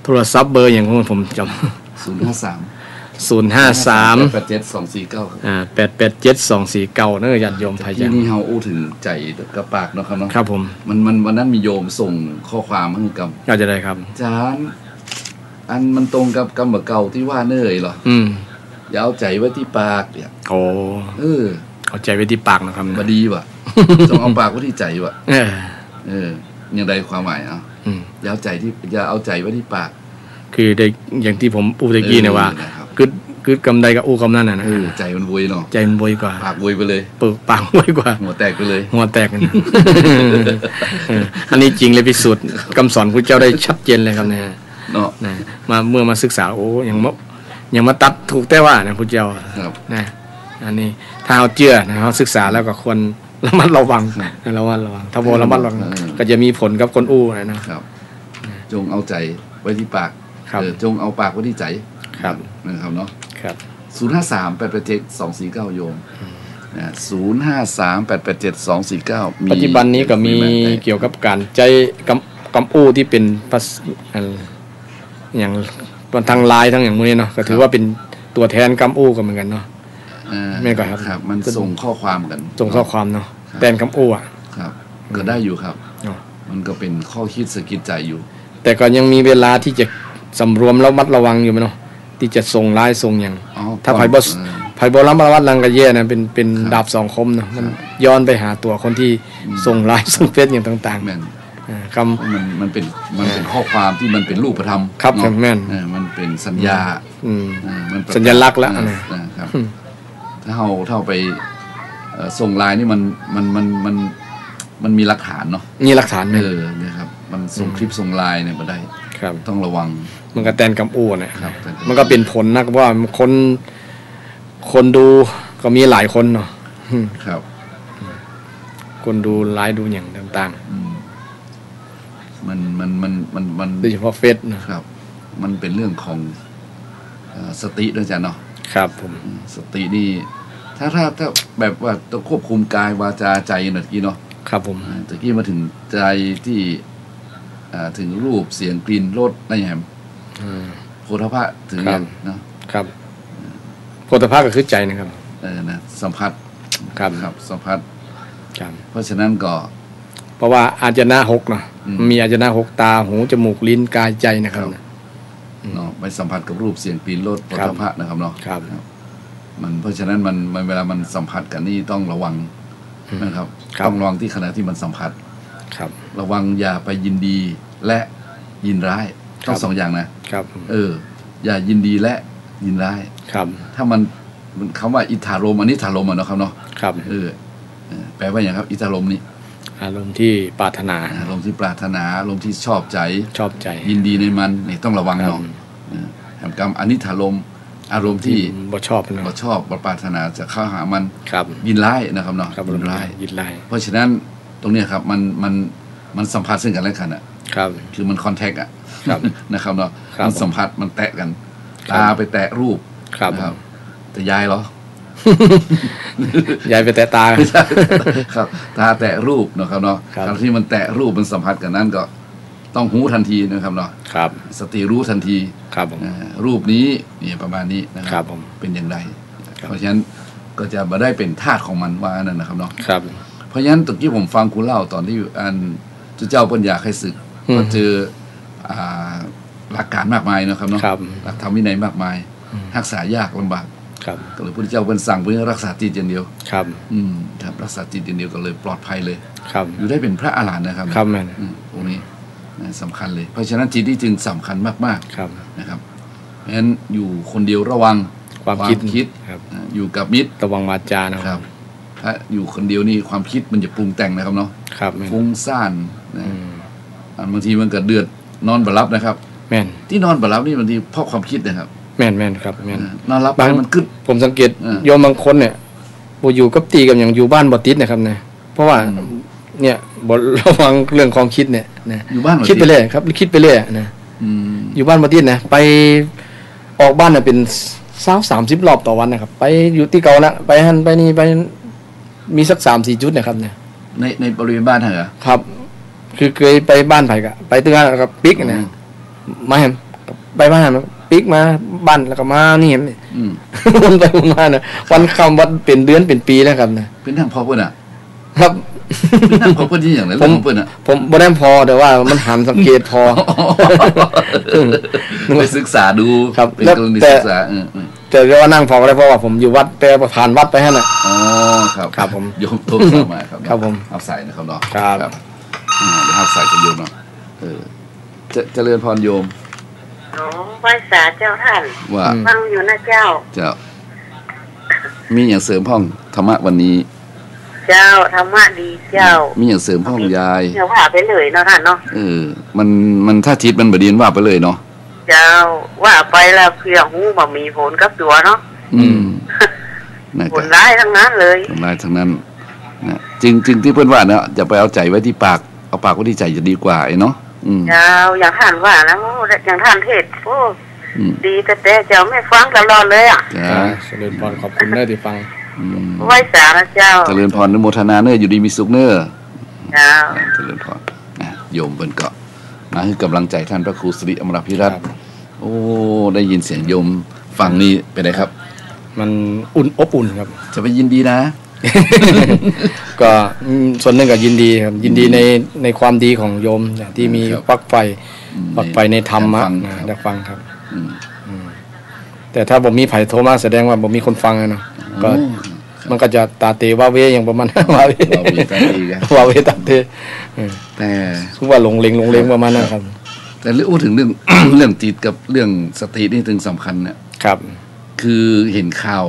โทรศัพท์เบอร์อย่างของผมจำ053 887 249เนอะญาติโยมพยายามที่นี่เฮาอู้ถึงใจกระปากเนาะครับเนาะครับผมมันวันนั้นมีโยมส่งข้อความให้กับก็จะได้ครับอาจารย์อันมันตรงกับกรรมเก่าที่ว่าเนยเหรออย่าเอาใจไว้ที่ปากเนี่ยโอ้เอาใจไว้ที่ปากนะครับบ่ดีว่ะต้องเอาปากไว้ที่ใจว่ะยังไดความหมายอย่าเอาใจไว้ที่ปากคือได้อย่างที่ผมพูดตะกี้เนี่ยว่าคือกำใดกับอู้กำนั่นน่ะนะใจมันบุยเนาะใจมันบุยกว่าปากบุยไปเลยปากบุยกว่าหัวแตกไปเลยหัวแตกกันอันนี้จริงเลยพิสูจน์คำสอนพระเจ้าได้ชัดเจนเลยครับเนี่ยเนาะมาเมื่อมาศึกษาโอ้ยังมาตัดถูกแต่ว่านะพระเจ้านะอันนี้ถ้าเอาเชื่อนะเขาศึกษาแล้วก็ควรระมัดระวังถ้าโบระมัดระวังก็จะมีผลกับคนอู้นะครับจงเอาใจไว้ที่ปากจงเอาปากไว้ที่ใจครับนะครับเนาะครับ053-887-249โยม053-887-249ปัจจุบันนี้ก็มีเกี่ยวกับการใจกำอู้ที่เป็นอย่างทางไลน์ทั้งอย่างนี้เนาะก็ถือว่าเป็นตัวแทนกำอู้กันเหมือนกันเนาะไม่ก็ครับมันส่งข้อความกันส่งข้อความเนาะแทนกำอู้ครับก็ได้อยู่ครับมันก็เป็นข้อคิดสะกิดใจอยู่แต่ก็ยังมีเวลาที่จะ สำรวมแล้วมัดระวังอยู่ไหมเนาะที่จะส่งร้ายส่งอย่างถ้าไผ่บอลระวัดรังกะเย่นะเป็นดาบสองคมเนาะมันย้อนไปหาตัวคนที่ส่งร้ายส่งเฟซอย่างต่างๆคำมันเป็นข้อความที่มันเป็นรูปธรรมครับแม่นมันเป็นสัญญาสัญลักษณ์แล้วนะครับถ้าเราไปส่งไลน์นี่มันมีหลักฐานเนาะมีหลักฐานนะครับมันส่งคลิปส่งไลน์เนี่ยมาได้ต้องระวังมันก็แตนกำอู้นะครับมันก็เป็นผลนะว่าคนดูก็มีหลายคนเนาะครับคนดูไลน์ดูอย่างต่างๆมันโดยเฉพาะเฟซนะครับมันเป็นเรื่องของสติด้วยจ้ะเนาะครับผมสตินี่ถ้าแบบว่าต้องควบคุมกายวาจาใจหน่อยกี้เนาะครับผมตะกี้มาถึงใจที่ถึงรูปเสียงกลิ่นรสอะไรอย่างโพธพะถึงอย่างเนาะครับโพธพะก็คือใจนะครับนะสัมผัสครับสัมผัสเพราะฉะนั้นก็เพราะว่าอาจนะ6เนาะมีอาจนะ6ตาหูจมูกลิ้นกายใจนะครับเนาะไปสัมผัสกับรูปเสียงกลิ่นรสโพธพะนะครับเนาะมันเพราะฉะนั้นมันเวลามันสัมผัสกันนี่ต้องระวังนะครับต้องระวังที่ขณะที่มันสัมผัสระวังอย่าไปยินดีและยินร้ายต้อง2อย่างนะครับอย่ายินดีและยินร้ายถ้ามันคำว่าอิทธารมอันนี้ธารมอ่ะเนาะครับเนาะแปลว่าอย่างครับอิทธารมนี่อารมณ์ที่ปรารถนาอารมณ์ที่ปรารถนาอารมณ์ที่ชอบใจยินดีในมันนี่ต้องระวังเนาะแห่งกรรมอนิธารมอารมณ์ที่บ่ชอบบ่ปรารถนาจะเข้าหามันยินร้ายนะครับเนาะยินร้ายเพราะฉะนั้นตรงนี้ครับมันสัมผัสซึ่งกันและกันอ่ะคือมันคอนแทคอ่ะนะครับเนาะมันสัมผัสมันแตะกันตาไปแตะรูปนะครับแต่ยายเหรอยายไปแตะตาครับตาแตะรูปนะครับเนาะครั้งที่มันแตะรูปมันสัมผัสกันนั้นก็ต้องหูทันทีนะครับเนาะสติรู้ทันทีรูปนี้นี่ประมาณนี้นะครับเป็นอย่างไรเพราะฉะนั้นก็จะมาได้เป็นธาตุของมันว่านั่นนะครับเนาะเพราะฉะนั้นตะกี้ผมฟังคุณเล่าตอนที่เจ้าปัญญาให้ศึกก็เจอหลักการมากมายนะครับเนาะหลักธรรมวินัยมากมายรักษายากลำบากก็เลยพระพุทธเจ้าเป็นสั่งเพื่อรักษาจิตอย่างเดียวครับรักษาจิตอย่างเดียวก็เลยปลอดภัยเลยอยู่ได้เป็นพระอรหันต์นะครับตรงนี้สำคัญเลยเพราะฉะนั้นจิตที่จึงสำคัญมากๆนะครับเพราะฉะนั้นอยู่คนเดียวระวังความคิดอยู่กับมิตรระวังวาจานะครับถ้าอยู่คนเดียวนี่ความคิดมันจะปรุงแต่งนะครับเนาะฟุ้งซ่านบางทีมันเกิดเดือดนอนบ่หลับนะครับที่นอนบ่หลับนี่บางทีเพราะความคิดนะครับแม่นครับนอนหลับไปมันกึดผมสังเกตโยมบางคนเนี่ยบ่อยู่กับตีกับอย่างอยู่บ้านบ่ติดนะครับเนี่ยเพราะว่าเนี่ยบ่ระวังเรื่องความคิดเนี่ยนะอยู่บ้านคิดไปเรื่อยครับคิดไปเรื่อยนะอยู่บ้านบ่ติดนะไปออกบ้านน่ะเป็น20-30 รอบต่อวันนะครับไปอยู่ที่เก่านะไปหันไปนี่ไปมีสัก 3-4 จุดนะครับเนี่ยในบริเวณบ้านเหรอครับคือเคยไปบ้านไผก็ไปตึกนั้นแล้วก็ปิกนะมาเห็นไปบ้านปิกมาบ้านแล้วก็มานี่เห็นวนไปวนมานะวันคำวัดเป็นเดือนเป็นปีแล้วครับนะเป็นทางพอเพิ่นอ่ะครับเป็นทางพอเพิ่นที่อย่างไรผมเพิ่นอ่ะผมบ่ได้พอแต่ว่ามันหันสังเกตพอไปศึกษาดูเป็นกรณีศึกษาแต่ว่านั่งพอก็ได้เพราะว่าผมอยู่วัดแต่ผ่านวัดไปให้น่ะอ๋อครับผมโยมโทรเข้ามาครับผมเอาใส่นะครับเนาะครับเดี๋ยวเอาใส่กับโยมเนาะเจริญพรโยมไหว้สาเจ้าท่านว่าฟังอยู่นะเจ้ามีอย่างเสริมห้องธรรมะวันนี้เจ้าธรรมะดีเจ้ามีอย่างเสริมห้องยายเดี๋ยวว่าไปเลยเนาะท่านเนาะมันถ้าทิศมันบดีนว่าไปเลยเนาะเจ้าว่าไปแล้วเพื่อหูบ่มีผลกับตัวเนาะผลร้ายทั้งนั้นเลยผลร้ายทั้งนั้นนะจริงที่เพื่อนว่าเนี่ยจะไปเอาใจไว้ที่ปากเอาปากไว้ที่ใจจะดีกว่าไอ้เนาะเจ้าอย่างท่านว่านะอย่างท่านเทศโอ้ดีแต่เจ้าไม่ฟังตลอดเลยอ่ะเจริญพรขอบคุณเน้อที่ฟังไหว้สานะเจ้าเจริญพรอนุโมทนาเน้ออยู่ดีมีสุขเน้อเจ้าเจริญพรโยมเพิ่นก็มาให้กำลังใจท่านพระครูสิริอมรภิรัตน์โอ้ได้ยินเสียงโยมฟังนี่เป็นไงครับมันอบอุ่นครับจะไปยินดีนะ ก็ส่วนหนึ่งก็ยินดีครับยินดีในความดีของโยมที่มีฝักใฝ่ในธรรมะได้ฟังครับแต่ถ้าผมมีไผ่โทรมาแสดงว่าผมมีคนฟังนะก็มันก็จะตาเตว่าเวอย่างประมาณว่าเวตาเตว่าเวตาเตแต่คือว่าหลงเลงประมาณนั้นครับแต่พูดถึงเรื่อง เรื่องจิตกับเรื่องสตินี่ถึงสำคัญนะครับคือเห็นข่าว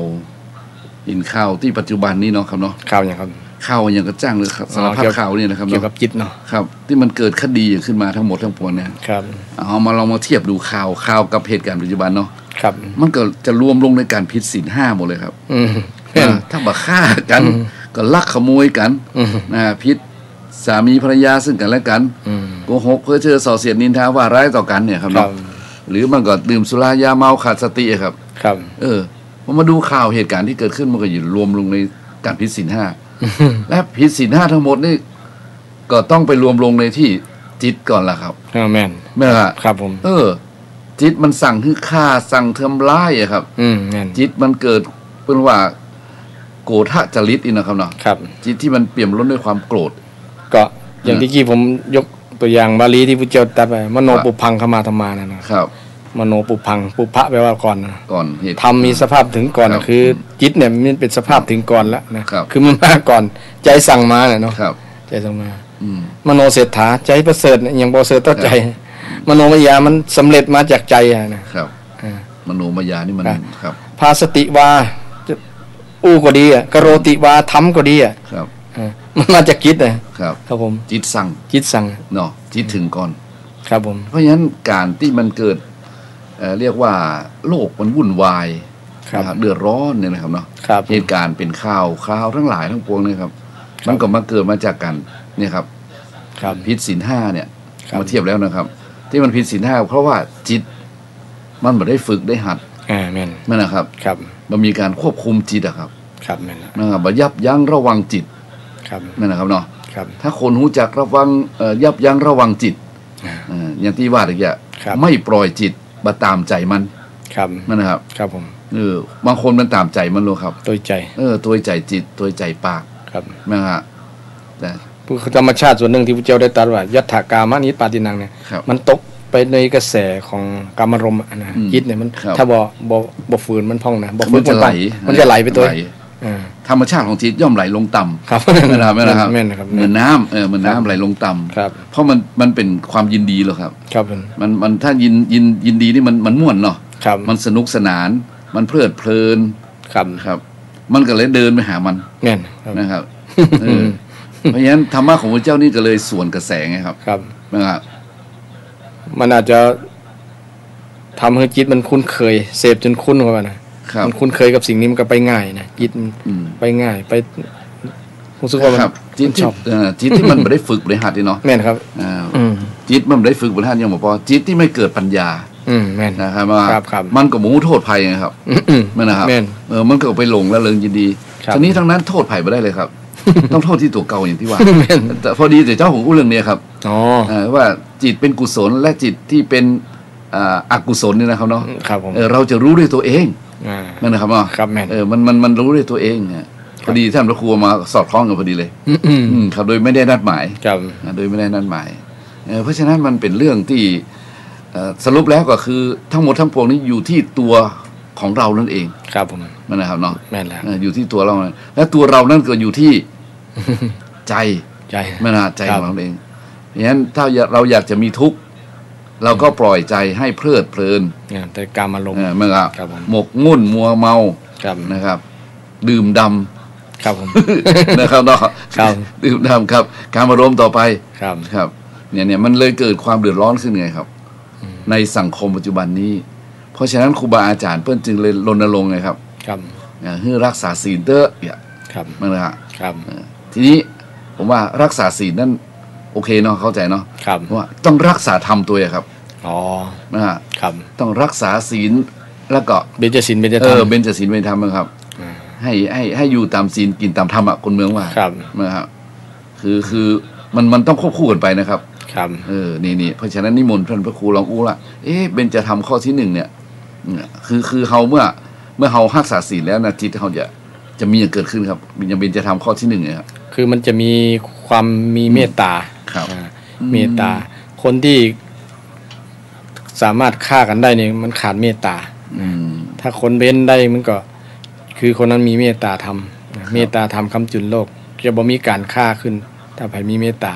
ที่ปัจจุบันนี้เนาะครับเนาะข่าวอย่างครับข่าวอย่างกระจ้างเลยสารพัดข่าวนี่นะครับเกี่ยวกับจิตเนาะครับที่มันเกิดคดีขึ้นมาทั้งหมดทั้งปวงเนี่ยครับเอามาลองมาเทียบดูข่าวกับเหตุการณ์ปัจจุบันเนาะครับมันก็จะรวมลงในการผิดศีล5หมดเลยครับถ้าบ่ฆ่ากันก็ลักขโมยกันผิดสามีภรรยาซึ่งกันและกันโกหกเพ้อเจ้อส่อเสียดนินทาว่าร้ายต่อกันเนี่ยครับเนาะหรือมันก็ดื่มสุรายาเมาขาดสติครับพอมาดูข่าวเหตุการณ์ที่เกิดขึ้นมันก็อยู่รวมลงในการผิดศีล5และผิดศีล5ทั้งหมดนี่ก็ต้องไปรวมลงในที่จิตก่อนล่ะครับแม่นครับผมจิตมันสั่งให้ฆ่าสั่งทำร้ายครับจิตมันเกิดเป็นว่าโกรธจริตอีกนะครับเนาะจิตที่มันเปี่ยมล้นด้วยความโกรธก็อย่างที่กี้ผมยกตัวอย่างบาลีที่พระเจ้าตรัสไปมโนปุพังขมาธรรมานะครับมโนปุพังปุพะแปลว่าก่อนธรรมมีสภาพถึงก่อนคือจิตเนี่ยมันเป็นสภาพถึงก่อนแล้วนะคือมันมาก่อนใจสั่งมาเนาะใจสั่งมามโนเศรษฐาใจประเสริฐอย่างประเสริฐต่อใจมโนมายามันสำเร็จมาจากใจนะครับมโนมายานี่มันครับภาสติวาก็ดีกโรติวาธรรมก็ดีครับมันมาจากจิตครับผมจิตสั่งเนาะจิตถึงก่อนครับผมเพราะฉะนั้นการที่มันเกิดเรียกว่าโลกมันวุ่นวายเดือดร้อนเนี่ยนะครับเนาะเหตุการณ์เป็นข่าวทั้งหลายทั้งปวงเนี่ยครับมันก็มาเกิดมาจากกันเนี่ยครับผิดศีล5เนี่ยมาเทียบแล้วนะครับที่มันผิดศีล5เพราะว่าจิตมันไม่ได้ฝึกได้หัดแม่นนั่นนะครับมันมีการควบคุมจิตครับแม่นนะครับยับยั้งระวังจิตนั่นนะครับเนาะถ้าคนรู้จักระวังยับยั้งระวังจิตอย่างที่ว่าตะกี้ไม่ปล่อยจิตมาตามใจมันนั่นนะครับครับผมบางคนมันตามใจมันรู้ครับตัวใจตัวใจจิตตัวใจปากนะครับแต่ธรรมชาติส่วนหนึ่งที่พระเจ้าได้ตรัสว่ายัตถากามานิปาตินังเนี่ยมันตกไปในกระแสของกามารมณ์นะจิตเนี่ยมันถ้าบ่ฝืนมันพองนะบ่ฝืนมันจะไหลไปตัวธรรมชาติของจิตย่อมไหลลงต่ำครับไม่นะครับเหมือนน้ำเหมือนน้ำไหลลงต่ำเพราะมันเป็นความยินดีหรอครับมันถ้ายินดีนี่มันม่วนเนาะมันสนุกสนานมันเพลิดเพลินครับมันก็เลยเดินไปหามันนะครับเพราะฉะนั้นธรรมะของพระเจ้านี่ก็เลยส่วนกระแสไงครับนะครับมันอาจจะทำให้จิตมันคุ้นเคยเสพจนคุ้นเข้าไปนะมันคุ้นเคยกับสิ่งนี้มันก็ไปง่ายนะจิตไปง่ายไปรู้สึกว่าจิตที่มันไม่ได้ฝึกบริหารเนาะแม่นครับจิตมันไม่ได้ฝึกบริหารอย่างบอกพอจิตที่ไม่เกิดปัญญาแม่นนะครับว่ามันก็หมูโทษภัยไงครับไม่นะครับมันก็ไปหลงแล้วเริงยินดีทีนี้ทั้งนั้นโทษภัยไม่ได้เลยครับต้องโทษที่ตัวเก่าอย่างที่ว่าแต่พอดีแต่เจ้าของอู้เรื่องนี้ครับว่าจิตเป็นกุศลและจิตที่เป็นอกุศลนี่นะครับเนาะเราจะรู้ด้วยตัวเองนั่นนะครับมันรู้ด้วยตัวเองพอดีท่านพระครูมาสอดคล้องกันพอดีเลยครับโดยไม่ได้นัดหมายโดยไม่ได้นัดหมายเพราะฉะนั้นมันเป็นเรื่องที่สรุปแล้วก็คือทั้งหมดทั้งปวงนี้อยู่ที่ตัวของเรานั่นเองครับผมนั่นนะครับเนาะแม่นแล้วอยู่ที่ตัวเราและตัวเรานั่นก็อยู่ที่ใจไม่น่าใจของเราเองเพราะฉะนั้นถ้าเราอยากจะมีทุกข์เราก็ปล่อยใจให้เพลิดเพลินแต่กามอารมณ์เมื่อหมกมุ่นมัวเมานะครับดื่มดำครับผมนะครับเนาะดื่มดำครับกามอารมณ์ต่อไปครับเนี่ยมันเลยเกิดความเดือดร้อนขึ้นไงครับในสังคมปัจจุบันนี้เพราะฉะนั้นครูบาอาจารย์เพิ่นจึงเลยรณรงค์ไงครับให้รักษาศีลเตอร์นั่นแหละครับทีนี้ผมว่ารักษาศีลนั่นโอเคเนาะเข้าใจเนาะว่าต้องรักษาธรรมตัวครับนะครับต้องรักษาศีลแล้วก็เบญจศีลเบญจธรรมเบญจศีลเบญจธรรมครับให้อยู่ตามศีลกินตามธรรมอ่ะคนเมืองว่านะครับคือมันต้องควบคู่กันไปนะครับนี่เพราะฉะนั้นนิมนต์ท่านพระครูลองอู้ละเบญจธรรมข้อที่1เนี่ยคือเฮาเมื่อเฮารักษาศีลแล้วนะจิตเฮาจะ จะมีอย่างเกิดขึ้นครับยังเป็นจะทำข้อที่1ครับคือมันจะมีความมีเมตตาครับเมตตาคนที่สามารถฆ่ากันได้เนี่ยมันขาดเมตตาถ้าคนเว้นได้มันก็คือคนนั้นมีเมตตาธรรมเมตตาธรรมคำจุนโลกจะบ่มีการฆ่าขึ้นถ้าใครมีเมตตา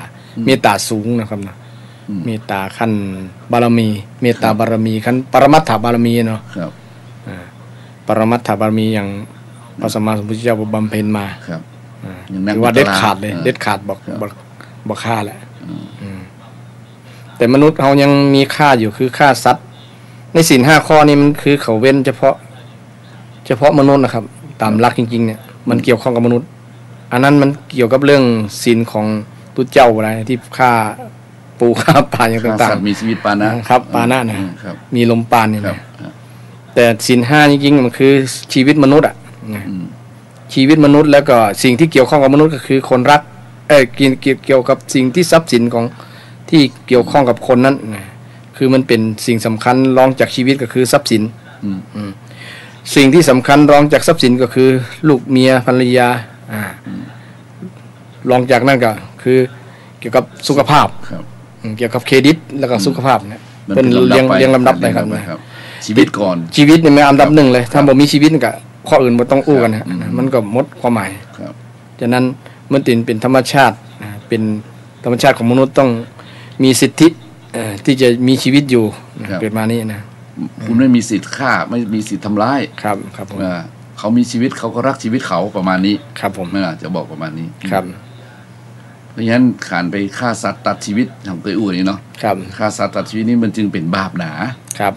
เมตตาสูงนะครับนะเมตตาขั้นบารมีเมตตาบารมีขั้นปรมัตถบารมีเนาะครับปรมัตถบารมีอย่างพระสัมมาสัมพุทธเจ้าบำเพ็ญมาครับถือว่าเด็ดขาดเลยเด็ดขาดบอกฆ่าแหละแต่มนุษย์เรายังมีค่าอยู่คือฆ่าสัตว์ในศีล5ข้อนี้มันคือเขาเว้นเฉพาะมนุษย์นะครับตามหลักจริงๆเนี่ยมันเกี่ยวข้องกับมนุษย์อันนั้นมันเกี่ยวกับเรื่องศีลของตุเจ้าอะไรที่ฆ่าปูฆ่าปลาอย่างต่างๆมีชีวิตปานะครับปานะนะมีลมปานนี่นะแต่ศีล5จริงๆมันคือชีวิตมนุษย์อ่ะชีวิตมนุษย์แล้วก็สิ่งที่เกี่ยวข้องกับมนุษย์ก็คือคนรักเกี่ยวกับสิ่งที่ทรัพย์สินของที่เกี่ยวข้องกับคนนั้นคือมันเป็นสิ่งสำคัญรองจากชีวิตก็คือทรัพย์สินสิ่งที่สำคัญรองจากทรัพย์สินก็คือลูกเมียภรรยารองจากนั้นก็คือเกี่ยวกับสุขภาพเกี่ยวกับเครดิตแล้วก็สุขภาพเนี่ยเป็นเรียงลำดับไปครับชีวิตก่อนชีวิตเนี่ยอันดับ1เลยถ้าบ่มีชีวิตก็ข้ออื่นบ่ต้องอู้กันนะมันก็หมดความหมายฉะนั้นมันเป็นธรรมชาติเป็นธรรมชาติของมนุษย์ต้องมีสิทธิที่จะมีชีวิตอยู่เกิดมานี่นะคุณไม่มีสิทธิ์ฆ่าไม่มีสิทธิ์ทำร้ายครับผมเขามีชีวิตเขาก็รักชีวิตเขาประมาณนี้ครับผมจะบอกประมาณนี้ครับเพราะฉะนั้นขานไปฆ่าสัตว์ตัดชีวิตของตัวอู้นี่เนาะครับฆ่าสัตว์ตัดชีวิตนี่มันจึงเป็นบาปหนาครับ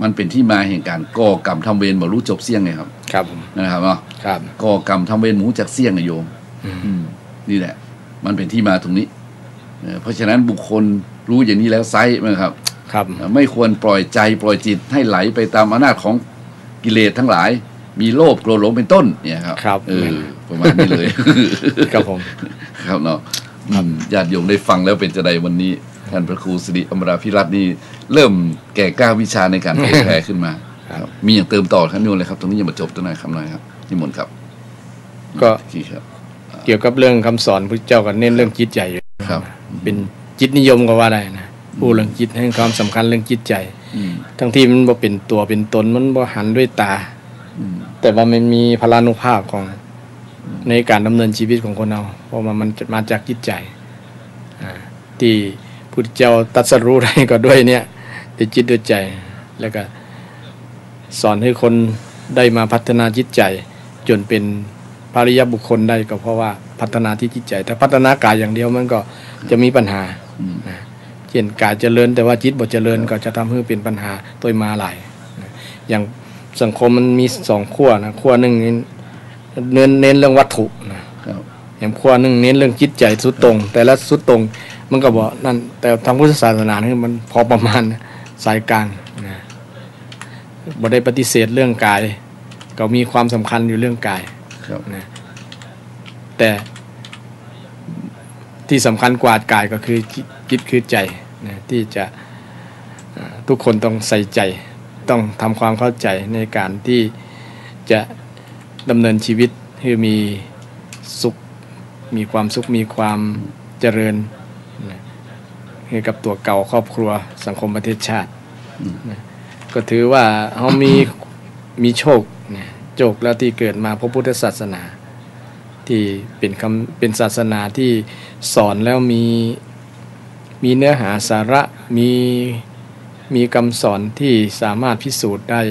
มันเป็นที่มาแห่งการก่อกรรมทำเวรบ่รู้จบเสี่ยงไงครับครับนะครับเนาะก่อกรรมทำเวรหมูจากเสี่ยงโยมนี่แหละมันเป็นที่มาตรงนี้เพราะฉะนั้นบุคคลรู้อย่างนี้แล้วไซส์นะครับไม่ควรปล่อยใจปล่อยจิตให้ไหลไปตามอำนาจของกิเลสทั้งหลายมีโลภโกรธหลงเป็นต้นเนี่ยครับประมาณนี้เลยครับผมครับเนาะญาติโยมได้ฟังแล้วเป็นจะใดวันนี้ท่านพระครูสิริอมราภิรัตน์นี่เริ่มแก่กล้าวิชาในการเผยแผ่ขึ้นมามีอย่างเติมต่อครับนิมนต์เลยครับตรงนี้ยังมาจบตัวหน่อยคำหน่อยครับนิมนต์ครับก็เกี่ยวกับเรื่องคำสอนพระเจ้าก็เน้นเรื่องจิตใจครับเป็นจิตนิยมก็ว่าได้นะพูดเรื่องจิตให้ความสำคัญเรื่องจิตใจทั้งที่มันบ่เป็นตัวเป็นตนมันบ่หันด้วยตาแต่ว่ามันมีพลานุภาพของในการดำเนินชีวิตของคนเราเพราะมันจะมาจากจิตใจที่พุทธเจ้าตรัสรู้ได้ก็ด้วยเนี่ยด้วยจิตด้วยใจแล้วก็สอนให้คนได้มาพัฒนาจิตใจจนเป็นพระอริยบุคคลได้ก็เพราะว่าพัฒนาที่จิตใจแต่พัฒนากายอย่างเดียวมันก็จะมีปัญหาเช่นกายเจริญแต่ว่าจิตบ่เจริญก็จะทำให้เป็นปัญหาตัวมาหลายอย่างสังคมมันมี2ขั้วนะขั้วนึงเน้นเรื่องวัตถุนะอย่างขั้วนึงเน้นเรื่องจิตใจสุดตรงแต่ละสุดตรงมันก็บ่นั่นแต่ทางพุทธศาสนานี่มันพอประมาณสายกลางนะบ่ได้ปฏิเสธเรื่องกายก็มีความสำคัญอยู่เรื่องกายนะแต่ที่สำคัญกว่ากายก็คือจิตคือใจนะที่จะทุกคนต้องใส่ใจต้องทำความเข้าใจในการที่จะดำเนินชีวิตให้มีสุขมีความสุขมีความเจริญให้กับตัวเก่าครอบครัวสังคมประเทศชาติก็ถือว่าเขามีโชคแล้วที่เกิดมาพระพุทธศาสนาที่เป็นศาสนาที่สอนแล้วมีเนื้อหาสาระมีคำสอนที่สามารถพิสูจน์ได้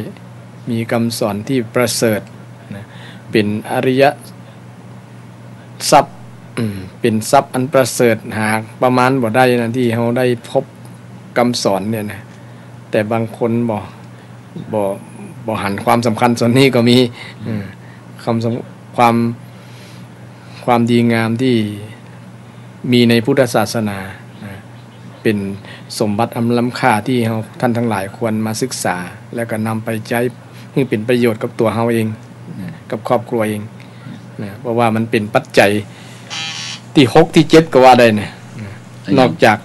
มีคำสอนที่ประเสริฐเป็นอริยทรัพย์เป็นทรัพย์อันประเสริฐหาประมาณบ่ได้นะที่เราได้พบคำสอนเนี่ยนะแต่บางคนบ่หันความสำคัญส่วนนี้ก็มีความดีงามที่มีในพุทธศาสนาเป็นสมบัติอันล้ำค่าที่เราท่านทั้งหลายควรมาศึกษาแล้วก็นำไปใช้ให้เป็นประโยชน์กับตัวเราเองกับครอบครัวเองเพราะว่ามันเป็นปัจจัยที่6ที่7ก็ว่าได้นะนอกจาก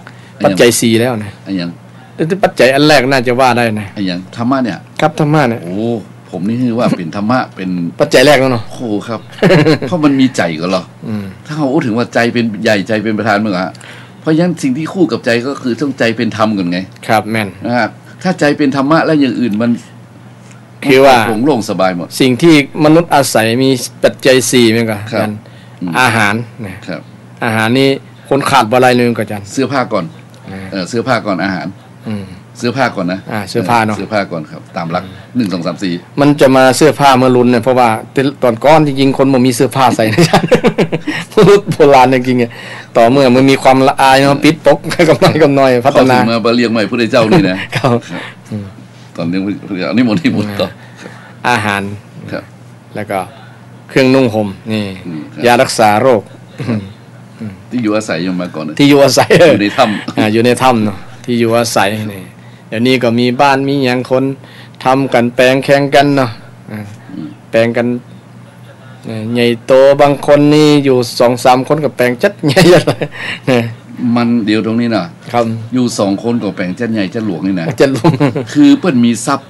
ปัจจัย4แล้วนะอย่างแต่ปัจจัยอันแรกน่าจะว่าได้นะอย่างธรรมะเนี่ยครับธรรมะเนี่ยโอ้ผ ผมนี่คือว่าเป็นธรรมะเป็นปัจจัยแรกแล้วเนาะโอ้ครับ เพราะมันมีใจก็หรอถ้าเขาพูดถึงว่าใจเป็นใหญ่ใจเป็นประธานเมื่อเพราะฉะนั้นสิ่งที่คู่กับใจก็คือต้องใจเป็นธรรมก่อนไงครับแม่นนะครับถ้าใจเป็นธรรมะแล้วอย่างอื่นมันคือว่าโล่งสบายหมดสิ่งที่มนุษย์อาศัยมีปัจจัย4เหมือนกันอาหารนะครับอาหารนี่คนขาดบ่อะไรนึงก็จันเสื้อผ้าก่อนเสื้อผ้าก่อนอาหารเสื้อผ้าก่อนนะเสื้อผ้าเนาะเสื้อผ้าก่อนครับตามหลัก1 2 3 4มันจะมาเสื้อผ้าเมื่อรุ่นเนี่ยเพราะว่าตอนก้อนจริงๆคนบ่มีเสื้อผ้าใส่นะจันมนุษย์โบราณจริงๆต่อเมื่อมันมีความละอายเนาะปิดปกกำน้อยพัฒนามาเรียงใหม่พระเจ้านี่นะครับตอนนี้อันนี้หมดต่ออาหารแล้วก็เครื่องนุ่งห่มนี่ยารักษาโรคที่อยู่อาศัยยังมาก่อนที่อยู่อาศัยอยู่ในถ้ำอยู่ในถ้ำเนาะที่อยู่อาศัยนี่เดี๋ยวนี้ก็มีบ้านมีอย่างคนทำกันแปลงแข่งกันเนาะแปลงกันใหญ่โตบางคนนี่อยู่ 2-3 คนกับแปลงจัดใหญ่เลยมันเดี๋ยวตรงนี้นะครับอยู่2 คนกับแปลงจัดใหญ่จัดหลวงนี่นะจัดหลวงคือเปิ้นมีทรัพย์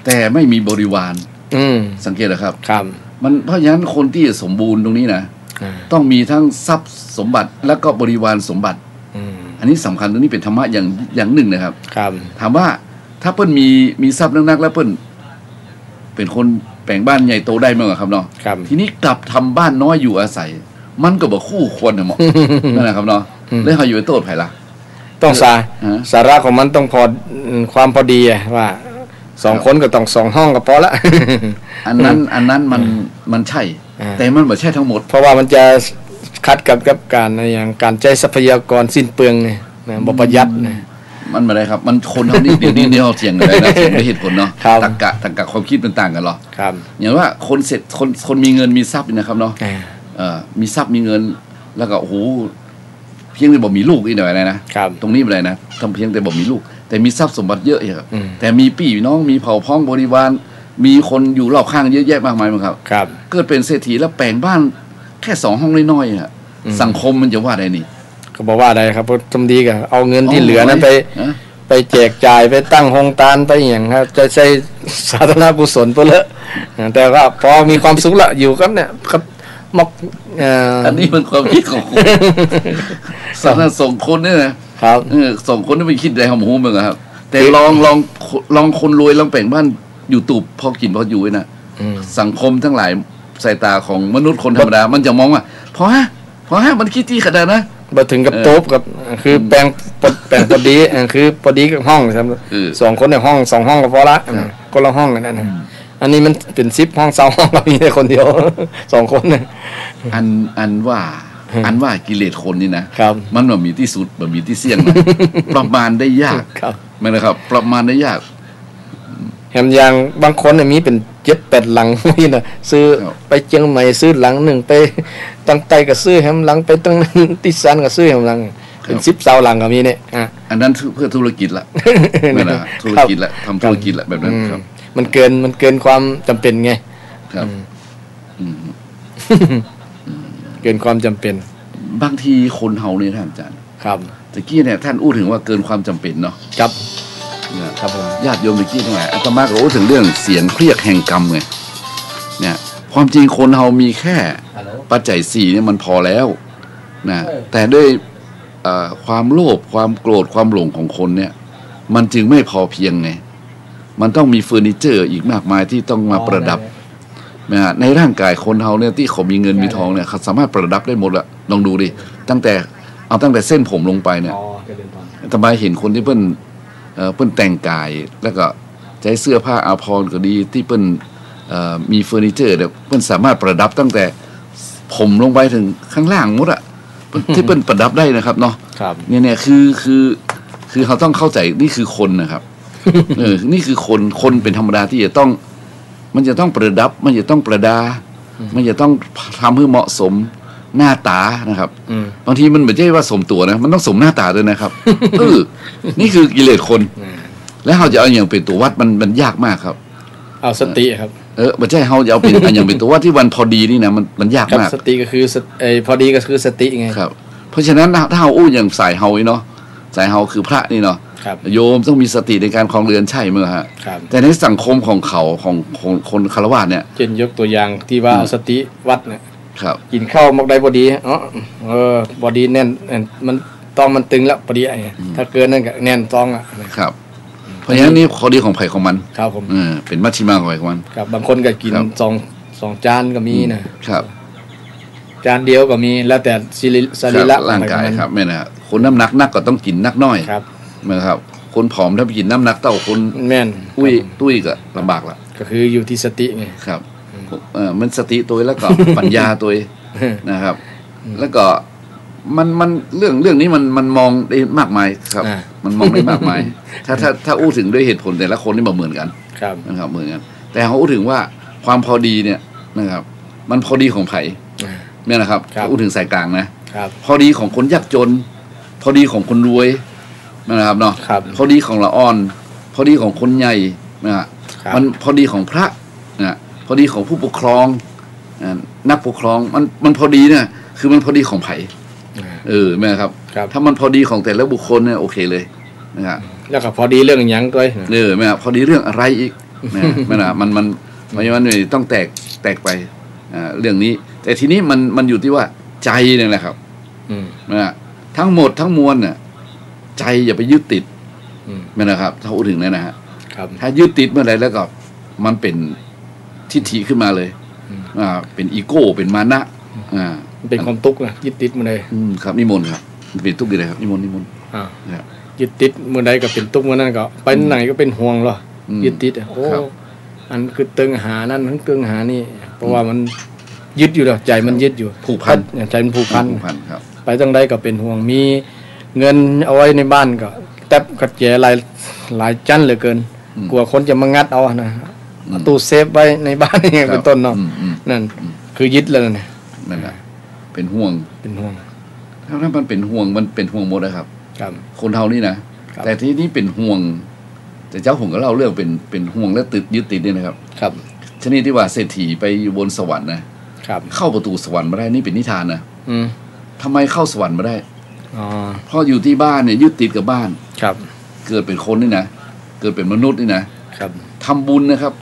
แต่ไม่มีบริวารสังเกตนะครับครับมันเพราะฉะนั้นคนที่สมบูรณ์ตรงนี้นะต้องมีทั้งทรัพย์สมบัติและก็บริวารสมบัติอันนี้สำคัญตรงนี้เป็นธรรมะอย่างหนึ่งนะครับถามว่าถ้าเปิ้ลมีทรัพย์นักๆแล้วเปิ้ลเป็นคนแปลงบ้านใหญ่โตได้มั้งครับเนาะทีนี้กลับทำบ้านน้อยอยู่อาศัยมันก็บ่คู่ควรนะหมอนั่นแหละครับเนาะแล้วเขาอยู่ในโต๊ะไผ่ละต้องสาระของมันต้องพอความพอดีว่า2 คนก็ต้อง2 ห้องก็พอละอันนั้นมันใช่แต่มันไม่ใช่ทั้งหมดเพราะว่ามันจะขัดกับการอย่างการใช้ทรัพยากรสิ้นเปลืองเนี่ยบ่ประหยัดเนี่ยมันไม่ได้ครับมันคนเท่านี้เดี๋ยวนี้เขาเถียงกันเลยนะเถียงด้วยเหตุผลเนาะตรรกะความคิดมันต่างกันหรอครับอย่างว่าคนมีเงินมีทรัพย์นะครับเนาะมีทรัพย์มีเงินแล้วก็โอ้โหเพียงแต่บ่มีลูกอีกหน่อยนะตรงนี้เป็นไรนะทำเพียงแต่บ่มีลูกแต่มีทรัพย์สมบัติเยอะครับแต่มีพี่น้องมีเผ่าพ้องบริวารมีคนอยู่รอบข้างเยอะแยะมากมายมั้งครับเกิดเป็นเศรษฐีแล้วแปลงบ้านแค่2 ห้องน้อยๆสังคมมันจะว่าได้นี่ก็บอกว่าได้ครับเพราะทำดีก็เอาเงินที่เหลือนั้นไปแจกจ่ายไปตั้งโรงทานไปอย่างครับจะใช้สาธารณกุศลไปเลยแต่ก็พอมีความสุขละอยู่กันเนี่ยครับมกอันนี้มันความคิดของคนสาธารณส่งคนเนี่ยนะครับส่งคนที่ไปคิดอะไรของหูมึงครับแต่ลองคนรวยลองแบ่งบ้านอยู่ตูบพอกินพออยู่นะสังคมทั้งหลายสายตาของมนุษย์คนธรรมดามันจะมองว่าพอฮะมันคิดที่ขนาดนะมาถึงกับโต๊ะกับคือแปลงพอดีคือพอดีกับห้องใช่ไหม2 คนในห้อง2 ห้องก็พอละคนละห้องนั่นนะอันนี้มันเป็น10 ห้อง20 ห้องเรามีแต่คนเดียว2 คนเนี่ยอันว่ากิเลสคนนี่นะมันแบบมีที่สุดแบบมีที่เสี่ยงนะประมาณได้ยากไม่นะครับประมาณได้ยากแหมอย่างบางคนมีเป็น7-8 หลังนี่นะซื้อไปเชียงใหม่ซื้อหลังหนึ่งไปตั้งใจก็ซื้อแหมหลังไปตั้งติซันก็ซื้อแหมหลังเป็น10 เสาหลังก็มีเนี่ยอันนั้นเพื่อธุรกิจละไม่นะธุรกิจละทำธุรกิจละแบบนั้นครับมันเกินความจำเป็นไงครับเกินความจำเป็นบางทีคนเฮาเนี่ยท่านอาจารย์ครับตะกี้เนี่ยท่านอู้ถึงว่าเกินความจำเป็นเนาะครับครับผมญาติโยมตะกี้ทั้งหลายอาตมาก็รู้ถึงเรื่องเสียงเครียดแห่งกรรมไงเนี่ยความจริงคนเฮามีแค่ปัจจัย4เนี่ยมันพอแล้วนะแต่ด้วยความโลภความโกรธความหลงของคนเนี่ยมันจึงไม่พอเพียงไงมันต้องมีเฟอร์นิเจอร์อีกมากมายที่ต้องมาประดับนะในร่างกายคนเฮาเนี่ยที่เขามีเงินมีทองเนี่ยเขาสามารถประดับได้หมดละลองดูดิตั้งแต่เส้นผมลงไปเนี่ยทำไมเห็นคนที่เพิ่นแต่งกายแล้วก็ใช้เสื้อผ้าอาภรณ์ก็ดีที่เพิ่นมีเฟอร์นิเจอร์เนี่ยเพิ่นสามารถประดับตั้งแต่ผมลงไปถึงข้างล่างหมดอะที่เพิ่นประดับได้นะครับเนาะเนี่ยคือเขาต้องเข้าใจนี่คือคนนะครับนี่คือคนเป็นธรรมดาที่จะต้องมันจะต้องประดับมันจะต้องประดามันจะต้องทำให้เหมาะสมหน้าตานะครับบางทีมันไม่ใช่ว่าสมตัวนะมันต้องสมหน้าตาด้วยนะครับนี่คือกิเลสคนแล้วเขาจะเอาอย่างเป็นตัววัดมันยากมากครับเอาสติครับไม่ใช่เขาจะเอาเป็นอย่างเป็นตัววัดที่วันพอดีนี่นะมันยากมากสติก็คือพอดีก็คือสติไงครับเพราะฉะนั้นถ้าเขาอู้อย่างสายเฮาเนาะสายเฮาคือพระนี่เนาะ โยมต้องมีสติในการครองเรือนใช่เมื่อฮะแต่ในสังคมของเขาของคนคารวะเนี่ยเช่นยกตัวอย่างที่ว่าสติวัดเนี่ยกินข้าวมักได้พอดีพอดีแน่นมันต้องมันตึงแล้วพอดีถ้าเกินนั่นก็แน่นต้องครับเพราะฉะนั้นนี่ข้อดีของไผ่ของมันครับผมเป็นมัชฌิมาของไผ่ของมันครับบางคนก็กินสองจานก็มีนะครับจานเดียวก็มีแล้วแต่สรีระร่างกายครับไม่นะคนน้ำหนักนักก็ต้องกินนักน้อยครับนะครับคนผอมถ้าไปกินน้ำหนักเท่าคนแม่นตุ้ยก็ลำบากละก็คืออยู่ที่สติไงครับมันสติตัวแล้วก็ปัญญาตัวนะครับแล้วก็มันเรื่องนี้มันมองได้มากมายครับมันมองได้มากมายถ้าอู้ถึงด้วยเหตุผลแต่ละคนนี่เหมือนกันนะครับเหมือนกันแต่เขาอู้ถึงว่าความพอดีเนี่ยนะครับมันพอดีของไผ่เนี่ยนะครับอู้ถึงสายกลางนะพอดีของคนยากจนพอดีของคนรวยนะครับเนาะพอดีของละอ่อนพอดีของคนใหญ่นะมันพอดีของพระนะพอดีของผู้ปกครองนักปกครองมันพอดีเนี่ยคือมันพอดีของไผ่แม่ครับถ้ามันพอดีของแต่ละบุคคลเนี่ยโอเคเลยนะครับแล้วก็พอดีเรื่องอย่างด้วยแม่ครับพอดีเรื่องอะไรอีกแม่นะมันต้องแตกไปเรื่องนี้แต่ทีนี้มันอยู่ที่ว่าใจเนี่ยแหละครับนะทั้งหมดทั้งมวลเนี่ยใจอย่าไปยึดติดนะครับถ้าพูดถึงนั่นนะฮะถ้ายึดติดเมื่อไรแล้วก็มันเป็นทิฏฐิขึ้นมาเลยเป็นอีโก้เป็นมานะเป็นความทุกข์นะยึดติดเมื่อใดครับนิมนต์ครับเป็นทุกข์อยู่เลยครับนิมนต์ยึดติดเมื่อใดก็เป็นทุกข์เมื่อนั้นก็ไปไหนก็เป็นห่วงหรอยึดติดโอ้อันคือตึงหานั่นทั้งตึงหานี่เพราะว่ามันยึดอยู่แล้วใจมันยึดอยู่ผูกพันใจมันผูกพันครับไปตั้งใดก็เป็นห่วงมีเงินเอาไว้ในบ้านก็แทบกระเจหลายชั้นเหลือเกินกลัวคนจะมางัดเอานะตู้เซฟไว้ในบ้านนี่เป็นต้นเนาะนั่นคือยึดแล้วเนี่ยนั่นแหละเป็นห่วงถ้ามันเป็นห่วงมันเป็นห่วงหมดนะครับคนเท่านี้นะแต่ที่นี่เป็นห่วงแต่เจ้าผมก็เล่าเรื่องเป็นห่วงและยึดติดเนี่ยนะครับชนิดที่ว่าเศรษฐีไปอยู่บนสวรรค์นะเข้าประตูสวรรค์มาได้นี่เป็นนิทานนะทำไมเข้าสวรรค์มาได้เพราะอยู่ที่บ้านเนี่ยยึดติดกับบ้านเกิดเป็นคนนี่นะเกิดเป็นมนุษย์นี่นะทำบุญนะครับ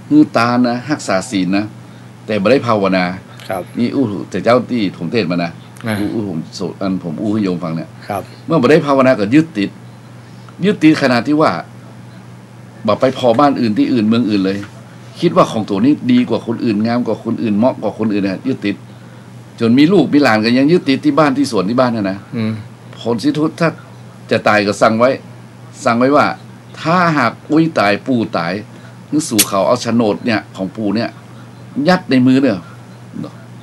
ฮือตานะรักษาศีลนะแต่ไม่ได้ภาวนานี่แต่เจ้าที่ผมเทศมานะผมโสดผมให้โยมฟังเนี่ยเมื่อไม่ได้ภาวนาก็ยึดติดขนาดที่ว่าบอกไปพอบ้านอื่นที่อื่นเมืองอื่นเลยคิดว่าของตัวนี้ดีกว่าคนอื่นงามกว่าคนอื่นเหมาะกว่าคนอื่นเนี่ยยึดติดจนมีลูกมีหลานก็ยังยึดติดที่บ้านที่สวนที่บ้านนะผลสิทุถ้าจะตายก็สั่งไว้ว่าถ้าหากอุ้ยตายปู่ตายนึกสู่เขาเอาโฉนดเนี่ยของปู่เนี่ยยัดในมือเนี่ย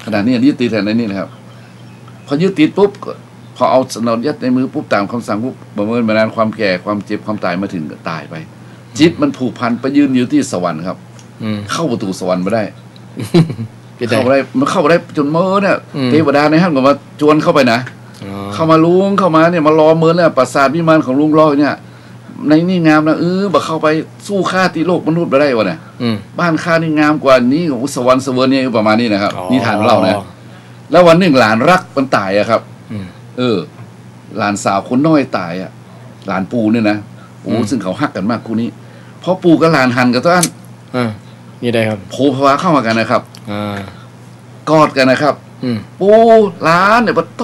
ขนาดนี้ยึดติดแต่ในนี้นะครับพอยึดติดปุ๊บพอเอาโฉนดยัดในมือปุ๊บตามคำสั่งปุ๊บประเมินมานานความแก่ความเจ็บความตายมาถึงก็ตายไปจิตมันผูกพันไปยืนอยู่ที่สวรรค์ครับเข้าประตูสวรรค์มาได้เข้าไปได้จนเมื่อเนี่ยเทวดาในห้างก็มาจวนเข้าไปนะเข้ามาลุงเข้ามาเนี่ยมารอเมื่อเนี่ยปราสาทวิมานของลุงรอเนี่ยในนี่งามนะบอกเข้าไปสู้ฆ่าตีโลกมนุษย์ไปได้วะเนี่ยบ้านข้านี่งามกว่านี้ของสวรรค์เสวยเนี่ยประมาณนี้นะครับนิทานเล่านะแล้ววันหนึ่งหลานรักมันตายอะครับหลานสาวคนน้อยตายอะหลานปู่เนี่ยนะซึ่งเขาฮักกันมากคู่นี้เพราะปู่กับหลานหันกับท่านนี่ได้ครับโผล่ภาวะเข้ามากันนะครับกอดกันนะครับปู่หลานเนี่ยปะโต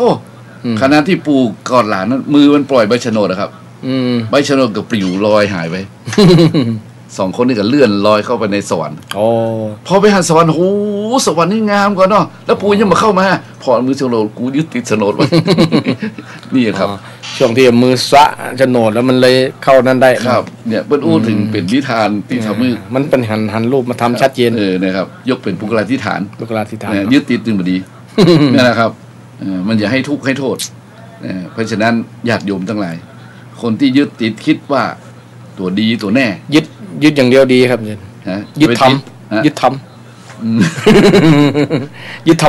ขณะที่ปู่กอดหลานนั้นมือมันปล่อยใบชะโนดนะครับใบชะโนดกับปลิวลอยหายไป2 คนนี่ก็เลื่อนลอยเข้าไปในสวรรค์พอไปหาสวรรค์โอ้สวรรค์นี่งามกว่าเนาะแล้วปู่ยังมาเข้ามาพอมือชะโนดกูยึดติดชะโนดไว้นี่ครับช่วงที่มือสะชะโนดแล้วมันเลยเข้านั้นได้ครับเนี่ยเปิ้ลอู้ถึงเป็นนิทานที่ทำมือมันเป็นหันรูปมาทำชัดเจนนะครับยกเป็นปุกลาธิฐานยึดติดจึงบดี นี่นะครับมันอย่าให้ทุกข์ให้โทษเพราะฉะนั้นญาติโยมทั้งหลายคนที่ยึดติดคิดว่าตัวดีตัวแน่ยึดอย่างเดียวดีครับยึดธรรมยึดธร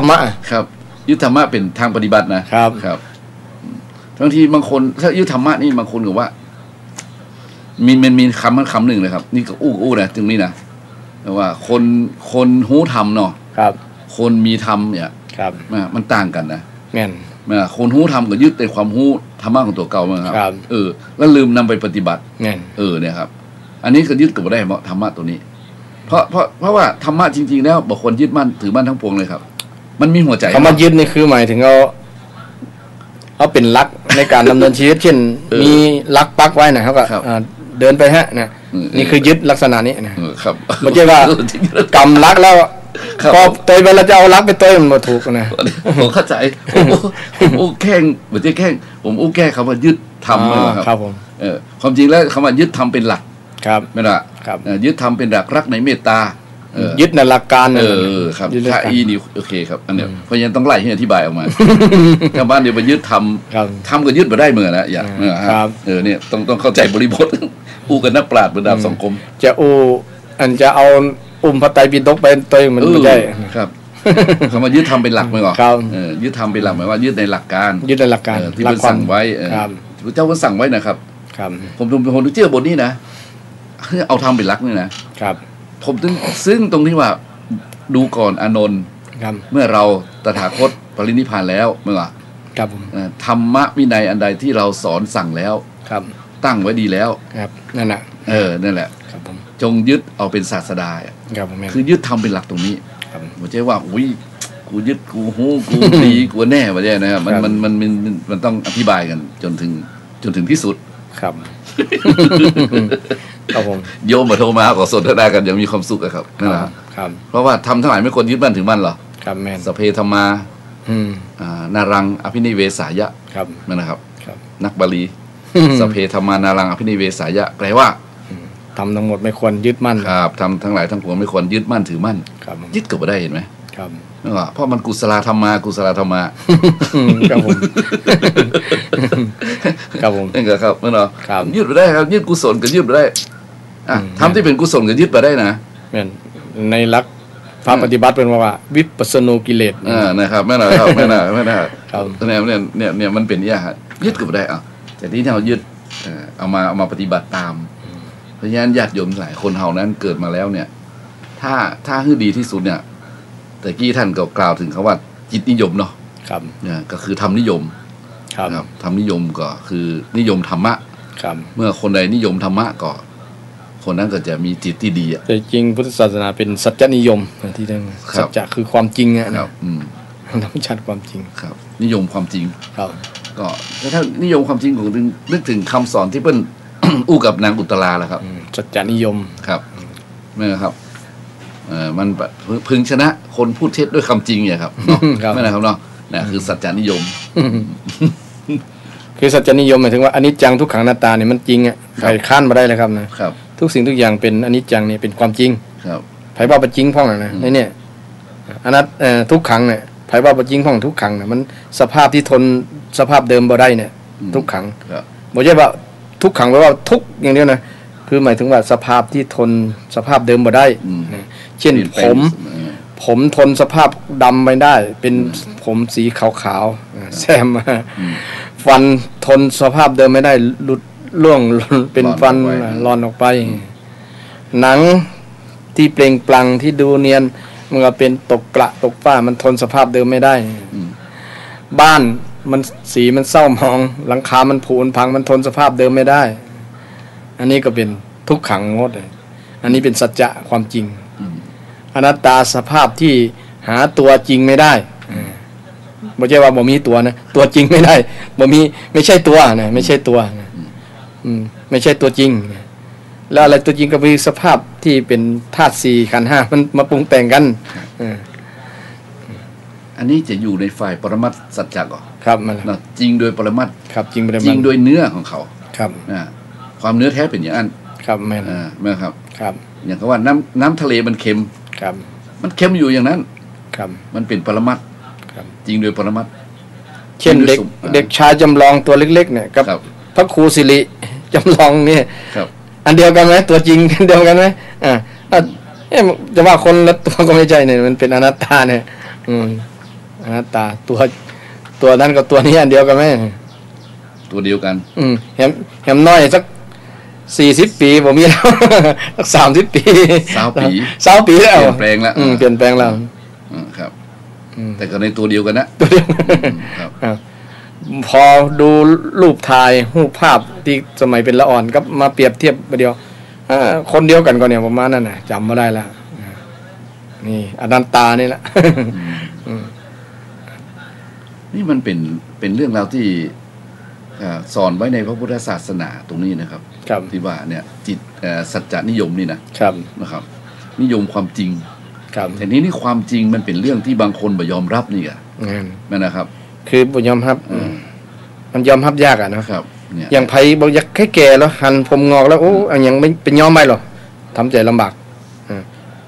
รมะครับยึดธรรมะเป็นทางปฏิบัตินะครับบางทีบางคนถ้ายึดธรรมะนี่บางคนก็ว่ามีคำหนึ่งเลยครับนี่ก็อู้นะตรงนี้นะว่าคนหูธรรมเนาะคนมีธรรมเนี่ยมันต่างกันนะแม่น คนฮู้ทำก็ยึดในความฮู้ธรรมะของตัวเก่ามาครับแล้วลืมนำไปปฏิบัติเนี่ยครับอันนี้ก็ยึดกับได้ธรรมะตัวนี้เพราะว่าธรรมะจริงๆแล้วบอกคนยึดมั่นถือมั่นทั้งปวงเลยครับมันมีหัวใจคำว่ายึดนี่คือหมายถึงเอาเป็นลักในการดำเนินชีวิตเช่นมีลักปักไว้นะครับก็เดินไปฮะนะนี่คือยึดลักษณะนี้นะครับไม่ใช่ว่ากำลักแล้วพอตัวเวลาจะเอาลักไปตัวมันมาถูกนะผมเข้าใจผมอู้แข้งไม่ใช่แข้งผมอู้แก้คำว่ายึดทำครับผมความจริงแล้วคำว่ายึดทำเป็นหลักครับไม่ละยึดทำเป็นหลักรักในเมตตายึดในหลักการครับถ้าอีนี่โอเคครับอันเนี้ยเพราะยังต้องไล่ให้อธิบายออกมาชาวบ้านเดี๋ยวไปยึดทำก็ยึดมาได้เหมือนนะอย่างเนี่ยต้องเข้าใจบริบทอู้กันนักปราชญ์บรรดาสังคมจะจะเอาพระไตรปิฎกไปตัวมันไม่ใช่ครับคำว่ายึดทำเป็นหลักไหมก่อนยึดทำเป็นหลักหมายว่ายึดในหลักการยึดในหลักการที่มันสั่งไว้พระเจ้าก็สั่งไว้นะครับผมเชื่อบทนี้นะเอาทำเป็นหลักนี่นะครับผมซึ่งตรงที่ว่าดูก่อนอานนท์เมื่อเราตถาคตปรินิพพานแล้วเมื่อธรรมะวินัยอันใดที่เราสอนสั่งแล้วตั้งไว้ดีแล้วนั่นแหละนั่นแหละจงยึดเอาเป็นศาสดาคือยึดทำเป็นหลักตรงนี้ผมใช่ว่าอุ้ยกูยึดกูฮู้กูดีกูแน่ว่าเนี่ยนะครับมันต้องอธิบายกันจนถึงที่สุดครับครับผมโยมมาโทรมาขอสนทนากันยังมีความสุขครับนั่นแหละครับเพราะว่าทำทั้งหลายไม่ควรยึดมั่นถือมั่นหรอครับแม่นสเพธรรมานารังอภินิเวสายะนั่นนะครับนักบาลีสเพธรรมานารังอภินิเวสายะแปลว่าทำทั้งหมดไม่ควรยึดมั่นครับทำทั้งหลายทั้งปวงไม่ควรยึดมั่นถือมั่นยึดก็ไม่ได้เห็นไหมครับเพราะมันกุศลธรรมาครับผมครับผมนี่ก็ครับเมื่อเนาะยึดไปได้ครับยึดกุศลก็ยึดไปได้ทำที่เป็นกุศลก็ยึดไปได้นะในหลักพระปฏิบัติเป็นว่าวิปัสสนูกิเลสนะครับไม่น่าครับไม่น่าเนี่ยมันเป็นอย่างยึดก็ไม่ได้แต่ที่เรายึดเอามาปฏิบัติตามเพราะฉะนั้นญาติโยมหลายคนเฮานั้นเกิดมาแล้วเนี่ยถ้าให้ดีที่สุดเนี่ยแต่กี้ท่านก็กล่าวถึงคำว่าจิตนิยมเนาะครับเนี่ยก็คือธรรมนิยมครับธรรมนิยมก็คือนิยมธรรมะเมื่อคนใดนิยมธรรมะก็คนนั้นก็จะมีจิตที่ดีแต่จริงพุทธศาสนาเป็นสัจจนิยมที่เรียกสัจจะคือความจริงนะครับธรรมชาติความจริงครับนิยมความจริงครับก็ถ้านิยมความจริงของนึกถึงคำสอนที่เพิ่นอู้กับนางอุตตราแหละครับสัจจนิยมครับไม่ครับมันพึงชนะคนพูดเท็จด้วยคำจริงเนี่ยครับไม่นะครับเนาะนี่คือสัจจนิยมคือสัจจนิยมหมายถึงว่าอนิจจังทุกขังอนัตตาเนี่ยมันจริงอ่ะใครค้านมาได้เลยครับนะครับทุกสิ่งทุกอย่างเป็นอนิจจังเนี่ยเป็นความจริงครับไผว่าเป็นจริงพ่องนะในเนี่ยอนัตทุกขังเนี่ยไผว่าเป็นจริงพ่องทุกขังเนี่ยมันสภาพที่ทนสภาพเดิมบ่ได้เนี่ยทุกขังบ่ใช่ว่าทุกขังแปลว่าทุกอย่างเดียวนะคือหมายถึงว่าสภาพที่ทนสภาพเดิมบ่ได้เช่นผมทนสภาพดำไม่ได้เป็นผมสีขาวๆแซมฟันทนสภาพเดิมไม่ได้หลุดล่วงเป็นฟันรอนออกไปหนังที่เปล่งปลั่งที่ดูเนียนมันก็เป็นตกกระตกฝ้ามันทนสภาพเดิมไม่ได้บ้านมันสีมันเศร้าหมองหลังคามันผุพังมันทนสภาพเดิมไม่ได้อันนี้ก็เป็นทุกขังงดเลยอันนี้เป็นสัจจะความจริงอนัตตาสภาพที่หาตัวจริงไม่ได้ไม่ใช่ว่าบ่มีตัวนะตัวจริงไม่ได้บ่มีไม่ใช่ตัวนะไม่ใช่ตัวนะไม่ใช่ตัวจริงแล้วอะไรตัวจริงก็คือสภาพที่เป็นธาตุสี่ขันธ์ห้ามันมาปรุงแต่งกันอันนี้จะอยู่ในฝ่ายปรมัตถสัจจะก่อนครับมันจริงโดยปรมัตถ์ครับจริงโดยเนื้อของเขาครับความเนื้อแท้เป็นอย่างนั้นครับแม่นแม่ครับครับอย่างเขาว่าน้ำทะเลมันเค็มครับมันเค็มอยู่อย่างนั้นครับมันเป็นปรมัตถ์จริงโดยปรมัตถ์เช่นเด็กชายจำลองตัวเล็กๆเนี่ยกับพระครูสิริจำลองเนี่ยอันเดียวกันไหมตัวจริงอันเดียวกันไหมจะว่าคนละตัวก็ไม่ใช่เนี่ยมันเป็นอนัตตาเนี่ยอนัตตาตัวนั้นกับตัวนี้อันเดียวกันไหมตัวเดียวกันแหมน้อยสัก40 ปีผมมีแล้วสัก30 ปี20 ปีแล้วเปลี่ยนแปลงแล้วเปลี่ยนแปลงแล้วครับแต่ก็ในตัวเดียวกันนะตัวเดียวครับ พอดูรูปถ่ายรูปภาพที่สมัยเป็นละอ่อนก็มาเปรียบเทียบเดียวคนเดียวกันก็เนี่ยประมาณนั้นน่ะจำไม่ได้แล้วนี่อนันตานี่แหละ นี่มันเป็นเรื่องราวที่สอนไว้ในพระพุทธศาสนาตรงนี้นะครับที่ว่าเนี่ยจิตสัจจนิยมนี่นะครับนิยมความจริงแต่นี่ความจริงมันเป็นเรื่องที่บางคนไม่ยอมรับนี่อ่ะนั่นนะครับคือบ่ยอมรับมันยอมรับยากอ่ะนะครับอย่างไผบอกอยากให้แก่แล้วหันผมงอกแล้วโอ้ยังไม่เป็นยอมไม่หรอกทำใจลำบาก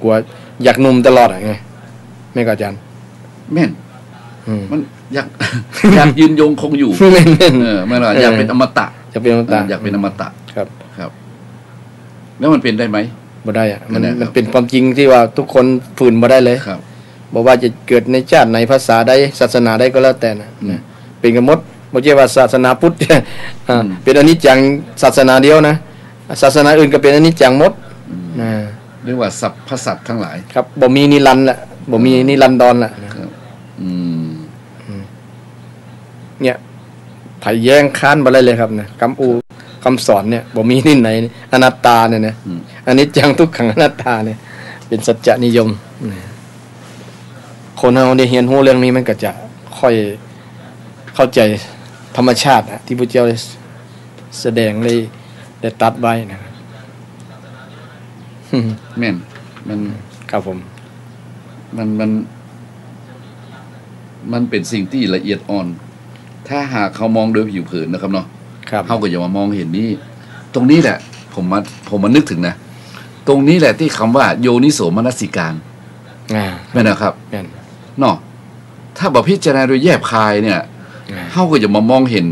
กลัวอยากหนุ่มตลอดอ่ะไงไม่ก็อาจารย์แม่นมันอยากยืนยงคงอยู่ไม่หรอกอยากเป็นอมตะอยากเป็นอมตะอยากเป็นอมตะครับแล้วมันเป็นได้ไหมบ่ได้อ่ะมันเป็นความจริงที่ว่าทุกคนฝืนบ่ได้เลยบอกว่าจะเกิดในชาติในภาษาใดศาสนาใดก็แล้วแต่นะเป็นกมดบ่ใช่ว่าศาสนาพุทธเป็นอนิจจังศาสนาเดียวนะศาสนาอื่นก็เป็นอนิจจังหมดเรียกว่าสรรพสัตว์ทั้งหลายครับบ่มีนิรันดร์ละบ่มีนิรันดรละเนี่ยไผแย้งค้านบ่ได้เลยครับนะคำสอนเนี่ยบ่มีที่ไหนอนัตตาเนี่ยนะอนิจจังทุกขังอนัตตาเนี่ยเป็นสัจจนิยมคนเราได้เรียนรู้เรื่องนี้มันก็จะค่อยเข้าใจธรรมชาติที่พระเจ้าแสดงได้ตัดไว้นะครับแม่นมันครับผมมันเป็นสิ่งที่ละเอียดอ่อนถ้าหากเขามองโดยผิวเผินนะครับเนาะเขาก็อย่ามามองเห็นนี่ตรงนี้แหละผมมานึกถึงนะตรงนี้แหละที่คำว่าโยนิโสมนสิการแม่นนะครับเนาะถ้าบอกพิจารณาโดยแยบคายเนี่ยเขาก็จะมามองเห็น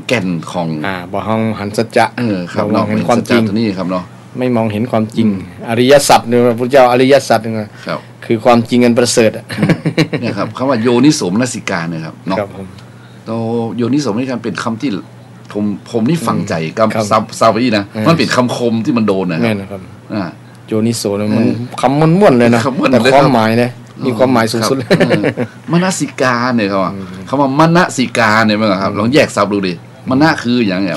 แก่นของบ่ห้องหันสัจจะครับมองเห็นความจริงตัวนี้ครับเนาะไม่มองเห็นความจริงอริยสัจเนี่ยพระพุทธเจ้าอริยสัจเนี่ยคือความจริงอันประเสริฐเนี่ยครับคำว่าโยนิโสมนสิการนะครับเนาะตัวโยนิโสมนสิการเป็นคำที่ผมนี่ฝังใจกับซาวีนะมันเป็นคำคมที่มันโดนนะครับโยนิโสมันคำม้วนๆเลยนะแต่ความหมายเนี่ยมีความหมายสูงสุดมนสิการเนี่ยครับคำว่ามนสิการเนี่ยมั้งครับลองแยกซับดูดิมนะคืออย่างไร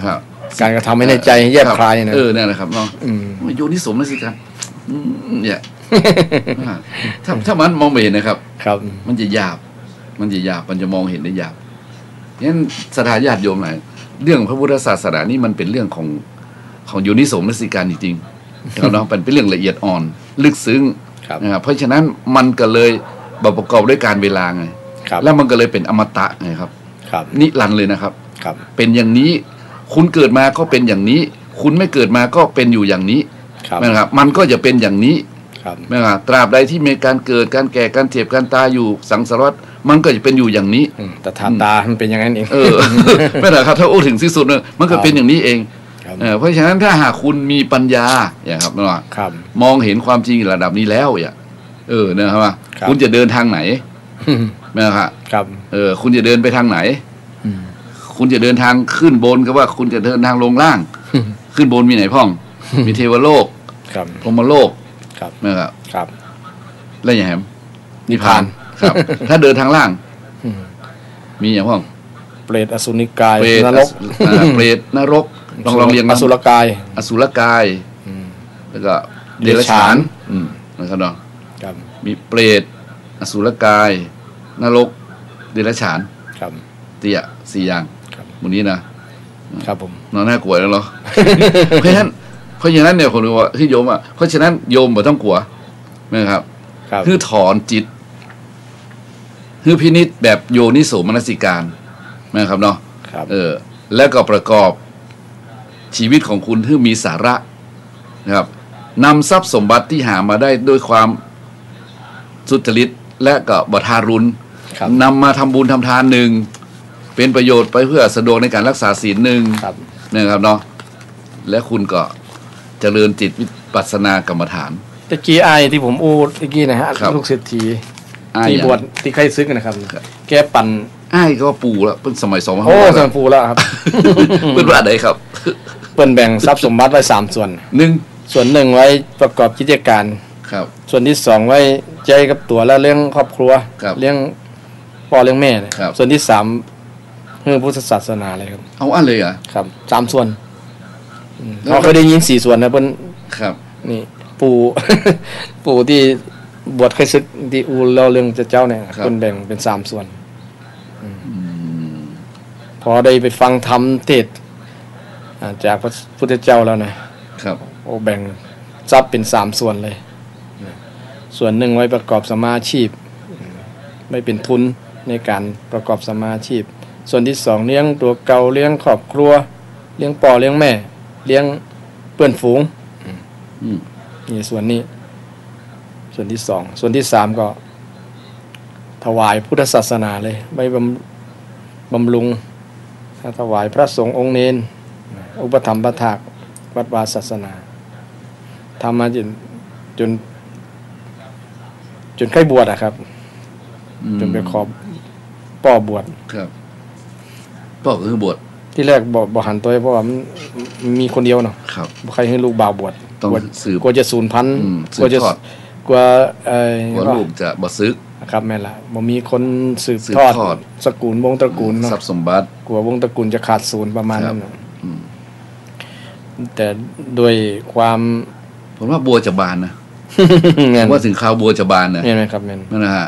ครับการกระทำให้ในใจแยบคลายนะเนี่ยนะครับเนาะโยนิโสมนสิการเนี่ยถ้ามันมองไม่เห็นนะครับมันจะหยาบมันจะมองเห็นได้หยาบงั้นศรัทธาญาติโยมหลายเรื่องพระพุทธศาสนานี่มันเป็นเรื่องของโยนิโสมนสิการจริงๆเนาะเป็นเรื่องละเอียดอ่อนลึกซึ้งนะครับเพราะฉะนั้นมันก็เลยประกอบด้วยการเวลาไงแล้วมันก็เลยเป็นอมตะไงครับนิรันดร์เลยนะครับเป็นอย่างนี้คุณเกิดมาก็เป็นอย่างนี้คุณไม่เกิดมาก็เป็นอยู่อย่างนี้นะครับมันก็จะเป็นอย่างนี้นะครับตราบใดที่มีการเกิดการแก่การเจ็บการตายอยู่สังสารวัฏมันก็จะเป็นอยู่อย่างนี้แต่ตามันเป็นอย่างนั้นเองไม่หรอกครับถ้าอู้ถึงที่สุดเนี่ยมันก็เป็นอย่างนี้เองเพราะฉะนั้นถ้าหากคุณมีปัญญาอย่างครับนะครับมองเห็นความจริงระดับนี้แล้วอย่างนะครับว่าคุณจะเดินทางไหนนะครับคุณจะเดินไปทางไหนคุณจะเดินทางขึ้นบนก็ว่าคุณจะเดินทางลงล่างขึ้นบนมีไหนพ่องมีเทวโลกพรหมโลกนะครับแล้วอย่างแหมนิพพานครับ ถ้าเดินทางล่างมีอย่างพ่องเปรตอสุรกายนรกเปรตนรกลองเรียงอสุรกายแล้วก็เดรัจฉานนะครับน้องมีเปรตอสุรกายนรกเดรัจฉานเตี้ย4อย่างหมดนี้นะครับผมน่ากลัวแล้วเหรอเพราะฉะนั้นเนี่ยคนรู้ว่าที่โยมเพราะฉะนั้นโยมไม่ต้องกลัวนะครับคือถอนจิตคือพินิจแบบโยนิโสมนสิการนะครับเนาะแล้วก็ประกอบชีวิตของคุณที่มีสาระนะครับนำทรัพย์สมบัติที่หามาได้ด้วยความสุจริตและก็บ่ทารุณนำมาทำบุญทำทานหนึ่งเป็นประโยชน์ไปเพื่อสะดวกในการรักษาศีลหนึ่งนะครับเนาะและคุณก็เจริญจิตวิปัสสนากรรมฐานตะกี้ที่ผมอู้ตะกี้นะฮะลูกเศรษฐีที่บวชที่ใครซื้อกันนะครับแกปั่นก็ปูแล้วเป็นสมัย2 500โอ้สมัยปูแล้วครับเป็นว่าไหนครับเปิ้นแบ่งทรัพย์สมบัติไว้3ส่วนส่วน1ไว้ประกอบกิจการส่วนที่2ไว้ใจกับตัวและเรื่องครอบครัวเรื่อง พ่อเลี้ยงแม่เนี่ยส่วนที่3คือพุทธศาสนาเลยครับเอาอันเลยเหรอครับ3ส่วนเราเคยได้ยิน4ส่วนนะเพิ่นครับนี่ปู่ที่บวชเคยศึกที่อูเราเรื่องเจ้าเนี่ยเพิ่นแบ่งเป็น3ส่วนพอได้ไปฟังธรรมเทศจากพระพุทธเจ้าแล้วนะครับโอ้แบ่งทรัพย์เป็น3ส่วนเลยส่วนหนึ่งไว้ประกอบสมาชีพไม่เป็นทุนในการประกอบสมาชีพส่วนที่2เลี้ยงตัวเก่าเลี้ยงครอบครัวเลี้ยงพ่อเลี้ยงแม่เลี้ยงเพื่อนฝูงนี่ส่วนนี้ส่วนที่2ส่วนที่3ก็ถวายพุทธศาสนาเลยไว้บำรุงถวายพระสงฆ์องค์เนรอุปถัมภ์ประทากวัดวาศาสนาทำมาจนใกล้บวชครับจนไปขอป่อบวชครับป่อก็คือบวชที่แรกบ่หันตัวเพราะว่ามันมีคนเดียวเนาะครับใครให้ลูกบ่าวบวชต้องสืบกลัวจะสูญพันธุ์กลัวลูกจะบ่ซึกครับแม่ละบ่มีคนสืบทอดสกุลวงตระกูลเนาะทรัพย์สมบัติกลัววงตระกูลจะขาดศูนย์ประมาณนั้นแต่ด้วยความผมว่าบัวจะบานนะว่าถึงข่าวบัวจะบานนะเห็นไหมครับแม่นนั่นนะฮะ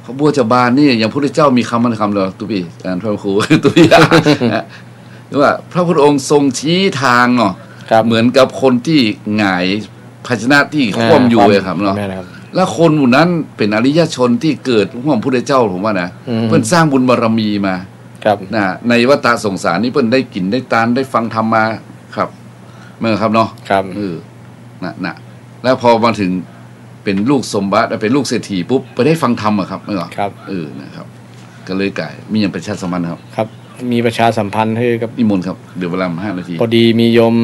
เขาบัวจะบานนี่อย่างพระพุทธเจ้ามีคำมันคำเลยตุพี่พระครูตุพี่ว่าพระพุทธองค์ทรงชี้ทางเนาะเหมือนกับคนที่หงายภาชนะที่คว่ำอยู่เลยครับเนาะแล้วคนหมู่นั้นเป็นอริยชนที่เกิดร่วมพระพุทธเจ้าผมว่านะเพิ่นสร้างบุญบารมีมานะในวัฏสงสารนี้เพิ่นได้กินได้ตานได้ฟังธรรมมาครับเมื่อครับเนาะนะแล้วพอมาถึงเป็นลูกสมบัติเป็นลูกเศรษฐีปุ๊บไปได้ฟังธรรมอะครับเมื่อนะครับก็เลยกลายมีอย่างประชาสัมพันธ์ครับมีประชาสัมพันธ์ให้กับนิมนต์ครับเดี๋ยวเวลา5 นาทีพอดีมีโยม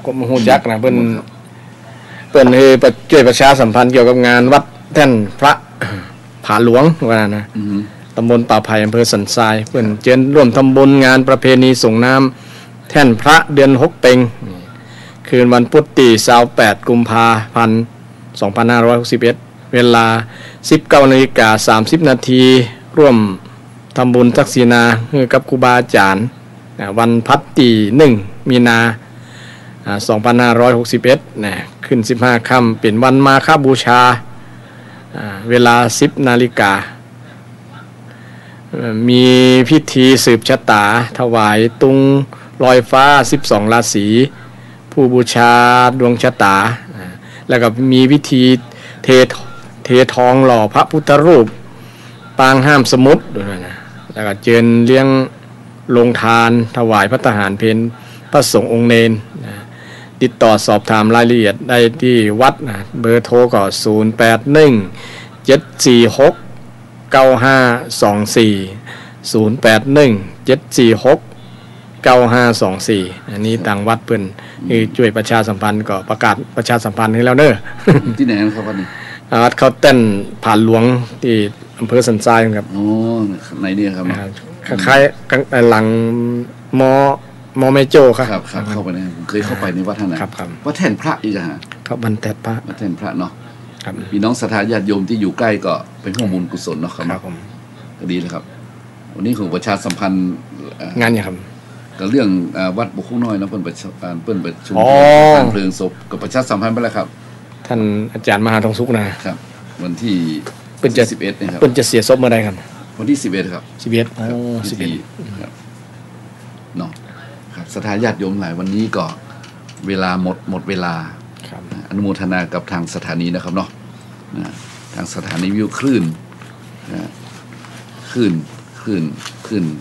ก็มาฮู้จักนะเพิ่นให้ช่วยประชาสัมพันธ์เกี่ยวกับงานวัดแท่นพระผาหลวงว่านะตำบลป่าไผ่อำเภอสันทรายเพิ่นเชิญร่วมทำบุญงานประเพณีส่งน้ำแท่นพระเดือน6เพ็งคืนวันพุธที่28กุมภาพันธ์2561เวลา 19:30 นาทีร่วมทำบุญทักษิณากับครูบาอาจารย์วันพัดที่1 มีนา2561นะขึ้น15ค่ำเป็นวันมาฆบูชาเวลา 10 นาฬิกามีพิธีสืบชะตาถวายตุงลอยฟ้า12ราศีผู้บูชาดวงชะตาแล้วก็มีพิธีเททองหล่อพระพุทธรูปปางห้ามสมุทรด้วยนะแล้วก็เจิญเลี้ยงลงทานถวายพระทหารเพลพระสงฆ์องค์เนรติดต่อสอบถามรายละเอียดได้ที่วัดนะเบอร์โทรก็0817469524 อันนี้ต่างวัดเพิ่นช่วยประชาสัมพันธ์ก็ประกาศประชาสัมพันธ์ให้แล้วเด้อที่ไหนครับวัดนี้วัดเขาเต้นผ่านหลวงที่อำเภอสันทรายครับอ๋อไหนเนี่ยครับคล้ายๆหลังมอเมโจครับเข้าไปนะผมเคยเข้าไปในวัดท่านนะครับวัดแท่นพระอีกฮะครับวัดแท่นพระวัดแท่นพระเนาะพี่น้องศรัทธาญาติโยมที่อยู่ใกล้ก็เป็นข้อมูลกุศลเนาะครับผมก็ดีเลยครับวันนี้ของประชาสัมพันธ์งานอย่างครับกับเรื่องวัดบุคุน้อยนะเปิ้นประชุมการเพลิงศพกับประชาสัมพันธ์ไปแล้วครับท่านอาจารย์มหาทองสุขนะครับวันที่เปิ้นจะ11นะครับเปิ้นจะเสียศพเมื่อใดครับวันที่11ครับ11อ๋อ11ครับเนาะครับศรัทธาญาติโยมหลายวันนี้ก็เวลาหมดเวลาอนุโมทนากับทางสถานีนะครับเนาะทางสถานีวิวคลื่น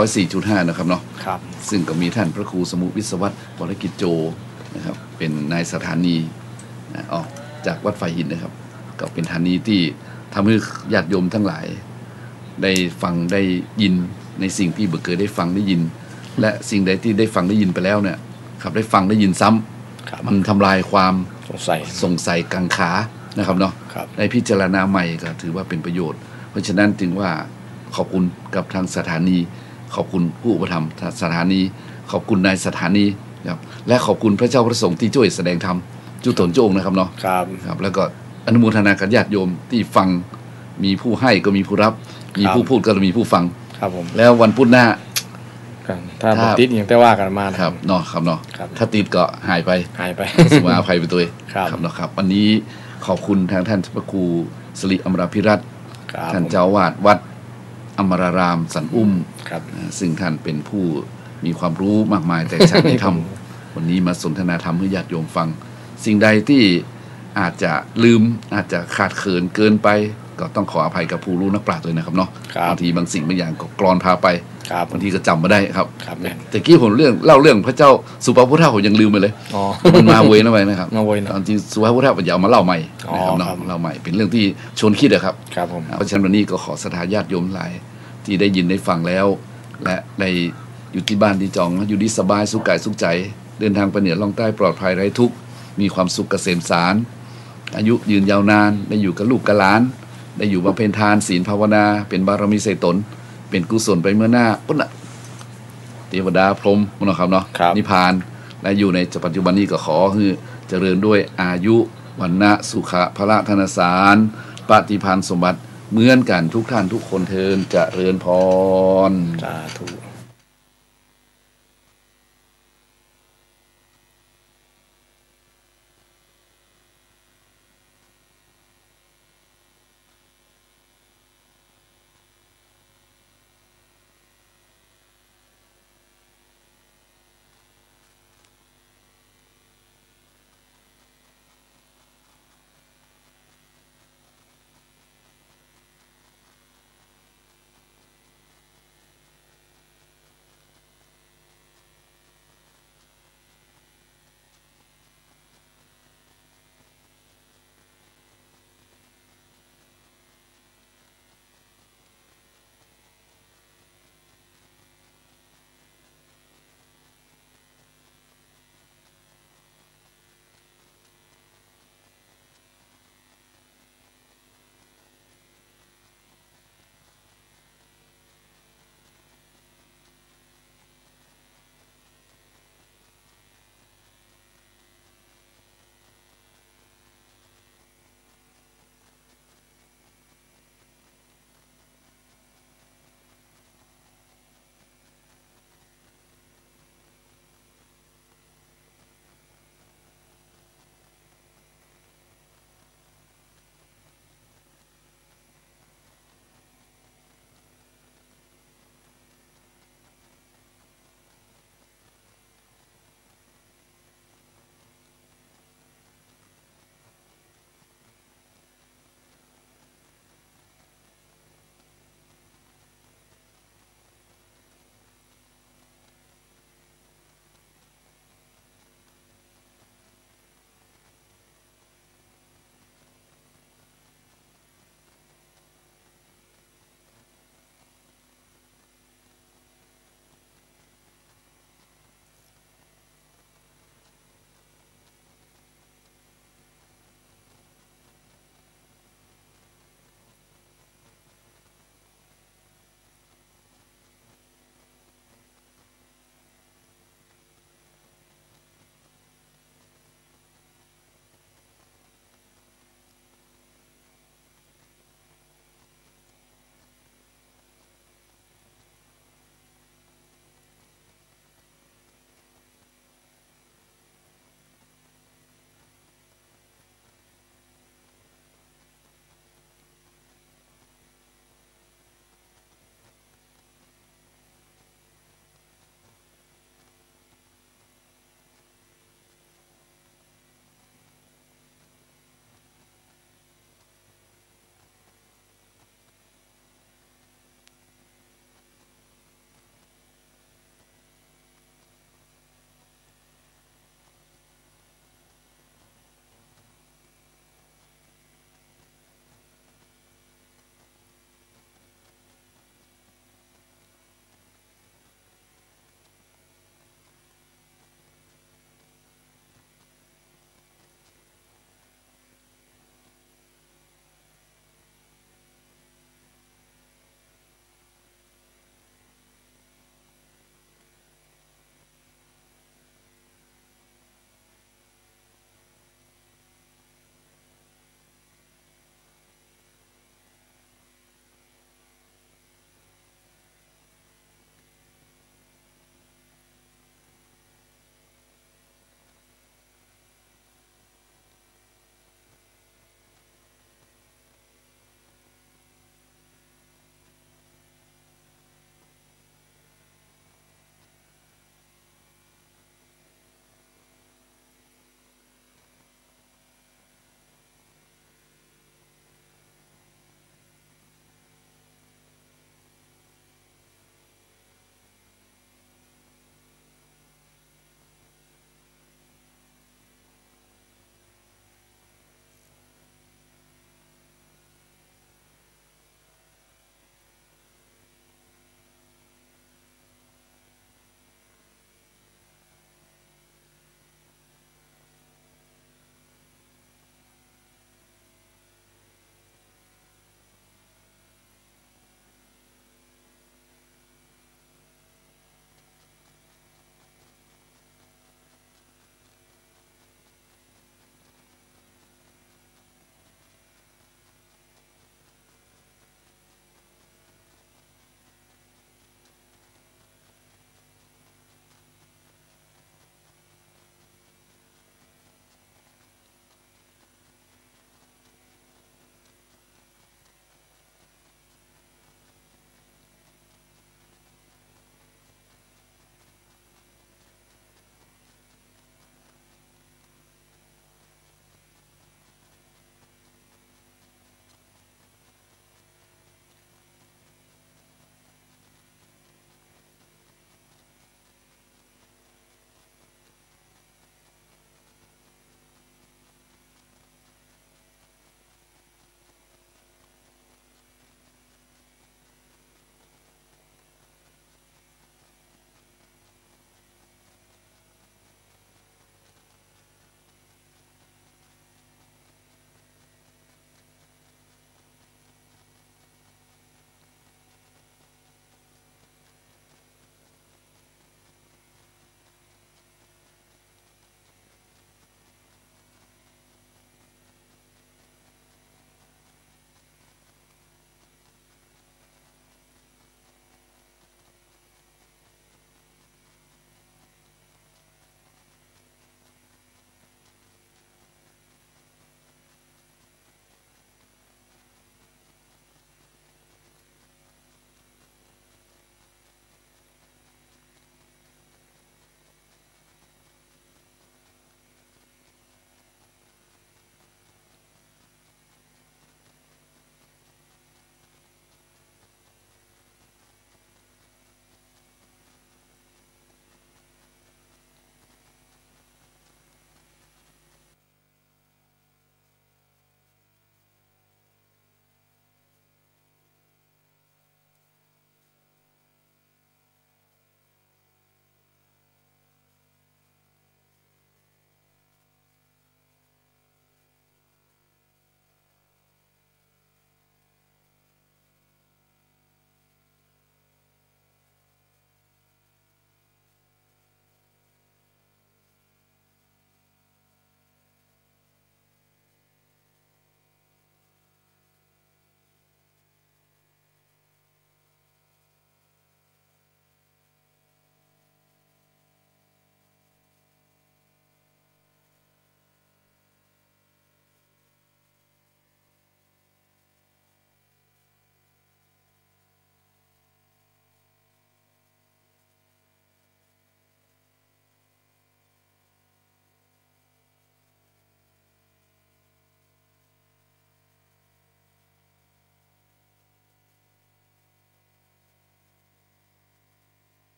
104.5 นะครับเนาะซึ่งก็มีท่านพระครูสมุวิศวัตรวรกิจโจนะครับเป็นนายสถานีออกจากวัดไฟหินนะครับก็เป็นสถานีที่ทำให้ญาติโยมทั้งหลายได้ฟังได้ยินในสิ่งที่บ่เคยได้ฟังได้ยินและสิ่งใดที่ได้ฟังได้ยินไปแล้วเนี่ยครับได้ฟังได้ยินซ้ำมันทำลายความสงสัยกังขานะครับเนาะได้พิจารณาใหม่ก็ถือว่าเป็นประโยชน์เพราะฉะนั้นจึงว่าขอบคุณกับทางสถานีขอบคุณผู้อุปถัมภ์สถานีขอบคุณนายสถานีครับและขอบคุณพระเจ้าพระสงฆ์ที่ช่วยแสดงธรรมจุตนโจงนะครับเนาะครับแล้วก็อนุโมทนากับญาติโยมที่ฟังมีผู้ให้ก็มีผู้รับ มีผู้พูดก็มีผู้ฟังครับผมแล้ววันพุธหน้าถ้าติดอย่างแต่ว่ากันมาครับเนาะครับเนาะถ้าติดก็หายไปสมาอภัยไปตัวครับเนาะครับวันนี้ขอบคุณทางท่านพระครูสิริอมราภิรัตน์ท่านเจ้าวาดวัดอมรารามสันอุ้มซึ่งท่านเป็นผู้มีความรู้มากมายแต่ฉันได้ทำวันนี้มาสนทนาธรรมให้ญาติโยมฟังสิ่งใดที่อาจจะลืมอาจจะขาดเขินเกินไปก็ต้องขออภัยกับผู้รู้นักปราชญ์ด้วยนะครับเนาะบางทีบางสิ่งบางอย่างก็กรอนพาไปบางทีก็จำมาได้ครับแต่กี้ผมเล่าเรื่องพระเจ้าสุภาพุทธะผมยังลืมไปเลยมันมาเวนะไปนะครับตอนที่สุภาพุทธะมันจะเอามาเล่าใหม่นะครับเนาะเล่าใหม่เป็นเรื่องที่ชวนคิดนะครับเพราะฉะนั้นวันนี้ก็ขอศรัทธาญาติโยมหลายที่ได้ยินได้ฟังแล้วและในอยู่ที่บ้านที่จองอยู่ดีสบายสุขกายสุขใจเดินทางไปเหนือล่องใต้ปลอดภัยไร้ทุกข์มีความสุขเกษมสารอายุยืนยาวนานได้อยู่กับลูกกับหลานได้อยู่บำเพ็ญทานศีลภาวนาเป็นบารมีใส่ตนเป็นกุศลไปเมื่อหน้าปุ๊บน่ะเทวดาพรหมนะครับเนาะนิพพานและอยู่ในปัจจุบันนี้ก็ขอให้เจริญด้วยอายุวันนะสุขะพละธนสารปฏิภาณสมบัติเหมือนกันทุกท่านทุกคนเทินเจริญพรสาธุ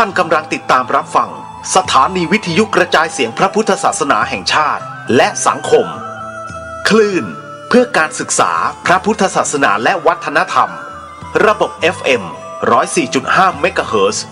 ท่านกำลังติดตามรับฟังสถานีวิทยุกระจายเสียงพระพุทธศาสนาแห่งชาติและสังคมคลื่นเพื่อการศึกษาพระพุทธศาสนาและวัฒนธรรมระบบ FM 104.5 เมกะเฮิรตซ์